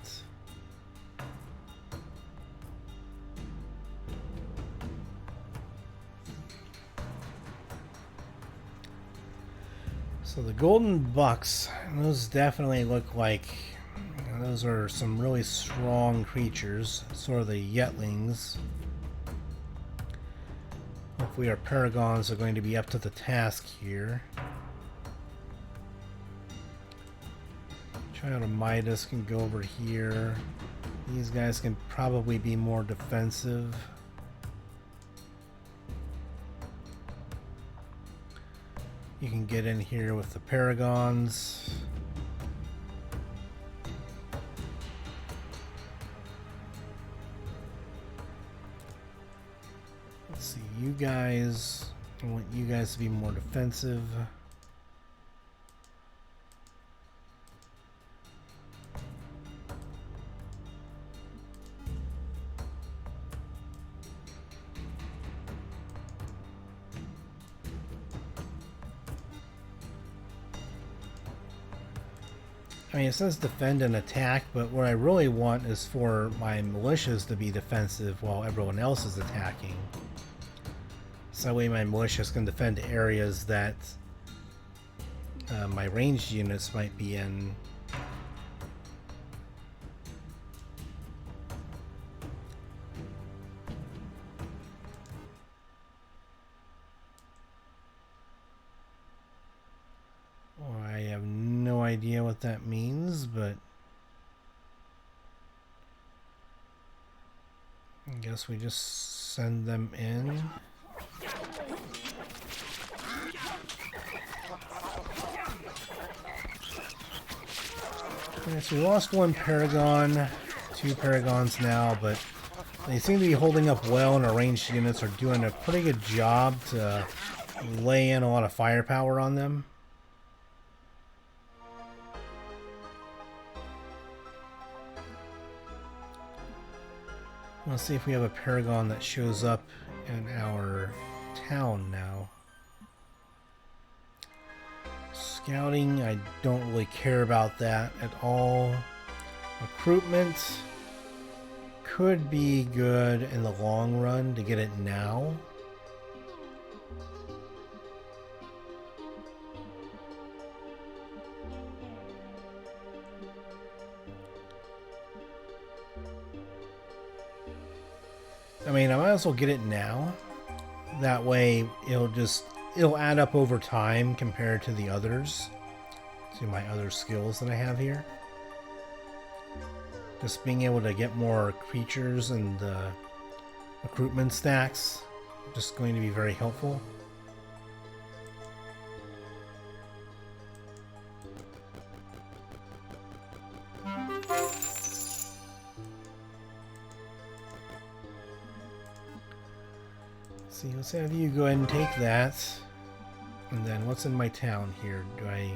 So the golden bucks, those definitely look like, those are some really strong creatures, sort of the yetlings. Hopefully our Paragons are going to be up to the task here. Child of Midas can go over here. These guys can probably be more defensive. You can get in here with the Paragons. Let's see, you guys, I want you guys to be more defensive. I mean, it says defend and attack, but what I really want is for my militias to be defensive while everyone else is attacking. So that way my militias can defend areas that my ranged units might be in. I have no idea what that means, but I guess we just send them in. Okay, so we lost one Paragon, 2 Paragons now, but they seem to be holding up well, and our ranged units are doing a pretty good job to lay in a lot of firepower on them. Let's see if we have a Paragon that shows up in our town now. Scouting, I don't really care about that at all. Recruitment could be good in the long run to get it now. I mean, I might as well get it now. That way, it'll add up over time compared to the others, to my other skills that I have here. Just being able to get more creatures and recruitment stacks, just going to be very helpful. See, let's have you go ahead and take that. And then what's in my town here? Do I...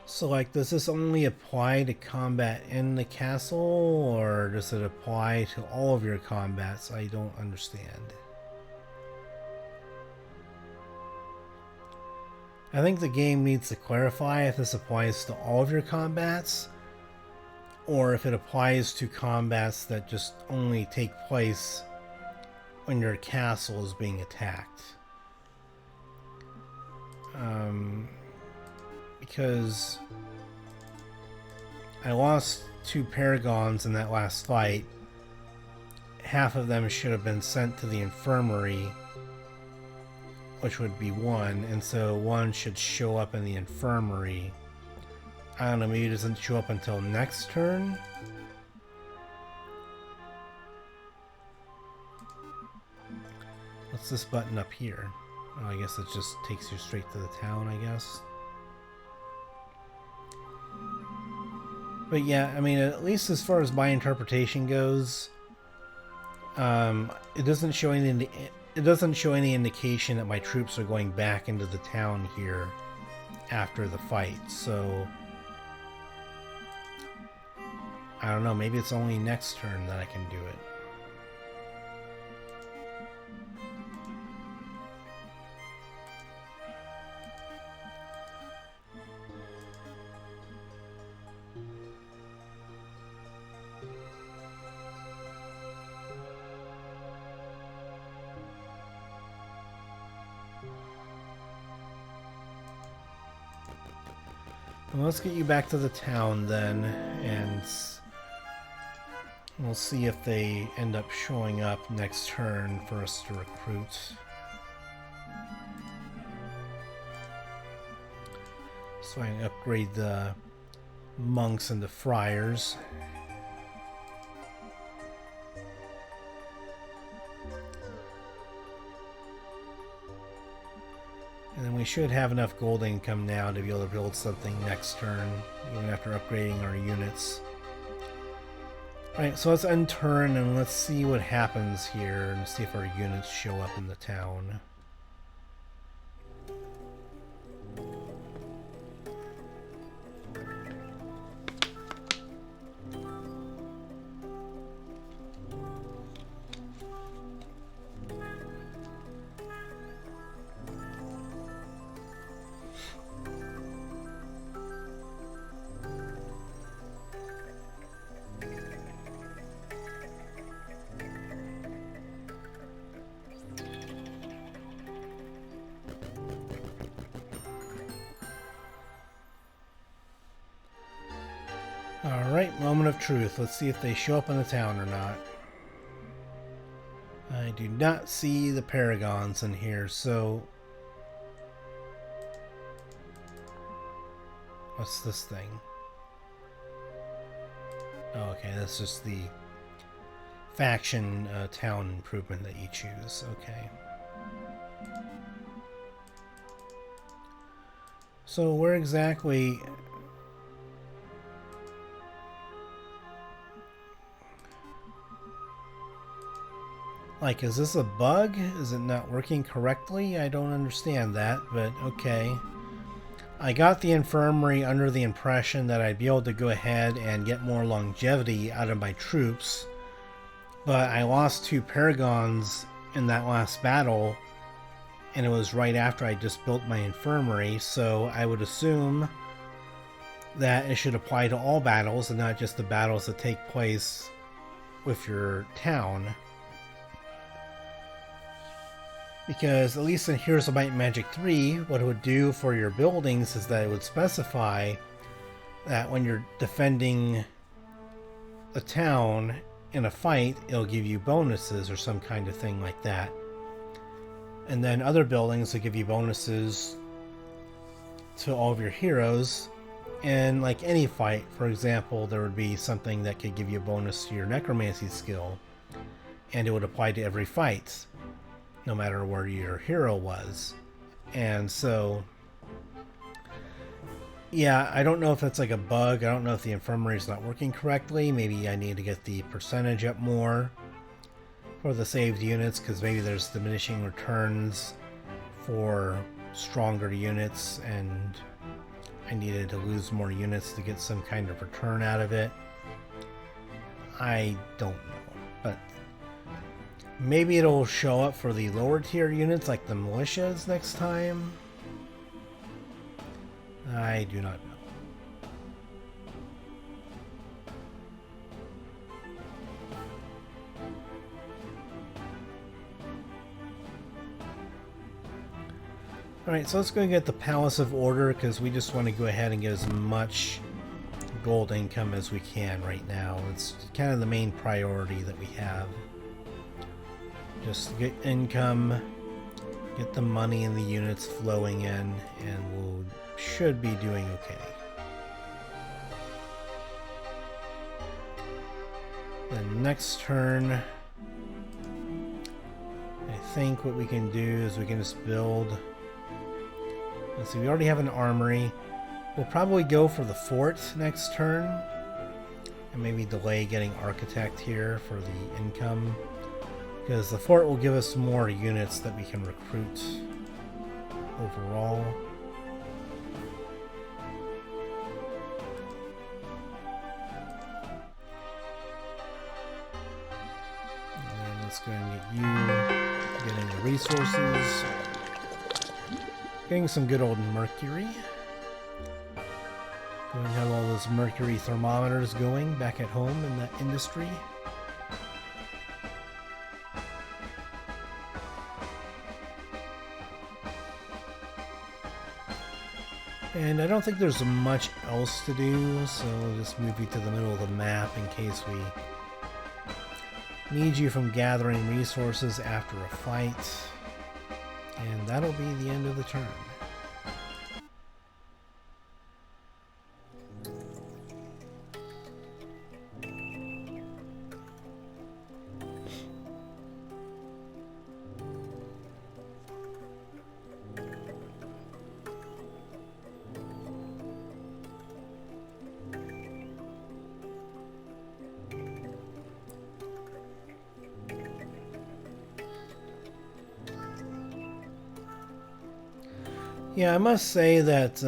So, like, does this only apply to combat in the castle, or does it apply to all of your combats? I don't understand. I think the game needs to clarify if this applies to all of your combats, or if it applies to combats that just only take place when your castle is being attacked. Because I lost 2 paragons in that last fight. Half of them should have been sent to the infirmary, which would be 1, and so 1 should show up in the infirmary. I don't know, maybe it doesn't show up until next turn? What's this button up here? Oh, I guess it just takes you straight to the town, I guess. But yeah, I mean, at least as far as my interpretation goes, it doesn't show any indication that my troops are going back into the town here after the fight. So I don't know, maybe it's only next turn that I can do it. Well, let's get you back to the town then, and we'll see if they end up showing up next turn for us to recruit. So I can upgrade the monks into friars. And then we should have enough gold income now to be able to build something next turn, even after upgrading our units. Alright, so let's end turn and let's see what happens here and see if our units show up in the town. Alright, moment of truth. Let's see if they show up in the town or not. I do not see the paragons in here, so... What's this thing? Oh, okay, that's just the faction town improvement that you choose. Okay. So where exactly... Like, is this a bug? Is it not working correctly? I don't understand that, but okay. I got the infirmary under the impression that I'd be able to go ahead and get more longevity out of my troops, but I lost 2 paragons in that last battle, and it was right after I just built my infirmary, so I would assume that it should apply to all battles and not just the battles that take place with your town. Because at least in Heroes of Might and Magic 3, what it would do for your buildings is that it would specify that when you're defending a town in a fight, it'll give you bonuses or some kind of thing like that. And then other buildings will give you bonuses to all of your heroes. And like any fight, for example, there would be something that could give you a bonus to your necromancy skill, and it would apply to every fight, no matter where your hero was. And so, yeah, I don't know if that's like a bug. I don't know if the infirmary is not working correctly. Maybe I need to get the percentage up more for the saved units, because maybe there's diminishing returns for stronger units, and I needed to lose more units to get some kind of return out of it. I don't know, but maybe it'll show up for the lower tier units like the militias next time. I do not know. Alright, so let's go and get the Palace of Order, because we just want to go ahead and get as much gold income as we can right now. It's kind of the main priority that we have. Just get income, get the money and the units flowing in, and we should be doing okay. The next turn, I think what we can do is we can just build... Let's see, we already have an armory. We'll probably go for the fort next turn, and maybe delay getting architect here for the income, because the fort will give us more units that we can recruit overall. And then let's go and get you getting the resources. Getting some good old mercury. Go and have all those mercury thermometers going back at home in that industry. And I don't think there's much else to do, so we'll just move you to the middle of the map in case we need you from gathering resources after a fight. And that'll be the end of the turn. Yeah, I must say that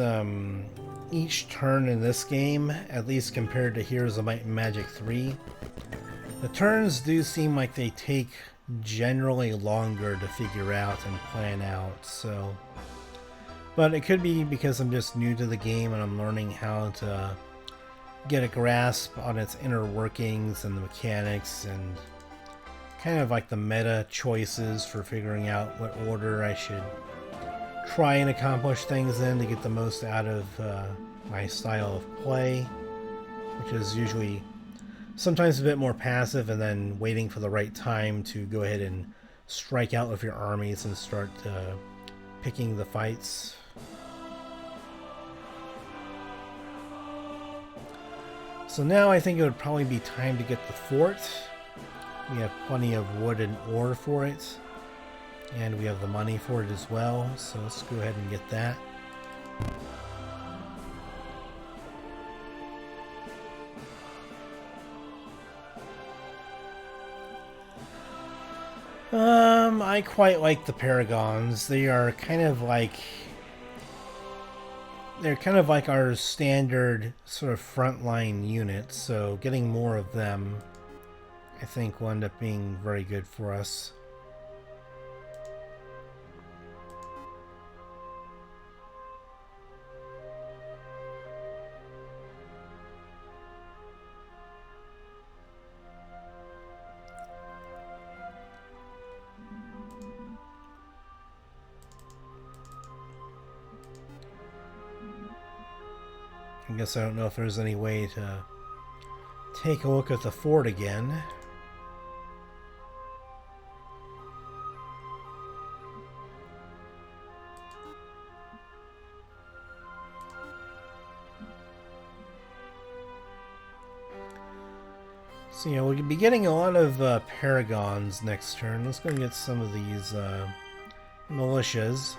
each turn in this game, at least compared to Heroes of Might and Magic 3, the turns do seem like they take generally longer to figure out and plan out, so... But it could be because I'm just new to the game and I'm learning how to get a grasp on its inner workings and the mechanics and kind of like the meta choices for figuring out what order I should try and accomplish things in to get the most out of my style of play, which is usually sometimes a bit more passive and then waiting for the right time to go ahead and strike out with your armies and start picking the fights. So now I think it would probably be time to get the fort. We have plenty of wood and ore for it. And we have the money for it as well, so let's go ahead and get that. I quite like the Paragons. They are kind of like they're kind of like our standard sort of frontline units, so getting more of them I think will end up being very good for us. I guess I don't know if there's any way to take a look at the fort again. So, we'll be getting a lot of paragons next turn. Let's go and get some of these militias.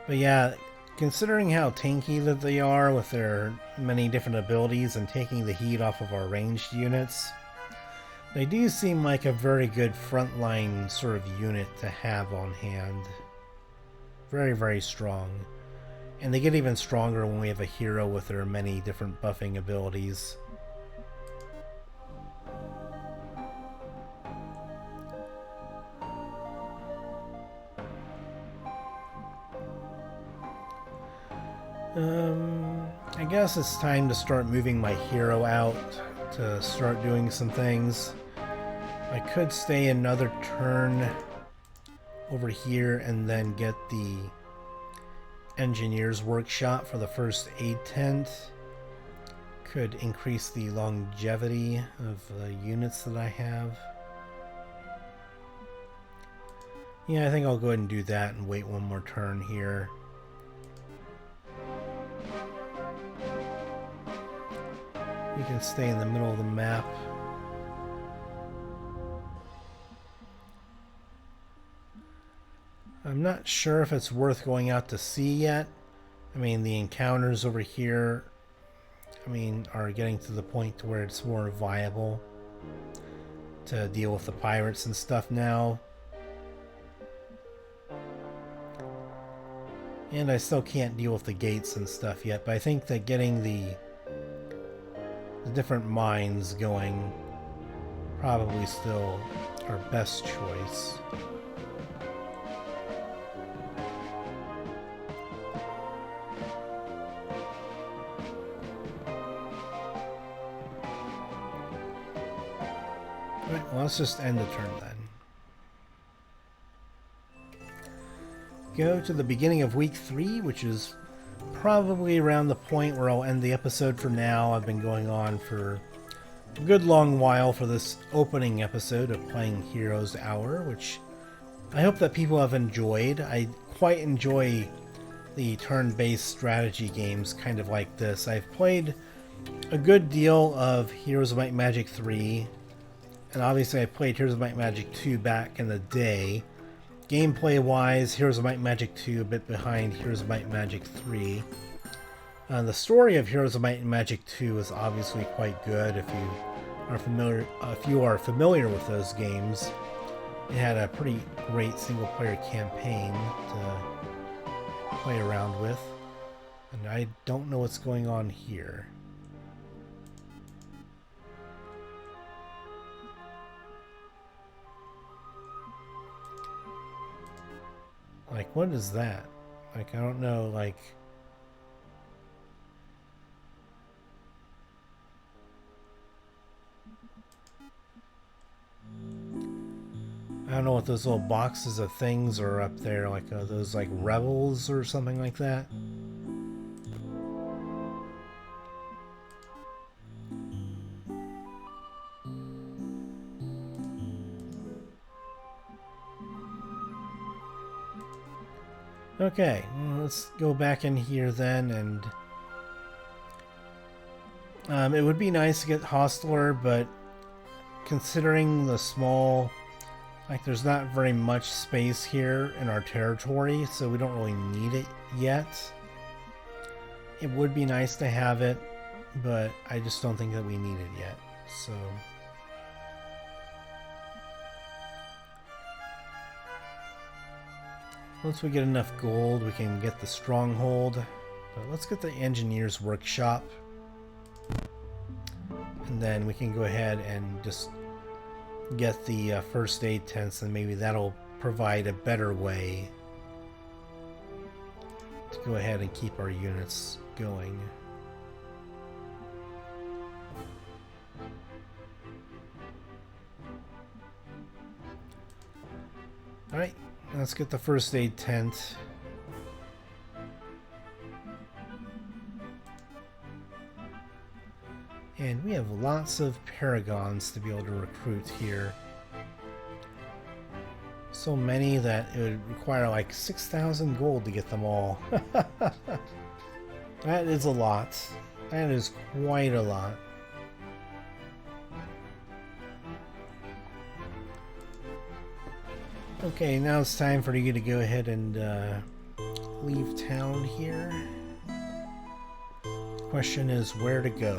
But yeah, considering how tanky that they are with their many different abilities and taking the heat off of our ranged units, they do seem like a very good frontline sort of unit to have on hand. Very, very strong. And they get even stronger when we have a hero with their many different buffing abilities. I guess it's time to start moving my hero out to start doing some things. I could stay another turn over here and then get the engineer's workshop for the first aid tent. Could increase the longevity of the units that I have. Yeah, I think I'll go ahead and do that and wait one more turn here. You can stay in the middle of the map. I'm not sure if it's worth going out to sea yet. I mean, the encounters over here, are getting to the point to where it's more viable to deal with the pirates and stuff now. And I still can't deal with the gates and stuff yet, but I think that getting the different mines going probably still our best choice. Alright, well, let's just end the turn then. Go to the beginning of week 3, which is probably around the point where I'll end the episode for now. I've been going on for a good long while for this opening episode of playing Heroes Hour, which I hope that people have enjoyed. I quite enjoy the turn-based strategy games kind of like this. I've played a good deal of Heroes of Might and Magic 3, and obviously I played Heroes of Might and Magic 2 back in the day. Gameplay-wise, Heroes of Might and Magic 2 a bit behind Heroes of Might and Magic 3. The story of Heroes of Might and Magic 2 is obviously quite good if you are familiar with those games. It had a pretty great single-player campaign to play around with. And I don't know what's going on here. Like, what is that? Like, I don't know, like... I don't know what those little boxes of things are up there, like those like rebels or something like that. Okay, let's go back in here then, and it would be nice to get Hostler, but considering the small, like there's not very much space here in our territory, so we don't really need it yet. It would be nice to have it, but I just don't think that we need it yet, so... Once we get enough gold, we can get the stronghold. But let's get the engineer's workshop. And then we can go ahead and just get the first aid tents, and maybe that'll provide a better way to go ahead and keep our units going. Alright, let's get the first aid tent. And we have lots of paragons to be able to recruit here. So many that it would require like 6,000 gold to get them all. That is a lot. That is quite a lot. Okay, now it's time for you to go ahead and leave town here. Question is where to go.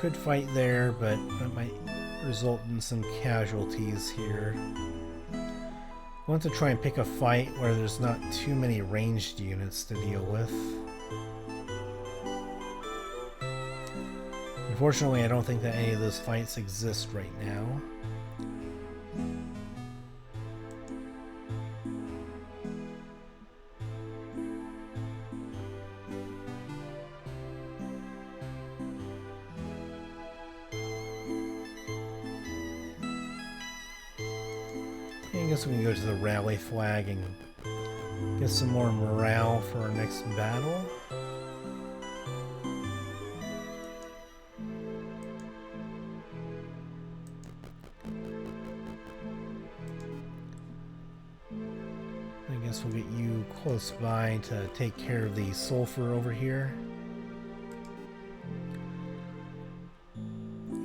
Could fight there, but that might result in some casualties here. I want to try and pick a fight where there's not too many ranged units to deal with. Unfortunately, I don't think that any of those fights exist right now. I guess we can go to the rally flag and get some more morale for our next battle. I guess we'll get you close by to take care of the sulfur over here.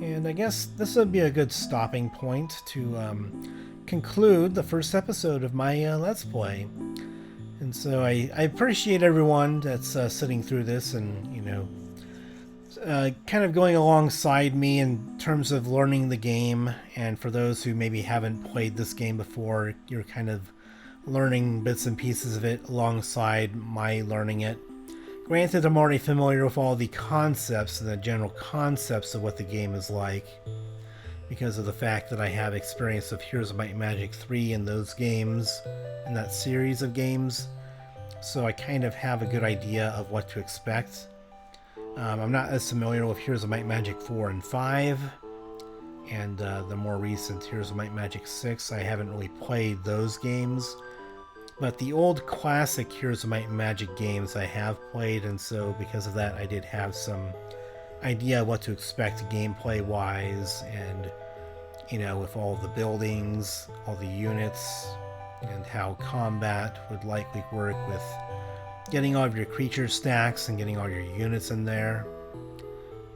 And I guess this would be a good stopping point to conclude the first episode of my Let's Play. And so I appreciate everyone that's sitting through this and, you know, kind of going alongside me in terms of learning the game. And for those who maybe haven't played this game before, you're kind of learning bits and pieces of it alongside my learning it. Granted, I'm already familiar with all the concepts and the general concepts of what the game is like, because of the fact that I have experience of Heroes of Might and Magic 3 and those games, and that series of games, so I kind of have a good idea of what to expect. I'm not as familiar with Heroes of Might and Magic 4 and 5, and the more recent Heroes of Might and Magic 6, I haven't really played those games. But the old classic Heroes of Might and Magic games I have played, and so because of that I did have some idea what to expect gameplay wise, and you know, with all the buildings, all the units, and how combat would likely work with getting all of your creature stacks and getting all your units in there,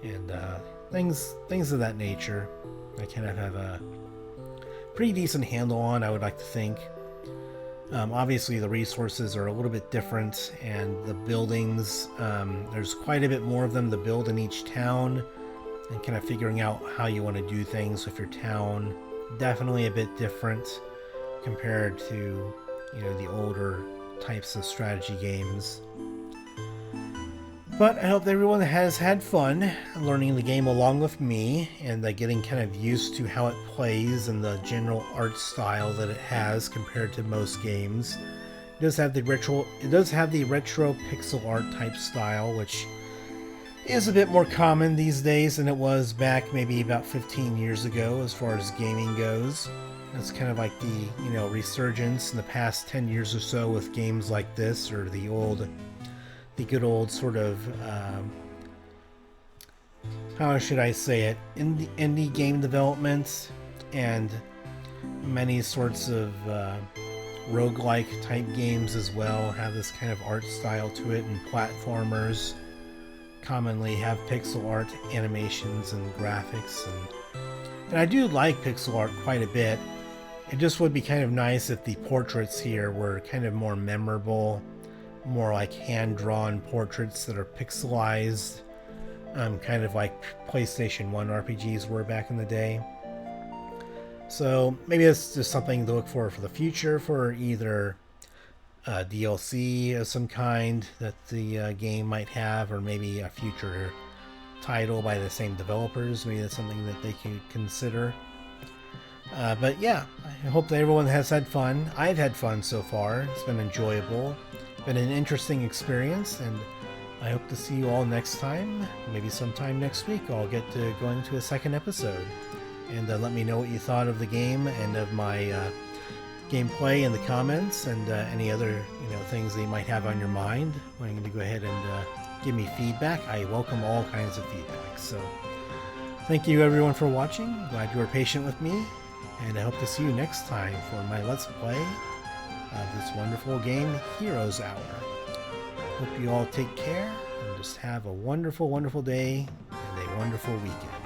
and things of that nature. I kind of have a pretty decent handle on, I would like to think. Obviously the resources are a little bit different, and the buildings, there's quite a bit more of them to build in each town, and kind of figuring out how you want to do things with your town. Definitely a bit different compared to, you know, the older types of strategy games. But I hope everyone has had fun learning the game along with me, and getting kind of used to how it plays and the general art style that it has compared to most games. It does have the retro pixel art type style, which is a bit more common these days than it was back maybe about 15 years ago as far as gaming goes. It's kind of like the, you know, resurgence in the past 10 years or so with games like this, or the good old sort of, how should I say it, indie game development, and many sorts of roguelike type games as well have this kind of art style to it, and platformers commonly have pixel art animations and graphics, and I do like pixel art quite a bit. It just would be kind of nice if the portraits here were kind of more memorable, more like hand-drawn portraits that are pixelized, kind of like PlayStation 1 RPGs were back in the day. So maybe it's just something to look for the future for either DLC of some kind that the game might have, or maybe a future title by the same developers. Maybe that's something that they can consider. But yeah, I hope that everyone has had fun. I've had fun so far. It's been enjoyable. Been an interesting experience, and I hope to see you all next time. Maybe sometime next week I'll get to going to a second episode. And let me know what you thought of the game and of my gameplay in the comments, and any other things that you might have on your mind. Wanting to go ahead and give me feedback. I welcome all kinds of feedback. So thank you everyone for watching. Glad you were patient with me, and I hope to see you next time for my Let's Play of this wonderful game, Heroes Hour. Hope you all take care and just have a wonderful, wonderful day and a wonderful weekend.